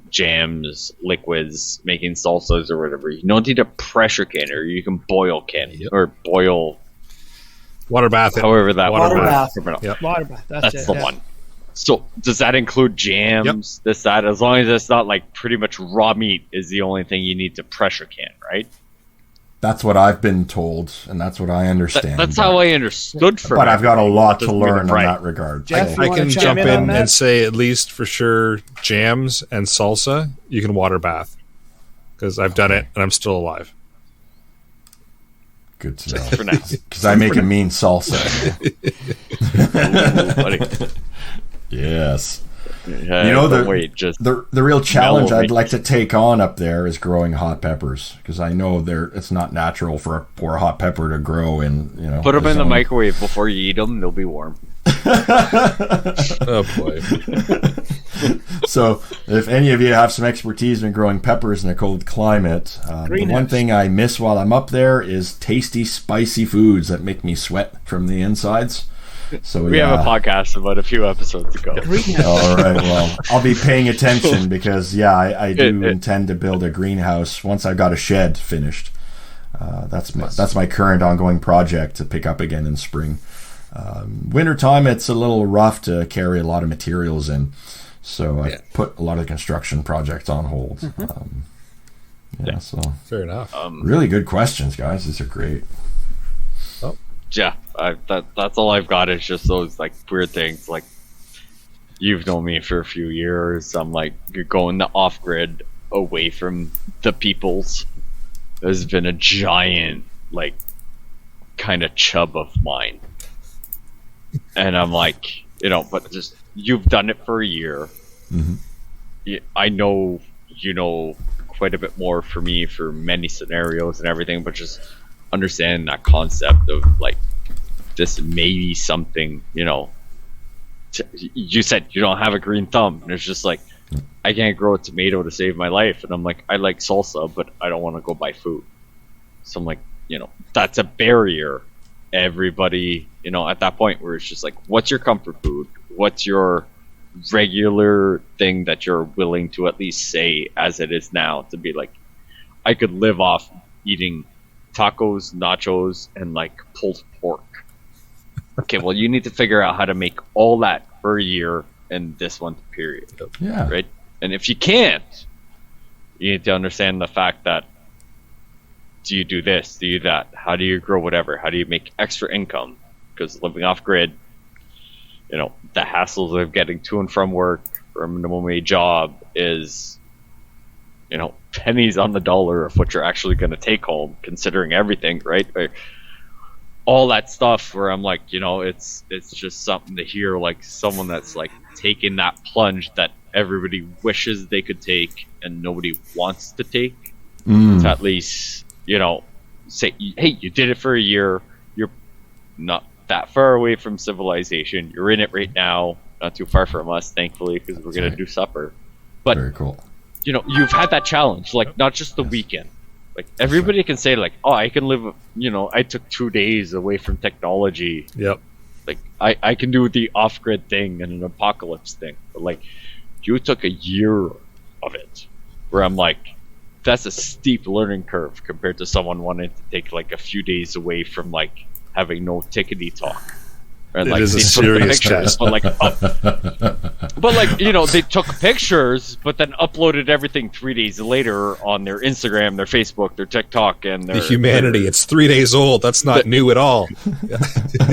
jams, liquids, making salsas or whatever, you don't need a pressure canner. You can boil or boil water bath. However that water bath. Yep. Water bath. That's the one. So does that include jams? Yep. That as long as it's not like pretty much raw meat is the only thing you need to pressure can, right? That's what I've been told, and that's what I understand. That's how I understood from But it. I've got a lot to Doesn't learn mean in right. that regard. Jeff, So- I wanna can chime jump in on in that? and say at least for sure jams and salsa you can water bath because I've done it and I'm still alive. Good to know. For now. Because I make a mean salsa. Ooh, buddy. Yes. Yeah, You know, don't wait, just The real challenge mellow I'd like to take on up there is growing hot peppers, because I know it's not natural for a poor hot pepper to grow in, put them in the zone. microwave before you eat them. They'll be warm. Oh boy. So if any of you have some expertise in growing peppers in a cold climate, the Greenhouse. one thing I miss while I'm up there is tasty, spicy foods that make me sweat from the insides. So We have a podcast about a few episodes ago. All right, well, I'll be paying attention because, I do intend to build a greenhouse once I've got a shed finished. That's my current ongoing project to pick up again in spring. Wintertime, it's a little rough to carry a lot of materials in, so I put a lot of construction projects on hold. So Fair enough. really good questions, guys. These are great. Yeah, that's all I've got. Is just those like weird things. Like you've known me for a few years. I'm like you're going the off grid away from the peoples. Has been a giant like kind of chub of mine, and I'm like but just you've done it for a year. Mm-hmm. I know you know quite a bit more for me for many scenarios and everything, but just understand that concept of like this may be something you said you don't have a green thumb, and it's just like I can't grow a tomato to save my life, and I'm like I like salsa but I don't want to go buy food, so I'm like that's a barrier. Everybody at that point where it's just like what's your comfort food, what's your regular thing that you're willing to at least say as it is now, to be like I could live off eating tacos, nachos, and like pulled pork. Okay, well, you need to figure out how to make all that for a year in this one period, Yeah. right? And if you can't, you need to understand the fact that do you do this, do you that? How do you grow whatever? How do you make extra income? Because living off grid, the hassles of getting to and from work for a minimum wage job is pennies on the dollar of what you're actually going to take home, considering everything, right? All that stuff where I'm like, it's just something to hear, like someone that's like taking that plunge that everybody wishes they could take and nobody wants to take. To at least, say, hey, you did it for a year. You're not that far away from civilization. You're in it right now, not too far from us, thankfully, because we're going to do supper. But Very cool. you've had that challenge, like not just the weekend. Like everybody can say like, oh, I can live, I took 2 days away from technology. Yep. Like I can do the off-grid thing and an apocalypse thing. But like you took a year of it, where I'm like, that's a steep learning curve compared to someone wanting to take like a few days away from like having no tickety talk. And, It is a serious pictures, test. but they took pictures, but then uploaded everything 3 days later on their Instagram, their Facebook, their TikTok, and their The humanity. It's 3 days old. That's not new at all.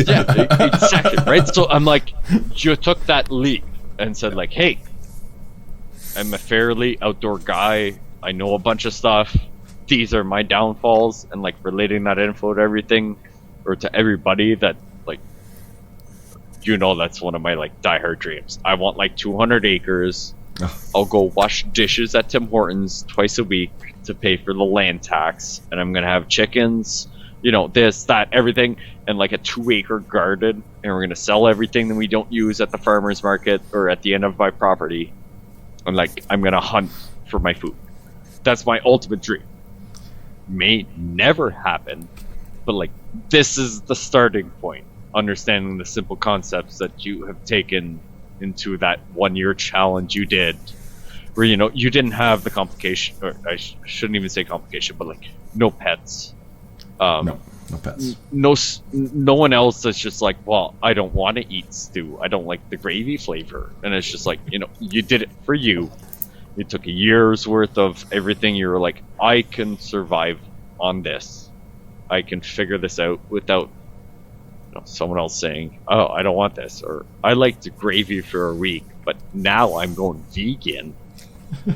yeah, exactly, right? So I'm like, you took that leap and said like, hey, I'm a fairly outdoor guy. I know a bunch of stuff. These are my downfalls, and like relating that info to everything or to everybody that like, that's one of my like diehard dreams. I want like 200 acres. I'll go wash dishes at Tim Hortons twice a week to pay for the land tax, and I'm gonna have chickens, this, that, everything, and like a 2-acre garden, and we're gonna sell everything that we don't use at the farmer's market or at the end of my property, and like I'm gonna hunt for my food. That's my ultimate dream. May never happen, but like this is the starting point. Understanding the simple concepts that you have taken into that 1 year challenge you did, where you didn't have the complication, or I shouldn't even say complication, but like no pets. No pets. No one else that's just like, well, I don't want to eat stew. I don't like the gravy flavor, and it's just like you did it for you. You took a year's worth of everything. You were like, I can survive on this. I can figure this out without someone else saying, "Oh, I don't want this," or "I liked the gravy for a week, but now I'm going vegan."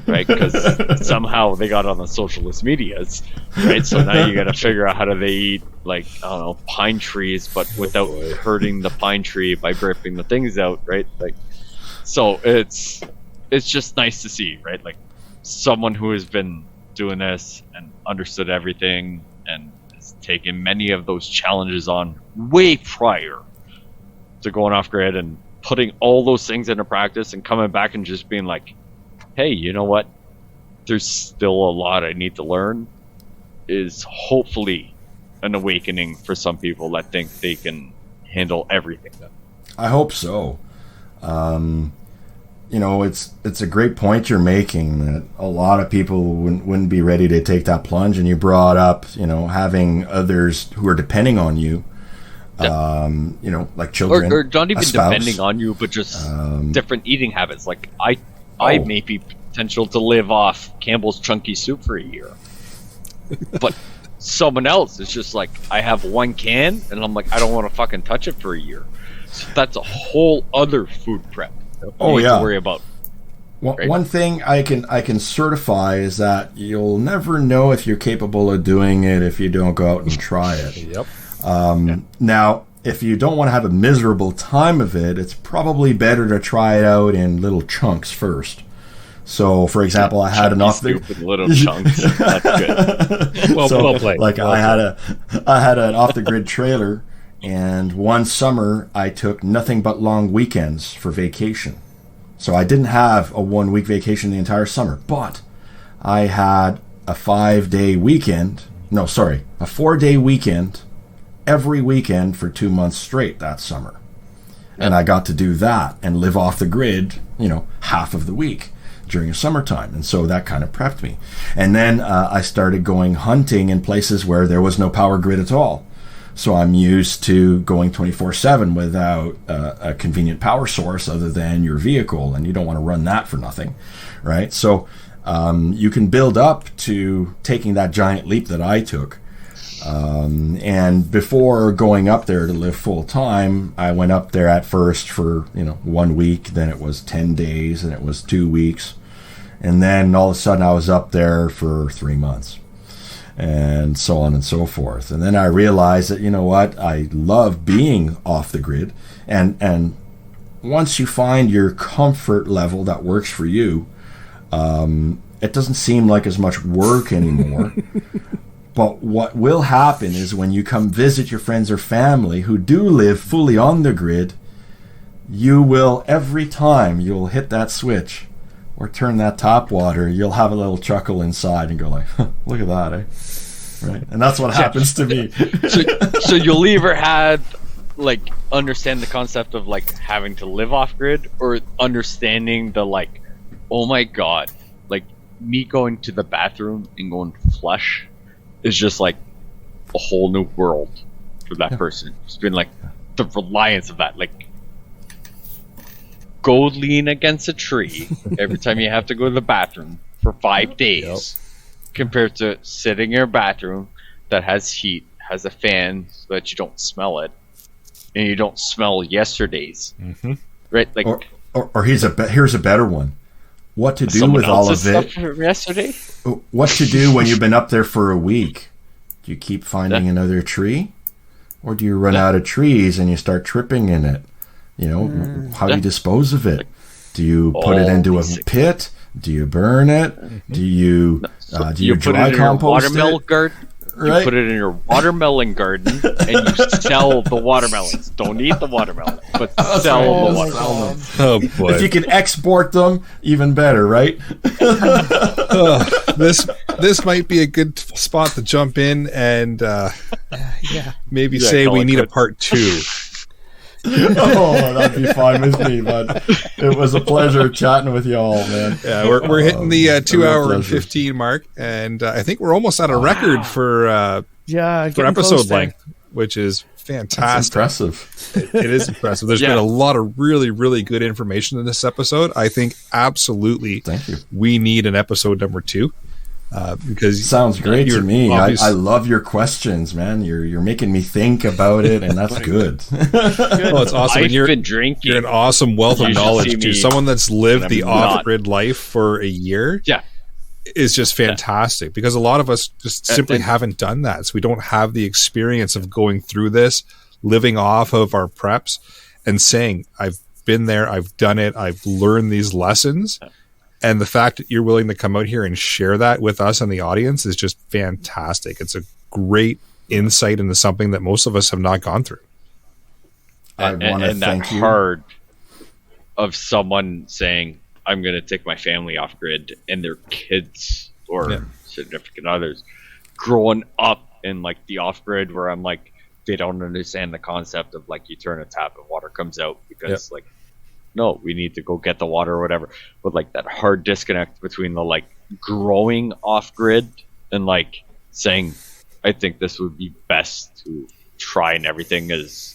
Right, because somehow they got on the socialist medias, right? So now you got to figure out how do they eat, like, I don't know, pine trees, but without hurting the pine tree by ripping the things out, right? Like, so it's just nice to see, right? Like, someone who has been doing this and understood everything and has taken many of those challenges on way prior to going off grid and putting all those things into practice and coming back and just being like, hey, you know what? There's still a lot I need to learn, is hopefully an awakening for some people that think they can handle everything. I hope so. It's a great point you're making, that a lot of people wouldn't be ready to take that plunge. And you brought up, having others who are depending on you, like children. Or not even depending on you, but just different eating habits. Like, I may be potential to live off Campbell's Chunky Soup for a year. But someone else is just like, I have one can, and I'm like, I don't want to fucking touch it for a year. So that's a whole other food prep you need to worry about. Well, right? One thing I can certify is that you'll never know if you're capable of doing it if you don't go out and try it. Yep. Now, if you don't want to have a miserable time of it, it's probably better to try it out in little chunks first. So, for example, I had an off the little chunks. That's good. Well played. Like I had an off the grid trailer, and one summer I took nothing but long weekends for vacation. So I didn't have a 1 week vacation the entire summer, but I had a 4-day weekend every weekend for 2 months straight that summer. And I got to do that and live off the grid, half of the week during the summertime. And so that kind of prepped me. And then I started going hunting in places where there was no power grid at all. So I'm used to going 24/7 without a convenient power source other than your vehicle. And you don't want to run that for nothing, right? So you can build up to taking that giant leap that I took. And before going up there to live full time, I went up there at first for 1 week, then it was 10 days, and it was 2 weeks, and then all of a sudden I was up there for 3 months, and so on and so forth. And then I realized that I love being off the grid, and once you find your comfort level that works for you, it doesn't seem like as much work anymore. But what will happen is when you come visit your friends or family who do live fully on the grid, you will, every time you'll hit that switch or turn that tap water, you'll have a little chuckle inside and go like, look at that, eh? Right. And that's what happens to me. So you'll either understand the concept of like having to live off grid, or understanding the like, oh my God, like me going to the bathroom and going to flush is just like a whole new world for that person. It's been like the reliance of that, like go lean against a tree every time you have to go to the bathroom for 5 days, compared to sitting in your bathroom that has heat, has a fan so that you don't smell it, and you don't smell yesterday's. Right? Like, or here's a better one. What to do with all of it? From yesterday? What to do when you've been up there for a week? Do you keep finding another tree? Or do you run out of trees and you start tripping in it? How do you dispose of it? Do you put it into a pit? Do you burn it? Do you dry compost it? Garden? Right? You put it in your watermelon garden and you sell the watermelons. Don't eat the watermelon, but sell the watermelons. Oh boy! If you can export them, even better, right? This might be a good spot to jump in and maybe say we need a part 2. That'd be fine with me, but it was a pleasure chatting with you all, man. Yeah, we're hitting the 2 hour and 15 mark, and I think we're almost at a record for episode length, which is fantastic. That's impressive. It is impressive. There's been a lot of really, really good information in this episode. I think absolutely Thank you. We need an episode number 2. Because sounds great to me. obvious- I love your questions, man. You're making me think about it, and that's good. Well, it's awesome. I've And you're, been drinking. you're an awesome wealth of You should knowledge see too. me Someone that's lived when the I'm not. off-grid life for a year Yeah. is just fantastic because a lot of us just simply and- haven't done that. So we don't have the experience of going through this, living off of our preps and saying, I've been there, I've done it, I've learned these lessons. And the fact that you're willing to come out here and share that with us and the audience is just fantastic. It's a great insight into something that most of us have not gone through. I want to and that thank you. hard of someone saying, I'm going to take my family off grid, and their kids or Yeah. significant others growing up in like the off grid, where I'm like, they don't understand the concept of like you turn a tap and water comes out because like, no, we need to go get the water or whatever. But like that hard disconnect between the like growing off grid and like saying, I think this would be best to try and everything is,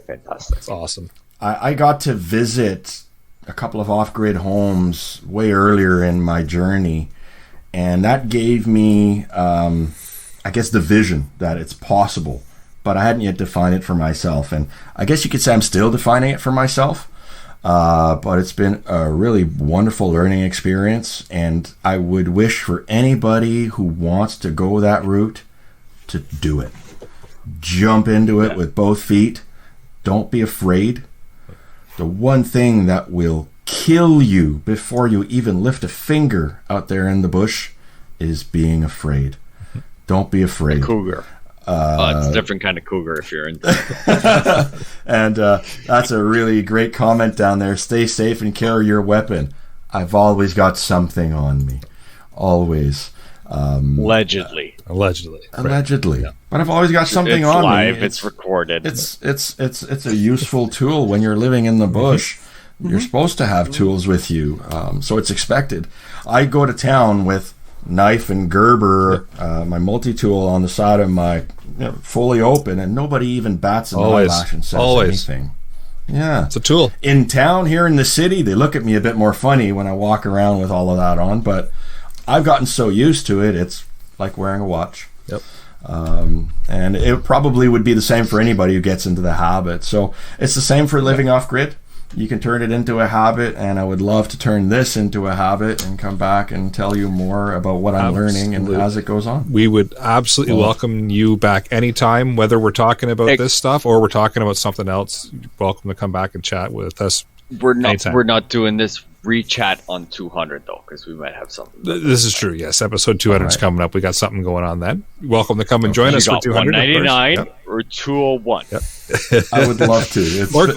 fantastic. It's awesome. I got to visit a couple of off-grid homes way earlier in my journey, and that gave me, I guess, the vision that it's possible, but I hadn't yet defined it for myself. And I guess you could say I'm still defining it for myself, but it's been a really wonderful learning experience, and I would wish for anybody who wants to go that route to do it. Jump into it with both feet. Don't be afraid. The one thing that will kill you before you even lift a finger out there in the bush is being afraid. Don't be afraid. Cougar. It's a different kind of cougar if you're into And that's a really great comment down there. Stay safe and carry your weapon. I've always got something on me. Always. allegedly. Allegedly. Allegedly. But I've always got something It's on live, me. it's recorded. It's a useful tool when you're living in the bush. You're supposed to have tools with you, so it's expected. I go to town with knife and Gerber, my multi-tool on the side of my fully open, and nobody even bats an eyelash and says anything. Yeah, It's a tool. in town here in the city, they look at me a bit more funny when I walk around with all of that on, but I've gotten so used to it, it's like wearing a watch. Yep. And it probably would be the same for anybody who gets into the habit. So it's the same for living off grid. You can turn it into a habit, and I would love to turn this into a habit and come back and tell you more about what I'm learning and as it goes on. We would absolutely welcome you back anytime, whether we're talking about this stuff or we're talking about something else. You're welcome to come back and chat with us. We're not anytime. we're not doing this re-chat on 200 though, because we might have something. This is true. Yes, episode 200 is coming up. We got something going on then. Welcome to come and join us You for got 200. of course. 199 Yep. or 201. Yep. I would love to.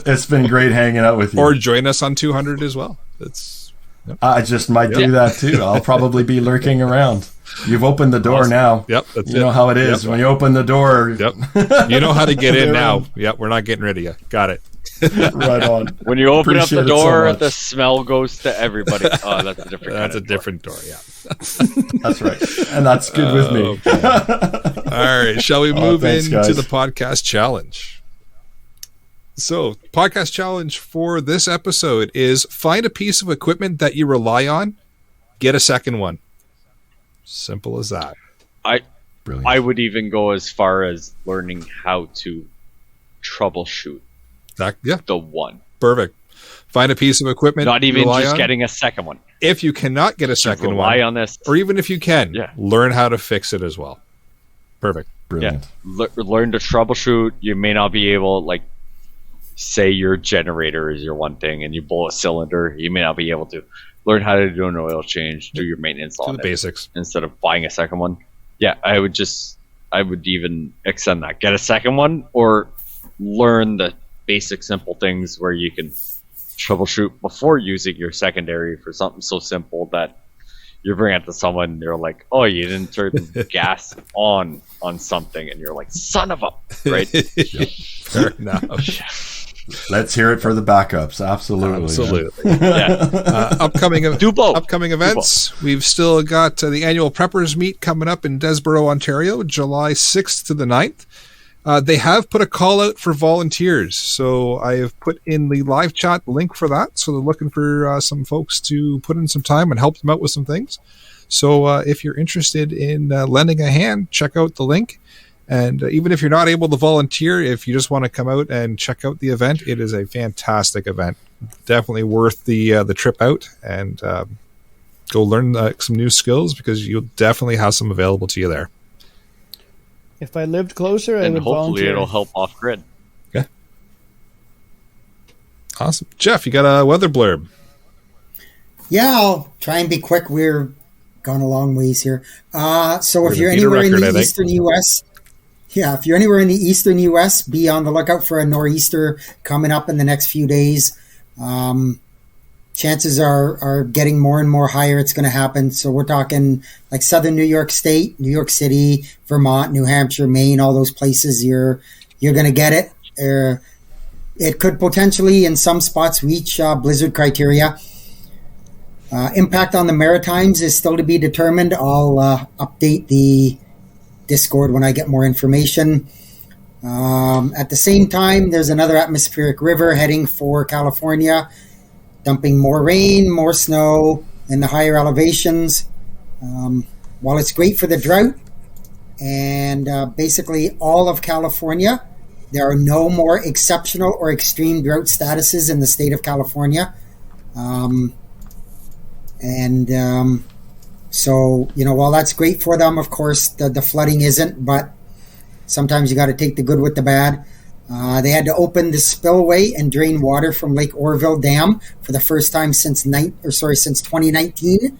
It's been great hanging out with you. Or join us on 200 as well. It's I just might do that too. I'll probably be lurking around. You've opened the door now. Yep, that's you know how it is. Yep. When you open the door, Yep. You know how to get in now. Yep, we're not getting rid of you. Got it. right on. When you open up Appreciate the it so door, much. the smell goes to everybody. Oh, that's a different. That's a kind of door. different door. Yeah. That's right. And that's good with me. All right. Shall we move thanks, into guys. the podcast challenge? So, podcast challenge for this episode is find a piece of equipment that you rely on, get a second one. Simple as that. Brilliant. I would even go as far as learning how to troubleshoot Yeah, the one. perfect. Find a piece of equipment. Not you even rely just on. getting a second one. If you cannot get a second Rely one, on this. or even if you can, Yeah. learn how to fix it as well. Perfect. Brilliant. Learn to troubleshoot. You may not be able, like, say your generator is your one thing and you blow a cylinder. You may not be able to learn how to do an oil change, do your maintenance Do on the it basics. instead of buying a second one. Yeah, I would even extend that. Get a second one or learn the basic simple things where you can troubleshoot before using your secondary for something so simple that you bring it to someone and they're like, oh, you didn't turn the gas on something, and you're like, son of a, right? Fair enough. Let's hear it for the backups. Absolutely. Absolutely. Yeah. Upcoming Do both. Upcoming events. We've still got the annual Preppers Meet coming up in Desborough, Ontario, July 6th to the 9th. They have put a call out for volunteers, so I have put in the live chat link for that. So they're looking for some folks to put in some time and help them out with some things. So if you're interested in lending a hand, check out the link. And even if you're not able to volunteer, if you just want to come out and check out the event, it is a fantastic event. Definitely worth the trip out, and go learn some new skills, because you'll definitely have some available to you there. If I lived closer, I would volunteer. And hopefully it'll help off grid. Okay. Awesome. Jeff, you got a weather blurb? Yeah, I'll try and be quick. We're gone a long ways here. So if you're beat a anywhere in record, the eastern U.S., if you're anywhere in the eastern U.S., be on the lookout for a nor'easter coming up in the next few days. Chances are getting more and more higher it's going to happen. So we're talking like southern New York State, New York City, Vermont, New Hampshire, Maine, all those places. You're going to get it. It could potentially, in some spots, reach blizzard criteria. Impact on the Maritimes is still to be determined. I'll update the Discord when I get more information. At the same time, there's another atmospheric river heading for California, dumping more rain, more snow in the higher elevations. While it's great for the drought and basically all of California, there are no more exceptional or extreme drought statuses in the state of California. So, while that's great for them, of course, the flooding isn't, but sometimes you got to take the good with the bad. They had to open the spillway and drain water from Lake Oroville Dam for the first time since 2019.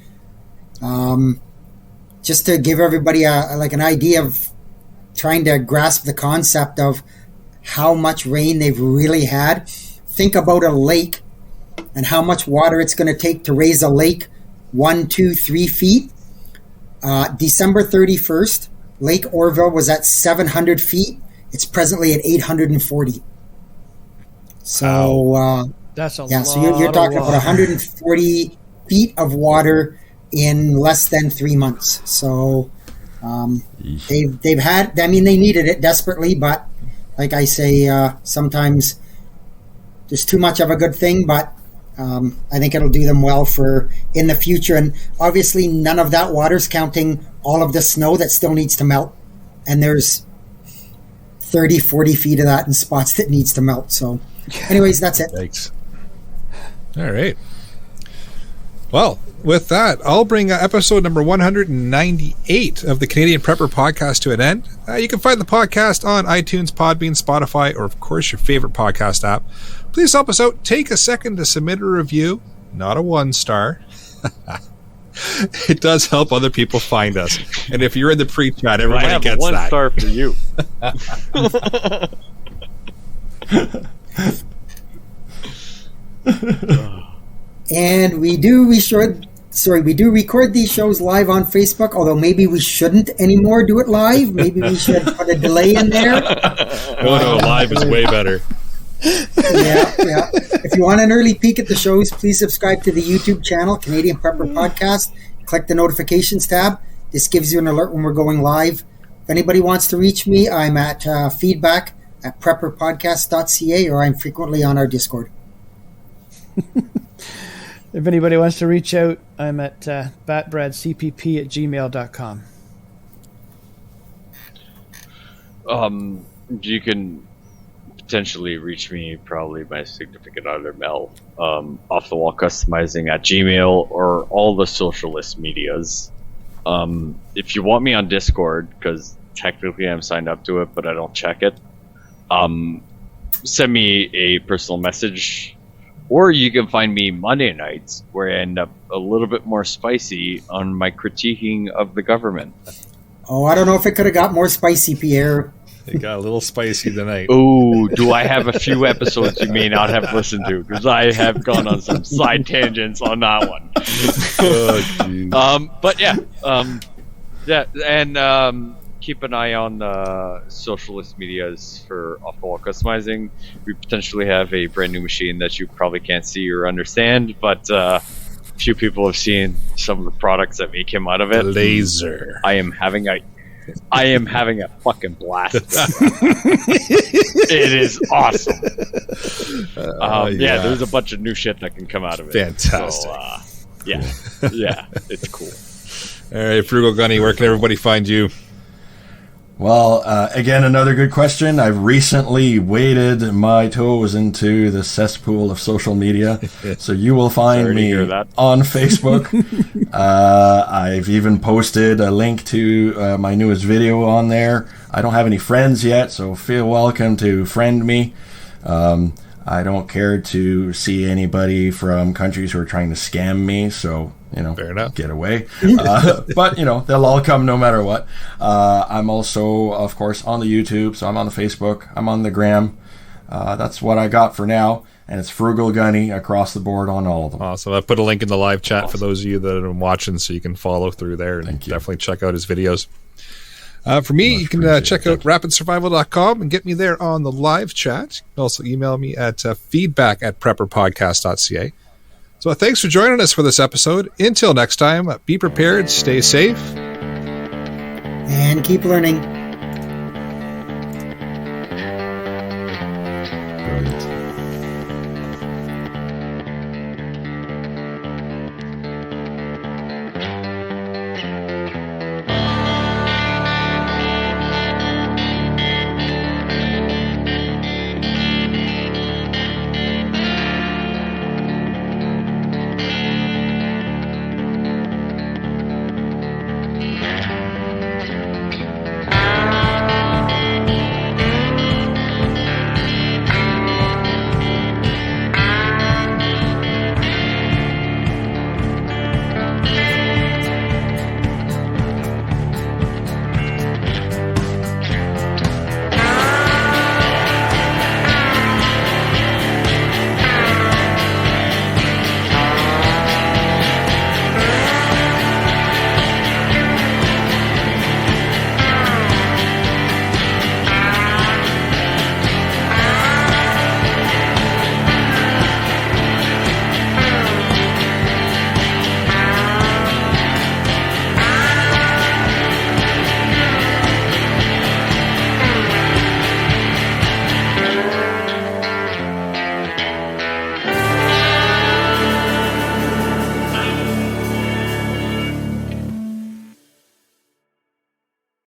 Just to give everybody an idea of trying to grasp the concept of how much rain they've really had. Think about a lake and how much water it's going to take to raise a lake 1, 2, 3 feet. December 31st, Lake Oroville was at 700 feet. It's presently at 840. So that's a lot. So you're talking about 140 feet of water in less than 3 months. So they've had. I mean, they needed it desperately, but like I say, sometimes there's too much of a good thing, but. I think it'll do them well for in the future. And obviously none of that water's counting all of the snow that still needs to melt. And there's 30, 40 feet of that in spots that needs to melt. So anyways, that's it. Thanks. All right. Well, with that, I'll bring episode number 198 of the Canadian Prepper Podcast to an end. You can find the podcast on iTunes, Podbean, Spotify, or of course your favorite podcast app. Please help us out. Take a second to submit a review, not a 1-star. It does help other people find us. And if you're in the pre-chat, everybody gets that. 1 star for you. And we do record these shows live on Facebook, although maybe we shouldn't anymore do it live. Maybe we should put a delay in there. No, live is way better. Yeah. If you want an early peek at the shows, please subscribe to the YouTube channel, Canadian Prepper Podcast. Click the notifications tab. This gives you an alert when we're going live. If anybody wants to reach me, I'm at feedback@prepperpodcast.ca, or I'm frequently on our Discord. If anybody wants to reach out, I'm at batbradcpp@gmail.com. You can potentially reach me, probably my significant other, Mel, off the wall customizing at Gmail or all the socialist medias. If you want me on Discord, because technically I'm signed up to it, but I don't check it, send me a personal message, or you can find me Monday nights where I end up a little bit more spicy on my critiquing of the government. Oh, I don't know if it could have got more spicy, Pierre. It got a little spicy tonight. Oh, do I have a few episodes you may not have listened to? Because I have gone on some side tangents on that one. But yeah, and keep an eye on the socialist medias for Off the Wall Customizing. We potentially have a brand new machine that you probably can't see or understand, but few people have seen some of the products that may come out of it. Laser. I am having a fucking blast. It is awesome. There's a bunch of new shit that can come out of it. Fantastic. So, yeah, it's cool. All right, Frugal Gunnie, where can everybody find you? Well, again, another good question. I've recently waded my toes into the cesspool of social media, so you will find me on Facebook. I've even posted a link to my newest video on there. I don't have any friends yet, so feel welcome to friend me. I don't care to see anybody from countries who are trying to scam me, so fair enough. Get away. But they'll all come no matter what. I'm also, of course, on the YouTube, so I'm on the Facebook, I'm on the Gram. That's what I got for now, and it's Frugal Gunnie across the board on all of them. Awesome. I put a link in the live chat for those of you that are watching, so you can follow through there and definitely check out his videos. For me, you can check out rapidsurvival.com and get me there on the live chat. You can also email me at feedback@prepperpodcast.ca. So thanks for joining us for this episode. Until next time, be prepared, stay safe, and keep learning.